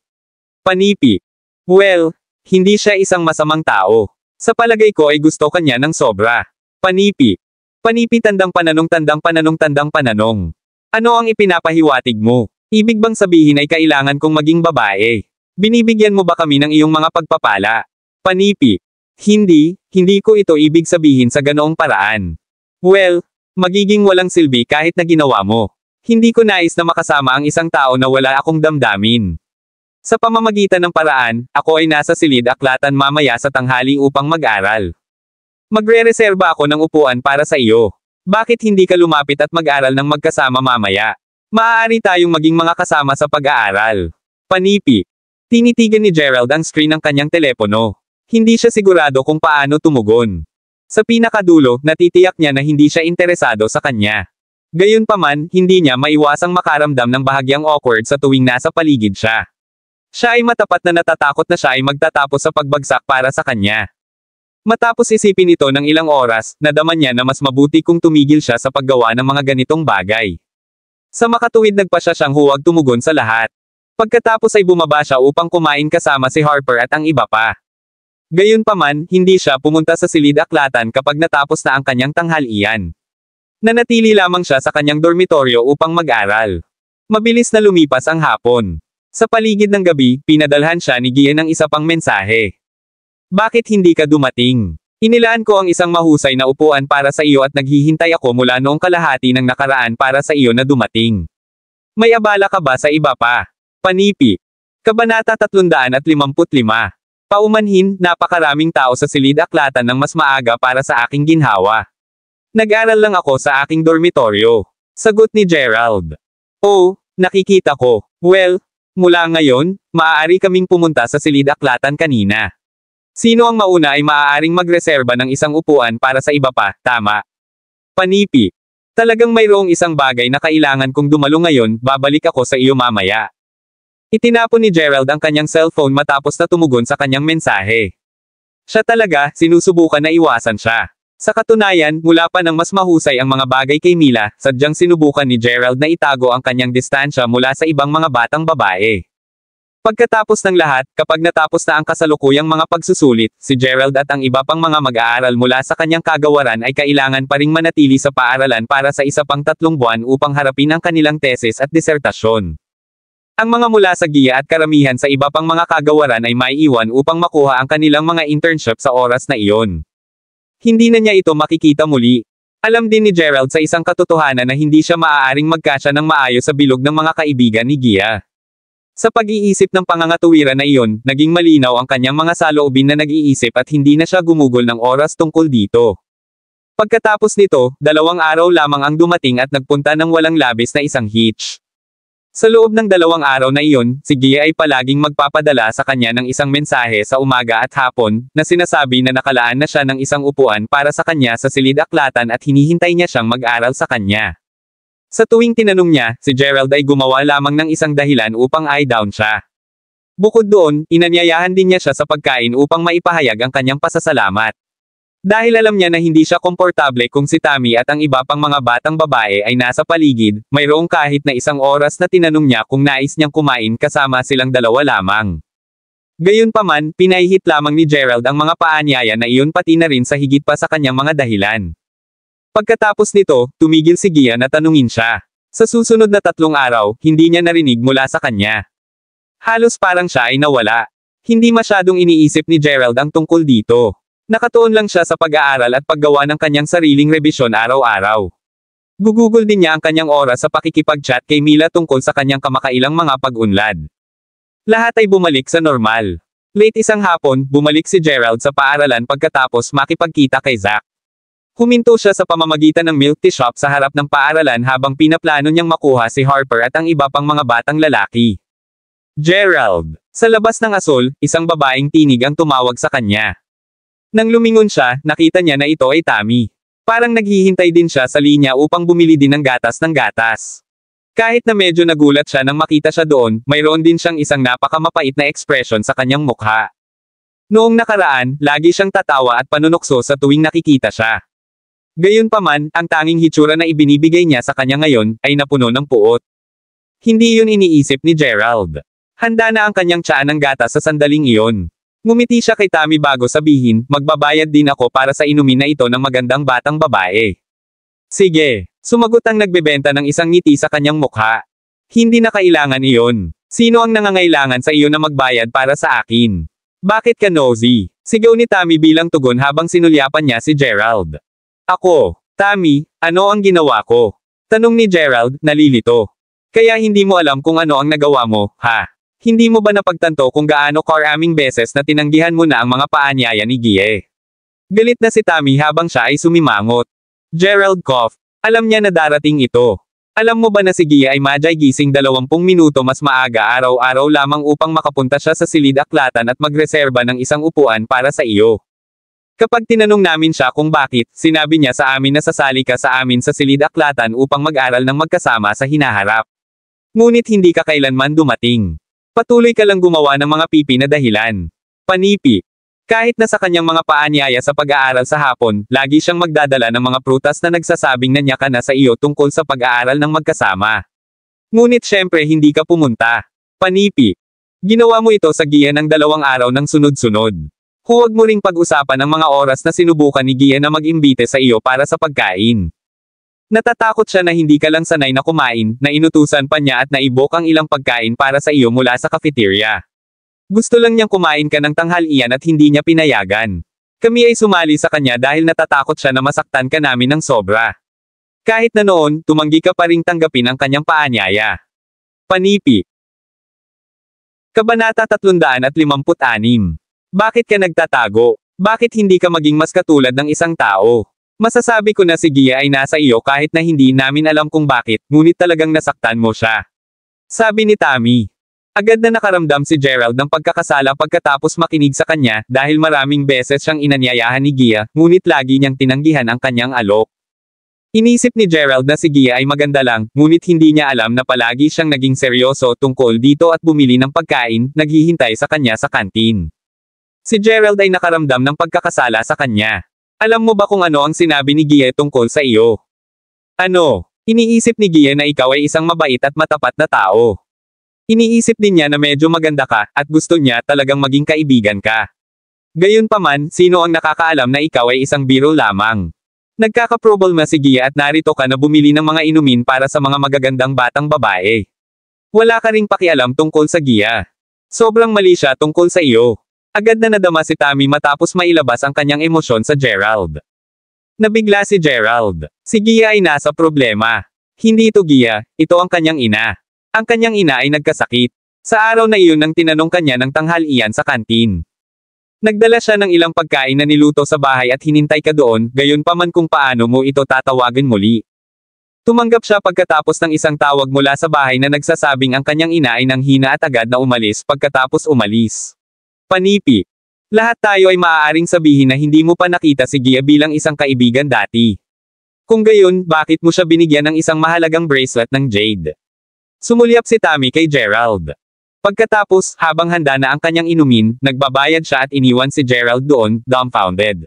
Panipi. Well, hindi siya isang masamang tao. Sa palagay ko ay gusto kanya ng sobra. Panipi. Panipi tandang pananong. Ano ang ipinapahiwatig mo? Ibig bang sabihin ay kailangan kong maging babae? Binibigyan mo ba kami ng iyong mga pagpapala? Panipi. Hindi ko ito ibig sabihin sa ganoong paraan. Well, magiging walang silbi kahit na ginawa mo. Hindi ko nais na makasama ang isang tao na wala akong damdamin. Sa pamamagitan ng paraan, ako ay nasa silid-aklatan mamaya sa tanghali upang mag-aral. Magre-reserba ako ng upuan para sa iyo. Bakit hindi ka lumapit at mag-aral ng magkasama mamaya? Maaari tayong maging mga kasama sa pag-aaral. Panipi. Tinitigan ni Gerald ang screen ng kanyang telepono. Hindi siya sigurado kung paano tumugon. Sa pinakadulo, natitiyak niya na hindi siya interesado sa kanya. Gayunpaman, hindi niya maiwasang makaramdam ng bahagyang awkward sa tuwing nasa paligid siya. Siya ay matapat na natatakot na siya ay magtatapos sa pagbagsak para sa kanya. Matapos isipin ito ng ilang oras, nadaman niya na mas mabuti kung tumigil siya sa paggawa ng mga ganitong bagay. Sa makatuwid nagpasya siyang huwag tumugon sa lahat. Pagkatapos ay bumaba siya upang kumain kasama si Harper at ang iba pa. Gayunpaman, hindi siya pumunta sa silid-aklatan kapag natapos na ang kanyang tanghalian. Nanatili lamang siya sa kanyang dormitoryo upang mag-aral. Mabilis na lumipas ang hapon. Sa paligid ng gabi, pinadalhan siya ni Gia ng isa pang mensahe. Bakit hindi ka dumating? Inilaan ko ang isang mahusay na upuan para sa iyo at naghihintay ako mula noong kalahati ng nakaraan para sa iyo na dumating. May abala ka ba sa iba pa? Panipi. Kabanata 355. Paumanhin, napakaraming tao sa silid-aklatan ng mas maaga para sa aking ginhawa. Nag-aral lang ako sa aking dormitoryo. Sagot ni Gerald. Oh, nakikita ko. Well, mula ngayon, maaari kaming pumunta sa silid-aklatan kanina. Sino ang mauna ay maaaring magreserba ng isang upuan para sa iba pa, tama? Panipi. Talagang mayroong isang bagay na kailangan kong dumalo ngayon, babalik ako sa iyo mamaya. Itinapon ni Gerald ang kanyang cellphone matapos na tumugon sa kanyang mensahe. Siya talaga, sinusubukan na iwasan siya. Sa katunayan, mula pa nang mas mahusay ang mga bagay kay Mila, sadyang sinubukan ni Gerald na itago ang kanyang distansya mula sa ibang mga batang babae. Pagkatapos ng lahat, kapag natapos na ang kasalukuyang mga pagsusulit, si Gerald at ang iba pang mga mag-aaral mula sa kanyang kagawaran ay kailangan pa ring manatili sa paaralan para sa isa pang 3 buwan upang harapin ang kanilang tesis at disertasyon. Ang mga mula sa Gia at karamihan sa iba pang mga kagawaran ay maiiwan upang makuha ang kanilang mga internship sa oras na iyon. Hindi na niya ito makikita muli. Alam din ni Gerald sa isang katotohanan na hindi siya maaaring magkasya ng maayos sa bilog ng mga kaibigan ni Gia. Sa pag-iisip ng pangangatuwiran na iyon, naging malinaw ang kanyang mga saloobin na nag-iisip at hindi na siya gumugol ng oras tungkol dito. Pagkatapos nito, 2 araw lamang ang dumating at nagpunta ng walang labis na isang hitch. Sa loob ng 2 araw na iyon, si Gia ay palaging magpapadala sa kanya ng isang mensahe sa umaga at hapon, na sinasabi na nakalaan na siya ng isang upuan para sa kanya sa silid-aklatan at hinihintay niya siyang mag-aral sa kanya. Sa tuwing tinanong niya, si Gerald ay gumawa lamang ng isang dahilan upang i-down siya. Bukod doon, inanyayahan din niya siya sa pagkain upang maipahayag ang kanyang pasasalamat. Dahil alam niya na hindi siya komportable kung si Tammy at ang iba pang mga batang babae ay nasa paligid, mayroong kahit na isang oras na tinanong niya kung nais niyang kumain kasama silang 2 lamang. Gayunpaman, pinahihit lamang ni Gerald ang mga paanyaya na iyon pati na rin sa higit pa sa kanyang mga dahilan. Pagkatapos nito, tumigil si Gia na tanungin siya. Sa susunod na 3 araw, hindi niya narinig mula sa kanya. Halos parang siya ay nawala. Hindi masyadong iniisip ni Gerald ang tungkol dito. Nakatuon lang siya sa pag-aaral at paggawa ng kanyang sariling rebisyon araw-araw. Gugugol din niya ang kanyang oras sa pakikipag-chat kay Mila tungkol sa kanyang kamakailang mga pag-unlad. Lahat ay bumalik sa normal. Late isang hapon, bumalik si Gerald sa paaralan pagkatapos makipagkita kay Zack. Huminto siya sa pamamagitan ng milk tea shop sa harap ng paaralan habang pinaplano niyang makuha si Harper at ang iba pang mga batang lalaki. Gerald. Sa labas ng asol, isang babaeng tinig ang tumawag sa kanya. Nang lumingon siya, nakita niya na ito ay Tammy. Parang naghihintay din siya sa linya upang bumili din ng gatas. Kahit na medyo nagulat siya nang makita siya doon, mayroon din siyang isang napakamapait na ekspresyon sa kanyang mukha. Noong nakaraan, lagi siyang tatawa at panunokso sa tuwing nakikita siya. Gayunpaman, ang tanging hitsura na ibinibigay niya sa kanya ngayon, ay napuno ng puot. Hindi yun iniisip ni Gerald. Handa na ang kanyang tiyaan ng gatas sa sandaling iyon. Ngumiti siya kay Tammy bago sabihin, magbabayad din ako para sa inumin na ito ng magandang batang babae. Sige, sumagot ang nagbebenta ng isang ngiti sa kanyang mukha. Hindi na kailangan iyon. Sino ang nangangailangan sa iyo na magbayad para sa akin? Bakit ka nosy? Sigaw ni Tammy bilang tugon habang sinulyapan niya si Gerald. Ako, Tammy, ano ang ginawa ko? Tanong ni Gerald, nalilito. Kaya hindi mo alam kung ano ang nagawa mo, ha? Hindi mo ba napagtanto kung gaano karaming beses na tinanggihan mo na ang mga paanyaya ni Gie? Galit na si Tammy habang siya ay sumimangot. Gerald coughed. Alam niya na darating ito. Alam mo ba na si Gie ay madyay gising 20 minuto mas maaga araw-araw lamang upang makapunta siya sa silid-aklatan at magreserba ng isang upuan para sa iyo? Kapag tinanong namin siya kung bakit, sinabi niya sa amin na sasali ka sa amin sa silid-aklatan upang mag-aral ng magkasama sa hinaharap. Ngunit hindi ka kailanman dumating. Patuloy ka lang gumawa ng mga pipi na dahilan. Panipi. Kahit na sa kanyang mga paanyaya sa pag-aaral sa hapon, lagi siyang magdadala ng mga prutas na nagsasabing nanyakan na sa iyo tungkol sa pag-aaral ng magkasama. Ngunit syempre hindi ka pumunta. Panipi. Ginawa mo ito sa Gia ng 2 araw ng sunod-sunod. Huwag mo ring pag-usapan ang mga oras na sinubukan ni Gia na mag-imbite sa iyo para sa pagkain. Natatakot siya na hindi ka lang sanay na kumain, na inutusan pa niya at naibok ang ilang pagkain para sa iyo mula sa cafeteria. Gusto lang niyang kumain ka ng tanghalian at hindi niya pinayagan. Kami ay sumali sa kanya dahil natatakot siya na masaktan ka namin ng sobra. Kahit na noon, tumanggi ka pa ring tanggapin ang kanyang paanyaya. Panipi. Kabanata 356. Bakit ka nagtatago? Bakit hindi ka maging mas katulad ng isang tao? Masasabi ko na si Gia ay nasa iyo kahit na hindi namin alam kung bakit, ngunit talagang nasaktan mo siya. Sabi ni Tammy. Agad na nakaramdam si Gerald ng pagkakasala pagkatapos makinig sa kanya, dahil maraming beses siyang inanyayahan ni Gia, ngunit lagi niyang tinanggihan ang kanyang alok. Inisip ni Gerald na si Gia ay maganda lang, ngunit hindi niya alam na palagi siyang naging seryoso tungkol dito at bumili ng pagkain, naghihintay sa kanya sa kantin. Si Gerald ay nakaramdam ng pagkakasala sa kanya. Alam mo ba kung ano ang sinabi ni Gia tungkol sa iyo? Ano? Iniisip ni Gia na ikaw ay isang mabait at matapat na tao. Iniisip din niya na medyo maganda ka, at gusto niya talagang maging kaibigan ka. Gayunpaman, sino ang nakakaalam na ikaw ay isang biro lamang? Nagkaka-problema si Gia at narito ka na bumili ng mga inumin para sa mga magagandang batang babae. Wala ka ring pakialam tungkol sa Gia. Sobrang mali siya tungkol sa iyo. Agad na nadama si Tammy matapos mailabas ang kanyang emosyon sa Gerald. Nabigla si Gerald. Si Gia ay nasa problema. Hindi ito Gia, ito ang kanyang ina. Ang kanyang ina ay nagkasakit. Sa araw na iyon nang tinanong kanya ng tanghalian sa kantin. Nagdala siya ng ilang pagkain na niluto sa bahay at hinintay ka doon, gayon pa man kung paano mo ito tatawagin muli. Tumanggap siya pagkatapos ng isang tawag mula sa bahay na nagsasabing ang kanyang ina ay nanghina at agad na umalis pagkatapos umalis. Panipi. Lahat tayo ay maaaring sabihin na hindi mo pa nakita si Gia bilang isang kaibigan dati. Kung gayon, bakit mo siya binigyan ng isang mahalagang bracelet ng jade? Sumulyap si Tammy kay Gerald. Pagkatapos, habang handa na ang kanyang inumin, nagbabayad siya at iniwan si Gerald doon, dumbfounded.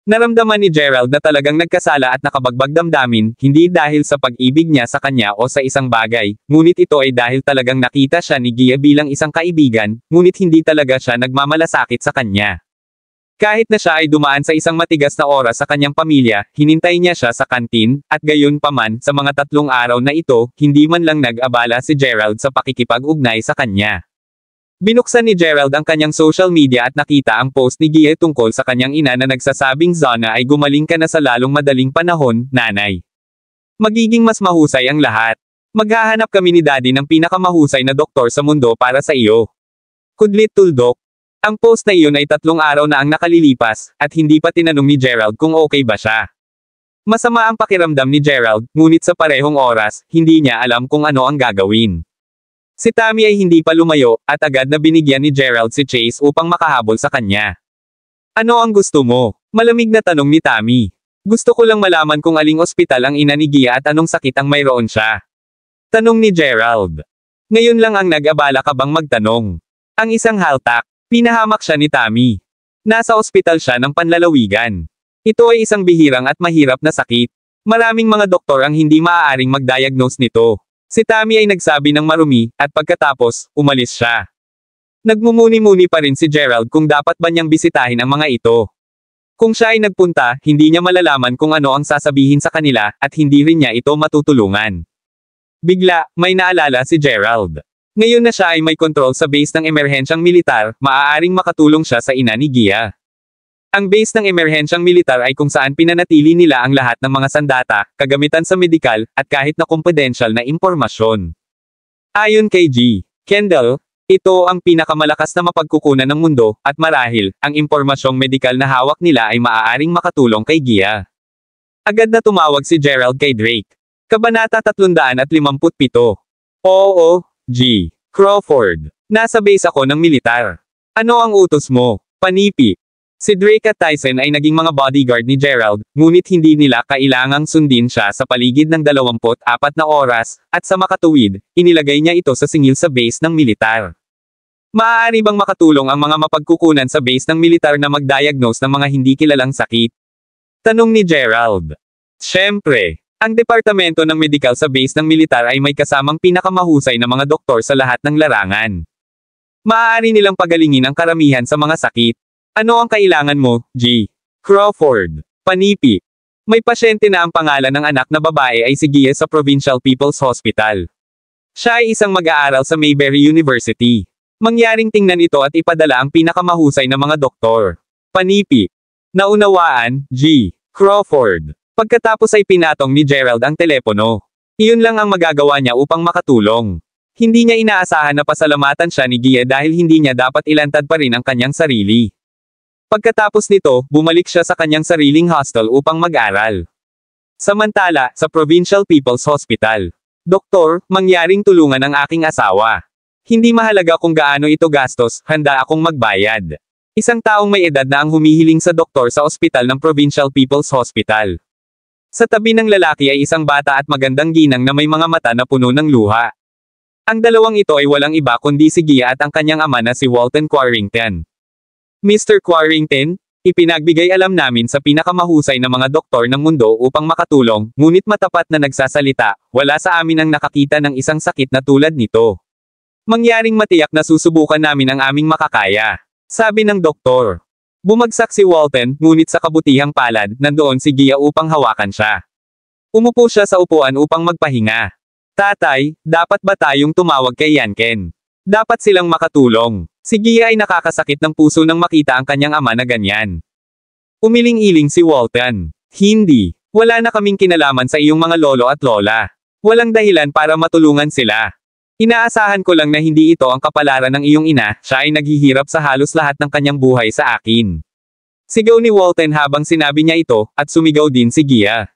Naramdaman ni Gerald na talagang nagkasala at nakabagbag damdamin, hindi dahil sa pag-ibig niya sa kanya o sa isang bagay, ngunit ito ay dahil talagang nakita siya ni Gia bilang isang kaibigan, ngunit hindi talaga siya nagmamalasakit sa kanya. Kahit na siya ay dumaan sa isang matigas na oras sa kanyang pamilya, hinintay niya siya sa kantin, at gayon pa man, sa mga 3 araw na ito, hindi man lang nag-abala si Gerald sa pakikipag-ugnay sa kanya. Binuksan ni Gerald ang kanyang social media at nakita ang post ni Gia tungkol sa kanyang ina na nagsasabing Zana ay gumaling ka na sa lalong madaling panahon, nanay. Magiging mas mahusay ang lahat. Maghahanap kami ni Daddy ng pinakamahusay na doktor sa mundo para sa iyo. Kudlit tuldok. Ang post na iyon ay 3 araw na ang nakalilipas, at hindi pa tinanong ni Gerald kung okay ba siya. Masama ang pakiramdam ni Gerald, ngunit sa parehong oras, hindi niya alam kung ano ang gagawin. Si Tammy ay hindi pa lumayo, at agad na binigyan ni Gerald si Chase upang makahabol sa kanya. Ano ang gusto mo? Malamig na tanong ni Tammy. Gusto ko lang malaman kung aling ospital ang ina ni Gia at anong sakit ang mayroon siya. Tanong ni Gerald. Ngayon lang ang nag-abala ka bang magtanong? Ang isang haltak, pinahamak siya ni Tammy. Nasa ospital siya ng panlalawigan. Ito ay isang bihirang at mahirap na sakit. Maraming mga doktor ang hindi maaaring mag-diagnose nito. Si Tammy ay nagsabi ng marumi, at pagkatapos, umalis siya. Nagmumuni-muni pa rin si Gerald kung dapat ba niyang bisitahin ang mga ito. Kung siya ay nagpunta, hindi niya malalaman kung ano ang sasabihin sa kanila, at hindi rin niya ito matutulungan. Bigla, may naalala si Gerald. Ngayon na siya ay may control sa base ng emerhensyang militar, maaaring makatulong siya sa ina ni Gia. Ang base ng emerhensyang militar ay kung saan pinanatili nila ang lahat ng mga sandata, kagamitan sa medikal, at kahit na confidential na impormasyon. Ayon kay G. Kendall, ito ang pinakamalakas na mapagkukunan ng mundo, at marahil, ang impormasyong medikal na hawak nila ay maaaring makatulong kay Gia. Agad na tumawag si Gerald kay Drake. Kabanata 357. Oo, G. Crawford. Nasa base ako ng militar. Ano ang utos mo? Panipi. Si Drake at Tyson ay naging mga bodyguard ni Gerald, ngunit hindi nila kailangang sundin siya sa paligid ng 24 na oras, at sa makatuwid, inilagay niya ito sa singil sa base ng militar. Maaari bang makatulong ang mga mapagkukunan sa base ng militar na mag-diagnose ng mga hindi kilalang sakit? Tanong ni Gerald. Siyempre, ang departamento ng medikal sa base ng militar ay may kasamang pinakamahusay na mga doktor sa lahat ng larangan. Maaari nilang pagalingin ang karamihan sa mga sakit. Ano ang kailangan mo, G. Crawford? Panipi. May pasyente na ang pangalan ng anak na babae ay si Gia sa Provincial People's Hospital. Siya ay isang mag-aaral sa Mayberry University. Mangyaring tingnan ito at ipadala ang pinakamahusay na mga doktor. Panipi. Naunawaan, G. Crawford. Pagkatapos ay pinatong ni Gerald ang telepono. Iyon lang ang magagawa niya upang makatulong. Hindi niya inaasahan na pasalamatan siya ni Gia dahil hindi niya dapat ilantad pa rin ang kanyang sarili. Pagkatapos nito, bumalik siya sa kanyang sariling hostel upang mag-aral. Samantala, sa Provincial People's Hospital. Doktor, mangyaring tulungan ang aking asawa. Hindi mahalaga kung gaano ito gastos, handa akong magbayad. Isang taong may edad na ang humihiling sa doktor sa ospital ng Provincial People's Hospital. Sa tabi ng lalaki ay isang bata at magandang ginang na may mga mata na puno ng luha. Ang dalawang ito ay walang iba kundi si Gia at ang kanyang ama na si Walton Quarrington. Mr. Quarrington, ipinagbigay alam namin sa pinakamahusay na mga doktor ng mundo upang makatulong, ngunit matapat na nagsasalita, wala sa amin ang nakakita ng isang sakit na tulad nito. Mangyaring matiyak na susubukan namin ang aming makakaya. Sabi ng doktor. Bumagsak si Walton, ngunit sa kabutihang palad, nandoon si Gia upang hawakan siya. Umupo siya sa upuan upang magpahinga. Tatay, dapat ba tayong tumawag kay Yanken? Dapat silang makatulong. Si Gia ay nakakasakit ng puso nang makita ang kanyang ama na ganyan. Umiling-iling si Walton. Hindi. Wala na kaming kinalaman sa iyong mga lolo at lola. Walang dahilan para matulungan sila. Inaasahan ko lang na hindi ito ang kapalaran ng iyong ina, siya ay naghihirap sa halos lahat ng kanyang buhay sa akin. Sigaw ni Walton habang sinabi niya ito, at sumigaw din si Gia.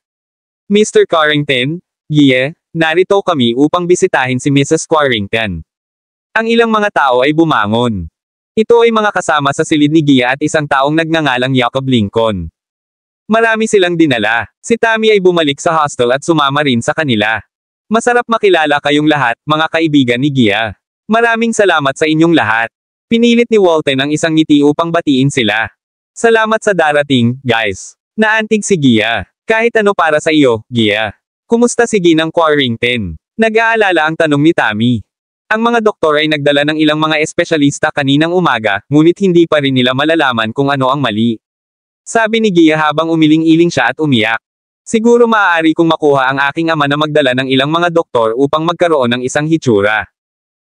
Mr. Quarrington, Gia, narito kami upang bisitahin si Mrs. Quarrington. Ang ilang mga tao ay bumangon. Ito ay mga kasama sa silid ni Gia at isang taong nagngangalang Jacob Lincoln. Marami silang dinala. Si Tammy ay bumalik sa hostel at sumama rin sa kanila. Masarap makilala kayong lahat, mga kaibigan ni Gia. Maraming salamat sa inyong lahat. Pinilit ni Walton ang isang ngiti upang batiin sila. Salamat sa darating, guys. Naantig si Gia. Kahit ano para sa iyo, Gia. Kumusta si Ginang Quarrington? Nag-aalala ang tanong ni Tammy. Ang mga doktor ay nagdala ng ilang mga espesyalista kaninang umaga, ngunit hindi pa rin nila malalaman kung ano ang mali. Sabi ni Gia habang umiling-iling siya at umiyak. Siguro maaari kong makuha ang aking ama na magdala ng ilang mga doktor upang magkaroon ng isang hitsura.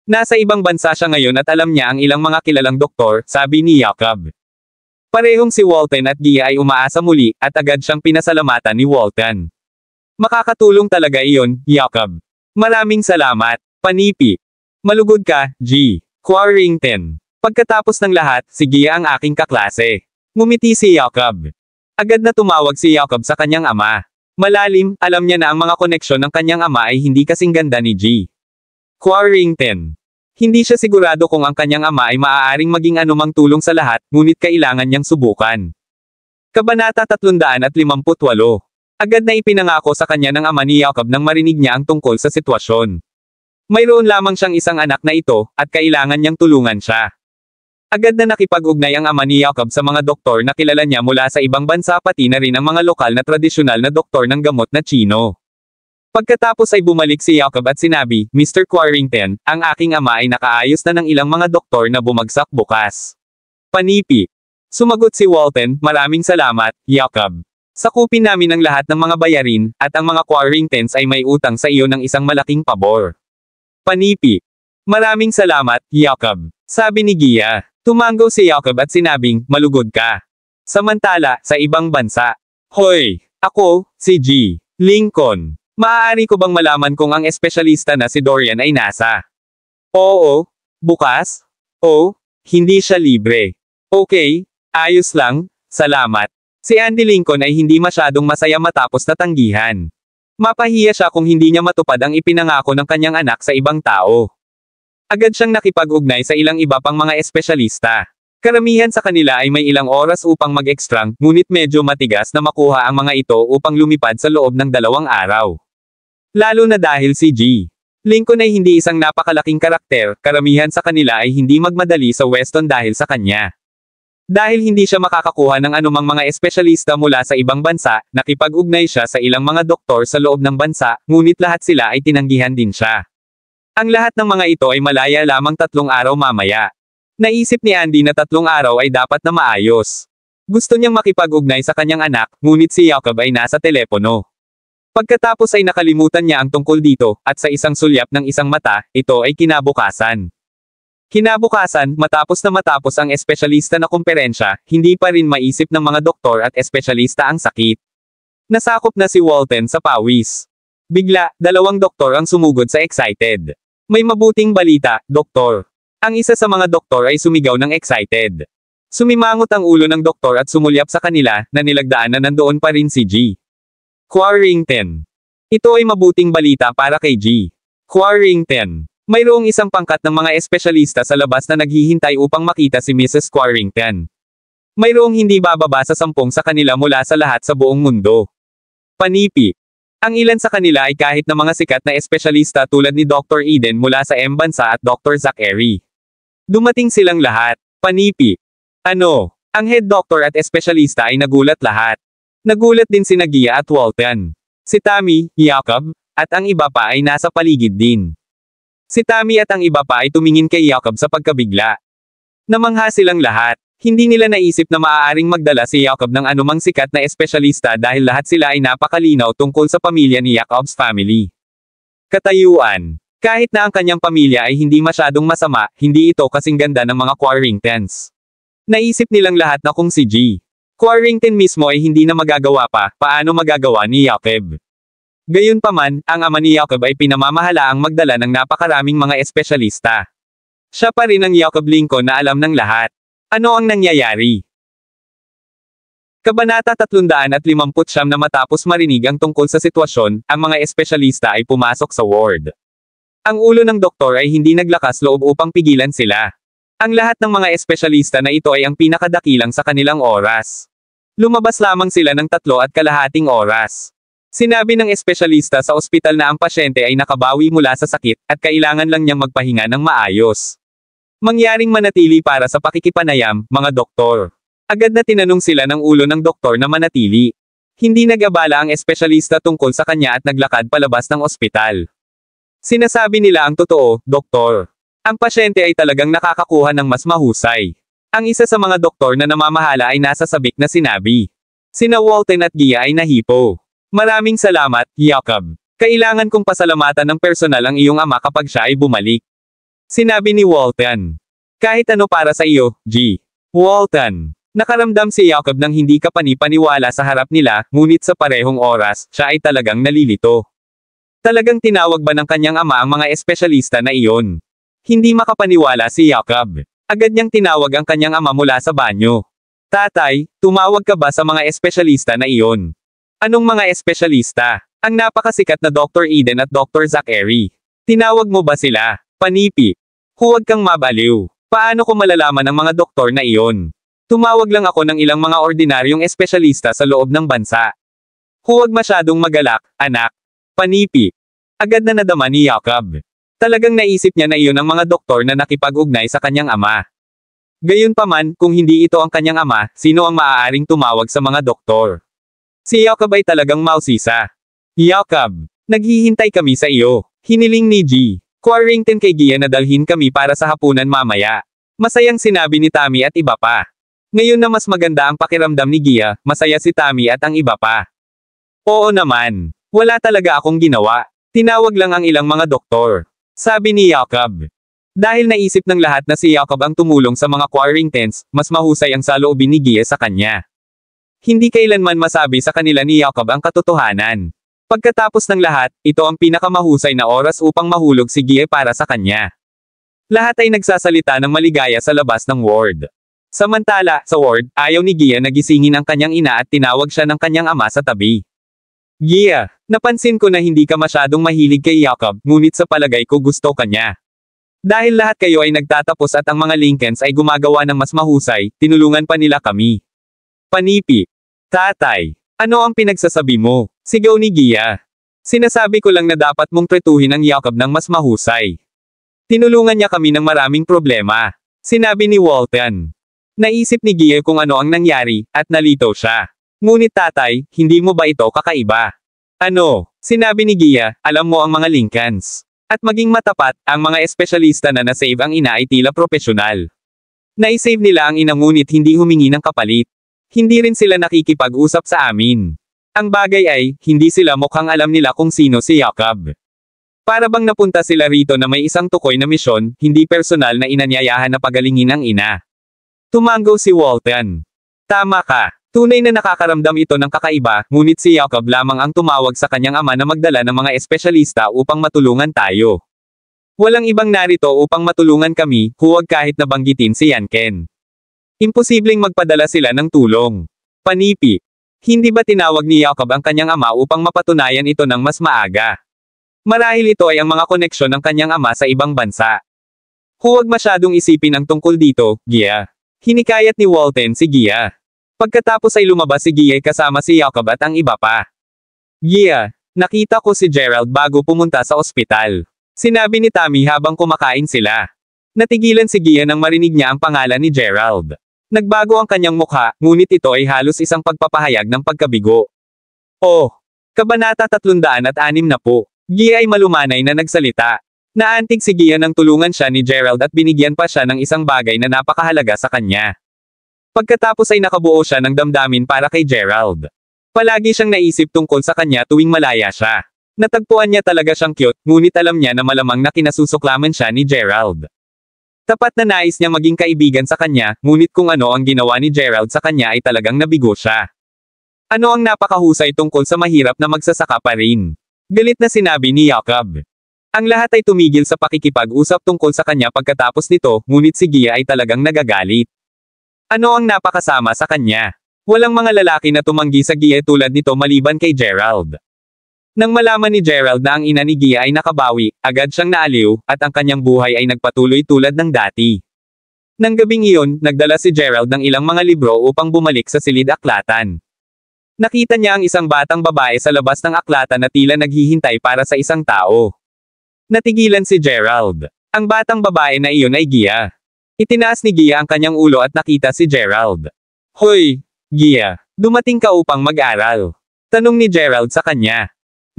Nasa ibang bansa siya ngayon at alam niya ang ilang mga kilalang doktor, sabi ni Jacob. Parehong si Walton at Gia ay umaasa muli, at agad siyang pinasalamatan ni Walton. Makakatulong talaga iyon, Jacob. Maraming salamat, Panipi. Malugod ka, G. Quarrington. Pagkatapos ng lahat, si Gia ang aking kaklase. Ngumiti si Jacob. Agad na tumawag si Jacob sa kanyang ama. Malalim, alam niya na ang mga koneksyon ng kanyang ama ay hindi kasing ganda ni G. Quarrington. Hindi siya sigurado kung ang kanyang ama ay maaaring maging anumang tulong sa lahat, ngunit kailangan niyang subukan. Kabanata 358. Agad na ipinangako sa kanya ng ama ni Jacob nang marinig niya ang tungkol sa sitwasyon. Mayroon lamang siyang isang anak na ito, at kailangan niyang tulungan siya. Agad na nakipag-ugnay ang ama ni Jacob sa mga doktor na kilala niya mula sa ibang bansa pati na rin ang mga lokal na tradisyonal na doktor ng gamot na Chino. Pagkatapos ay bumalik si Jacob at sinabi, Mr. Quarrington, ang aking ama ay nakaayos na ng ilang mga doktor na bumagsak bukas. Panipi. Sumagot si Walton, maraming salamat, Jacob. Sakupin namin ang lahat ng mga bayarin, at ang mga Quarringtons ay may utang sa iyo ng isang malaking pabor. Panipi. Maraming salamat, Jacob. Sabi ni Gia. Tumanggo si Jacob at sinabing, malugod ka. Samantala, sa ibang bansa. Hoy! Ako, si G. Lincoln. Maaari ko bang malaman kung ang espesyalista na si Dorian ay nasa? Oo. Bukas? Oh, hindi siya libre. Okay, ayos lang, salamat. Si Andy Lincoln ay hindi masyadong masaya matapos na tanggihan. Mapahiya siya kung hindi niya matupad ang ipinangako ng kanyang anak sa ibang tao. Agad siyang nakipag-ugnay sa ilang iba pang mga espesyalista. Karamihan sa kanila ay may ilang oras upang mag-extract, ngunit medyo matigas na makuha ang mga ito upang lumipad sa loob ng 2 araw. Lalo na dahil si G. Lincoln ay hindi isang napakalaking karakter, karamihan sa kanila ay hindi magmadali sa Weston dahil sa kanya. Dahil hindi siya makakakuha ng anumang mga espesyalista mula sa ibang bansa, nakipag-ugnay siya sa ilang mga doktor sa loob ng bansa, ngunit lahat sila ay tinanggihan din siya. Ang lahat ng mga ito ay malaya lamang 3 araw mamaya. Naisip ni Andy na 3 araw ay dapat na maayos. Gusto niyang makipag-ugnay sa kanyang anak, ngunit si Jacob ay nasa telepono. Pagkatapos ay nakalimutan niya ang tungkol dito, at sa isang sulyap ng isang mata, ito ay kinabukasan. Kinabukasan, matapos ang espesyalista na kumperensya, hindi pa rin maisip ng mga doktor at espesyalista ang sakit. Nasakop na si Walton sa pawis. Bigla, 2 doktor ang sumugod sa excited. May mabuting balita, doktor. Ang isa sa mga doktor ay sumigaw ng excited. Sumimangot ang ulo ng doktor at sumulyap sa kanila, na nilagdaan na nandoon pa rin si G. Quarrington. Ito ay mabuting balita para kay G. Quarrington. Mayroong isang pangkat ng mga espesyalista sa labas na naghihintay upang makita si Mrs. Quarrington. Mayroong hindi bababa sa 10 sa kanila mula sa lahat sa buong mundo. Panipi. Ang ilan sa kanila ay kahit na mga sikat na espesyalista tulad ni Dr. Eden mula sa M. Bansa at Dr. Zachary. Dumating silang lahat. Panipi. Ano? Ang head doctor at espesyalista ay nagulat lahat. Nagulat din si Gia at Walton. Si Tammy, Jacob, at ang iba pa ay nasa paligid din. Si Tammy at ang iba pa ay tumingin kay Jacob sa pagkabigla. Namangha silang lahat. Hindi nila naisip na maaaring magdala si Jacob ng anumang sikat na espesyalista dahil lahat sila ay napakalinaw tungkol sa pamilya ni Jacob's family. Katayuan. Kahit na ang kanyang pamilya ay hindi masyadong masama, hindi ito kasing ganda ng mga Quarringtons. Naisip nilang lahat na kung si G. Quarrington mismo ay hindi na magagawa pa, paano magagawa ni Jacob? Gayunpaman, ang ama ni Jacob ay pinamamahalaang magdala ng napakaraming mga espesyalista. Siya pa rin ang Jacob Lincoln na alam ng lahat. Ano ang nangyayari? Kabanata 359 na matapos marinig ang tungkol sa sitwasyon, ang mga espesyalista ay pumasok sa ward. Ang ulo ng doktor ay hindi naglakas loob upang pigilan sila. Ang lahat ng mga espesyalista na ito ay ang pinakadakilang sa kanilang oras. Lumabas lamang sila ng 3.5 oras. Sinabi ng espesyalista sa ospital na ang pasyente ay nakabawi mula sa sakit, at kailangan lang niyang magpahinga ng maayos. Mangyaring manatili para sa pakikipanayam, mga doktor. Agad na tinanong sila ng ulo ng doktor na manatili. Hindi nag-abala ang espesyalista tungkol sa kanya at naglakad palabas ng ospital. Sinasabi nila ang totoo, doktor. Ang pasyente ay talagang nakakakuha ng mas mahusay. Ang isa sa mga doktor na namamahala ay nasa sabik na sinabi. Sina Walton at Gia ay nahipo. Maraming salamat, Jacob. Kailangan kong pasalamatan ng personal ang iyong ama kapag siya ay bumalik. Sinabi ni Walton. Kahit ano para sa iyo, G. Walton. Nakaramdam si Jacob ng hindi kapani-paniwala sa harap nila, ngunit sa parehong oras, siya ay talagang nalilito. Talagang tinawag ba ng kanyang ama ang mga espesyalista na iyon? Hindi makapaniwala si Jacob. Agad niyang tinawag ang kanyang ama mula sa banyo. Tatay, tumawag ka ba sa mga espesyalista na iyon? Anong mga espesyalista? Ang napakasikat na Dr. Eden at Dr. Zachary. Tinawag mo ba sila? Panipi. Huwag kang mabaliw. Paano ko malalaman ang mga doktor na iyon? Tumawag lang ako ng ilang mga ordinaryong espesyalista sa loob ng bansa. Huwag masyadong magalak, anak. Panipi. Agad na nadama ni Jacob. Talagang naisip niya na iyon ang mga doktor na nakipag-ugnay sa kanyang ama. Gayunpaman, kung hindi ito ang kanyang ama, sino ang maaaring tumawag sa mga doktor? Si Jacob ay talagang mausisa. Jacob, naghihintay kami sa iyo. Hiniling ni G. Quarrington kay Gia na dalhin kami para sa hapunan mamaya. Masayang sinabi ni Tammy at iba pa. Ngayon na mas maganda ang pakiramdam ni Gia, masaya si Tammy at ang iba pa. Oo naman. Wala talaga akong ginawa. Tinawag lang ang ilang mga doktor. Sabi ni Jacob. Dahil naisip ng lahat na si Jacob ang tumulong sa mga Quarringtons, mas mahusay ang saloobin ni Gia sa kanya. Hindi kailanman masabi sa kanila ni Jacob ang katotohanan. Pagkatapos ng lahat, ito ang pinakamahusay na oras upang mahulog si Gia para sa kanya. Lahat ay nagsasalita ng maligaya sa labas ng ward. Samantala, sa ward, ayaw ni Gia na gisingin ang kanyang ina at tinawag siya ng kanyang ama sa tabi. Gia, napansin ko na hindi ka masyadong mahilig kay Jacob, ngunit sa palagay ko gusto ka niya. Dahil lahat kayo ay nagtatapos at ang mga Lincolns ay gumagawa ng mas mahusay, tinulungan pa nila kami. Panipi. Tatay. Ano ang pinagsasabi mo? Sigaw ni Gia. Sinasabi ko lang na dapat mong tretuhin ang Jacob ng mas mahusay. Tinulungan niya kami ng maraming problema. Sinabi ni Walton. Naisip ni Gia kung ano ang nangyari, at nalito siya. Ngunit tatay, hindi mo ba ito kakaiba? Ano? Sinabi ni Gia, alam mo ang mga Lincolns. At maging matapat, ang mga espesyalista na nasave ang ina ay tila propesyonal. Naisave nila ang ina ngunit hindi humingi ng kapalit. Hindi rin sila nakikipag-usap sa amin. Ang bagay ay, hindi sila mukhang alam nila kung sino si Jacob. Para bang napunta sila rito na may isang tukoy na misyon, hindi personal na inanyayahan na pagalingin ang ina. Tumango si Walton. Tama ka. Tunay na nakakaramdam ito ng kakaiba, ngunit si Jacob lamang ang tumawag sa kanyang ama na magdala ng mga espesyalista upang matulungan tayo. Walang ibang narito upang matulungan kami, huwag kahit nabanggitin si Yanken. Imposibleng magpadala sila ng tulong. Panipi. Hindi ba tinawag ni Jacob ang kanyang ama upang mapatunayan ito ng mas maaga? Marahil ito ay ang mga koneksyon ng kanyang ama sa ibang bansa. Huwag masyadong isipin ang tungkol dito, Gia. Hinikayat ni Walton si Gia. Pagkatapos ay lumabas si Gia kasama si Jacob at ang iba pa. Gia, nakita ko si Gerald bago pumunta sa ospital. Sinabi ni Tammy habang kumakain sila. Natigilan si Gia nang marinig niya ang pangalan ni Gerald. Nagbago ang kanyang mukha, ngunit ito ay halos isang pagpapahayag ng pagkabigo. Oh! Kabanata 360. Gia ay malumanay na nagsalita. Naantig si Gia nang tulungan siya ni Gerald at binigyan pa siya ng isang bagay na napakahalaga sa kanya. Pagkatapos ay nakabuo siya ng damdamin para kay Gerald. Palagi siyang naisip tungkol sa kanya tuwing malaya siya. Natagpuan niya talaga siyang cute, ngunit alam niya na malamang na kinasusuklaman siya ni Gerald. Tapat na nais niya maging kaibigan sa kanya, ngunit kung ano ang ginawa ni Gerald sa kanya ay talagang nabigo siya. Ano ang napakahusay tungkol sa mahirap na magsasaka pa rin? Galit na sinabi ni Jacob. Ang lahat ay tumigil sa pakikipag-usap tungkol sa kanya pagkatapos nito, ngunit si Gia ay talagang nagagalit. Ano ang napakasama sa kanya? Walang mga lalaki na tumanggi sa Gia tulad nito maliban kay Gerald. Nang malaman ni Gerald na ang ina ni Gia ay nakabawi, agad siyang naaliw, at ang kanyang buhay ay nagpatuloy tulad ng dati. Nang gabing iyon, nagdala si Gerald ng ilang mga libro upang bumalik sa silid-aklatan. Nakita niya ang isang batang babae sa labas ng aklatan na tila naghihintay para sa isang tao. Natigilan si Gerald. Ang batang babae na iyon ay Gia. Itinaas ni Gia ang kanyang ulo at nakita si Gerald. Hoy, Gia, dumating ka upang mag-aral. Tanong ni Gerald sa kanya.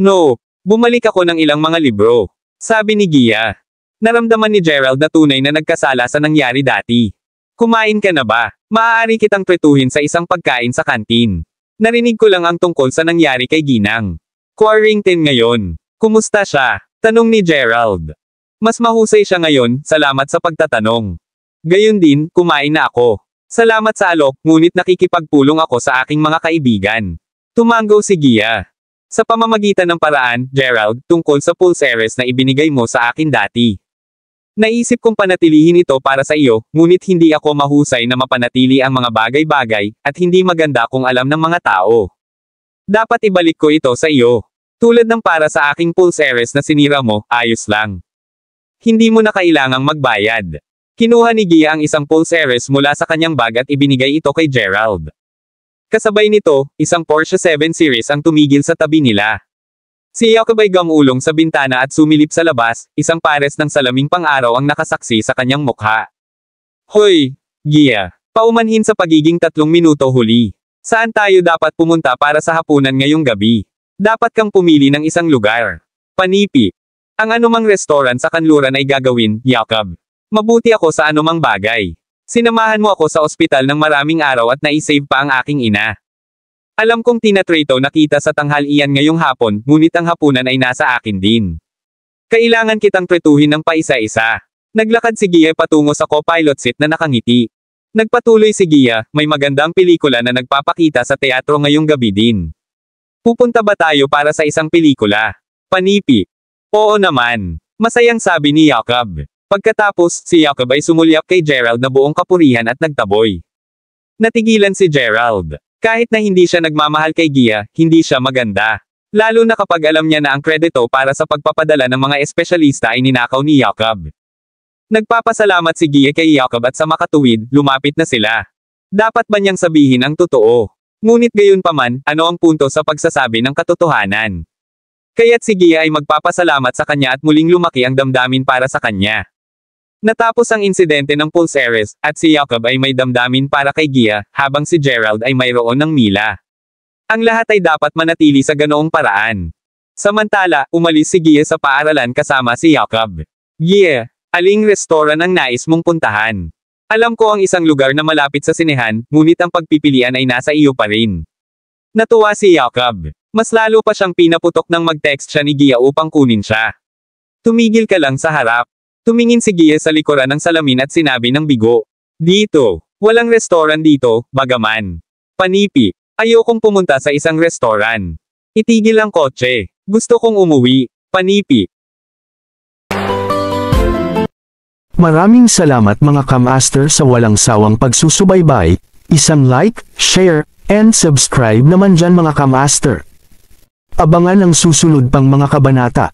No, bumalik ako ng ilang mga libro. Sabi ni Gia. Naramdaman ni Gerald na tunay na nagkasala sa nangyari dati. Kumain ka na ba? Maaari kitang tretuhin sa isang pagkain sa kantin. Narinig ko lang ang tungkol sa nangyari kay Ginang. Quarrington ngayon. Kumusta siya? Tanong ni Gerald. Mas mahusay siya ngayon, salamat sa pagtatanong. Gayon din, kumain na ako. Salamat sa alok, ngunit nakikipagpulong ako sa aking mga kaibigan. Tumango si Gia. Sa pamamagitan ng paraan, Gerald, tungkol sa pulseres na ibinigay mo sa akin dati. Naisip kong panatilihin ito para sa iyo, ngunit hindi ako mahusay na mapanatili ang mga bagay-bagay, at hindi maganda kung alam ng mga tao. Dapat ibalik ko ito sa iyo. Tulad ng para sa aking pulse heiress na sinira mo, ayos lang. Hindi mo na kailangang magbayad. Kinuha ni Gia ang isang pulse heiress mula sa kanyang bag at ibinigay ito kay Gerald. Kasabay nito, isang Porsche 7 Series ang tumigil sa tabi nila. Si Jacob ay gamulong sa bintana at sumilip sa labas, isang pares ng salaming pang-araw ang nakasaksi sa kanyang mukha. Hoy, Gia, paumanhin sa pagiging 3 minuto huli. Saan tayo dapat pumunta para sa hapunan ngayong gabi? Dapat kang pumili ng isang lugar. Panipi. Ang anumang restaurant sa kanluran ay gagawin, Jacob. Mabuti ako sa anumang bagay. Sinamahan mo ako sa ospital ng maraming araw at naisave pa ang aking ina. Alam kong tinatrito nakita sa tanghalian ngayong hapon, ngunit ang hapunan ay nasa akin din. Kailangan kitang tretuhin ng paisa-isa. Naglakad si Gia patungo sa co-pilot seat na nakangiti. Nagpatuloy si Gia, may magandang pelikula na nagpapakita sa teatro ngayong gabi din. Pupunta ba tayo para sa isang pelikula? Panipi. Oo naman. Masayang sabi ni Jacob. Pagkatapos, si Jacob ay sumulyap kay Gerald na buong kapurihan at nagtaboy. Natigilan si Gerald. Kahit na hindi siya nagmamahal kay Gia, hindi siya maganda. Lalo na kapag alam niya na ang kredito para sa pagpapadala ng mga espesyalista ay ninakaw ni Jacob. Nagpapasalamat si Gia kay Jacob at sa makatuwid, lumapit na sila. Dapat ba niyang sabihin ang totoo? Ngunit gayon paman, ano ang punto sa pagsasabi ng katotohanan? Kaya't si Gia ay magpapasalamat sa kanya at muling lumaki ang damdamin para sa kanya. Natapos ang insidente ng pulse heiress, at si Jacob ay may damdamin para kay Gia, habang si Gerald ay mayroon ng Mila. Ang lahat ay dapat manatili sa ganoong paraan. Samantala, umalis si Gia sa paaralan kasama si Jacob. Gia, aling restaurant ang nais mong puntahan? Alam ko ang isang lugar na malapit sa sinehan, ngunit ang pagpipilian ay nasa iyo pa rin. Natuwa si Jacob. Mas lalo pa siyang pinaputok nang mag-text siya ni Gia upang kunin siya. Tumigil ka lang sa harap. Tumingin si Gia sa likuran ng salamin at sinabi ng bigo. Dito. Walang restaurant dito, bagaman. Panipi. Ayokong pumunta sa isang restaurant. Itigil ang kotse. Gusto kong umuwi. Panipi. Maraming salamat mga kamaster sa walang sawang pagsusubaybay. Isang like, share, and subscribe naman dyan mga kamaster. Abangan ang susunod pang mga kabanata.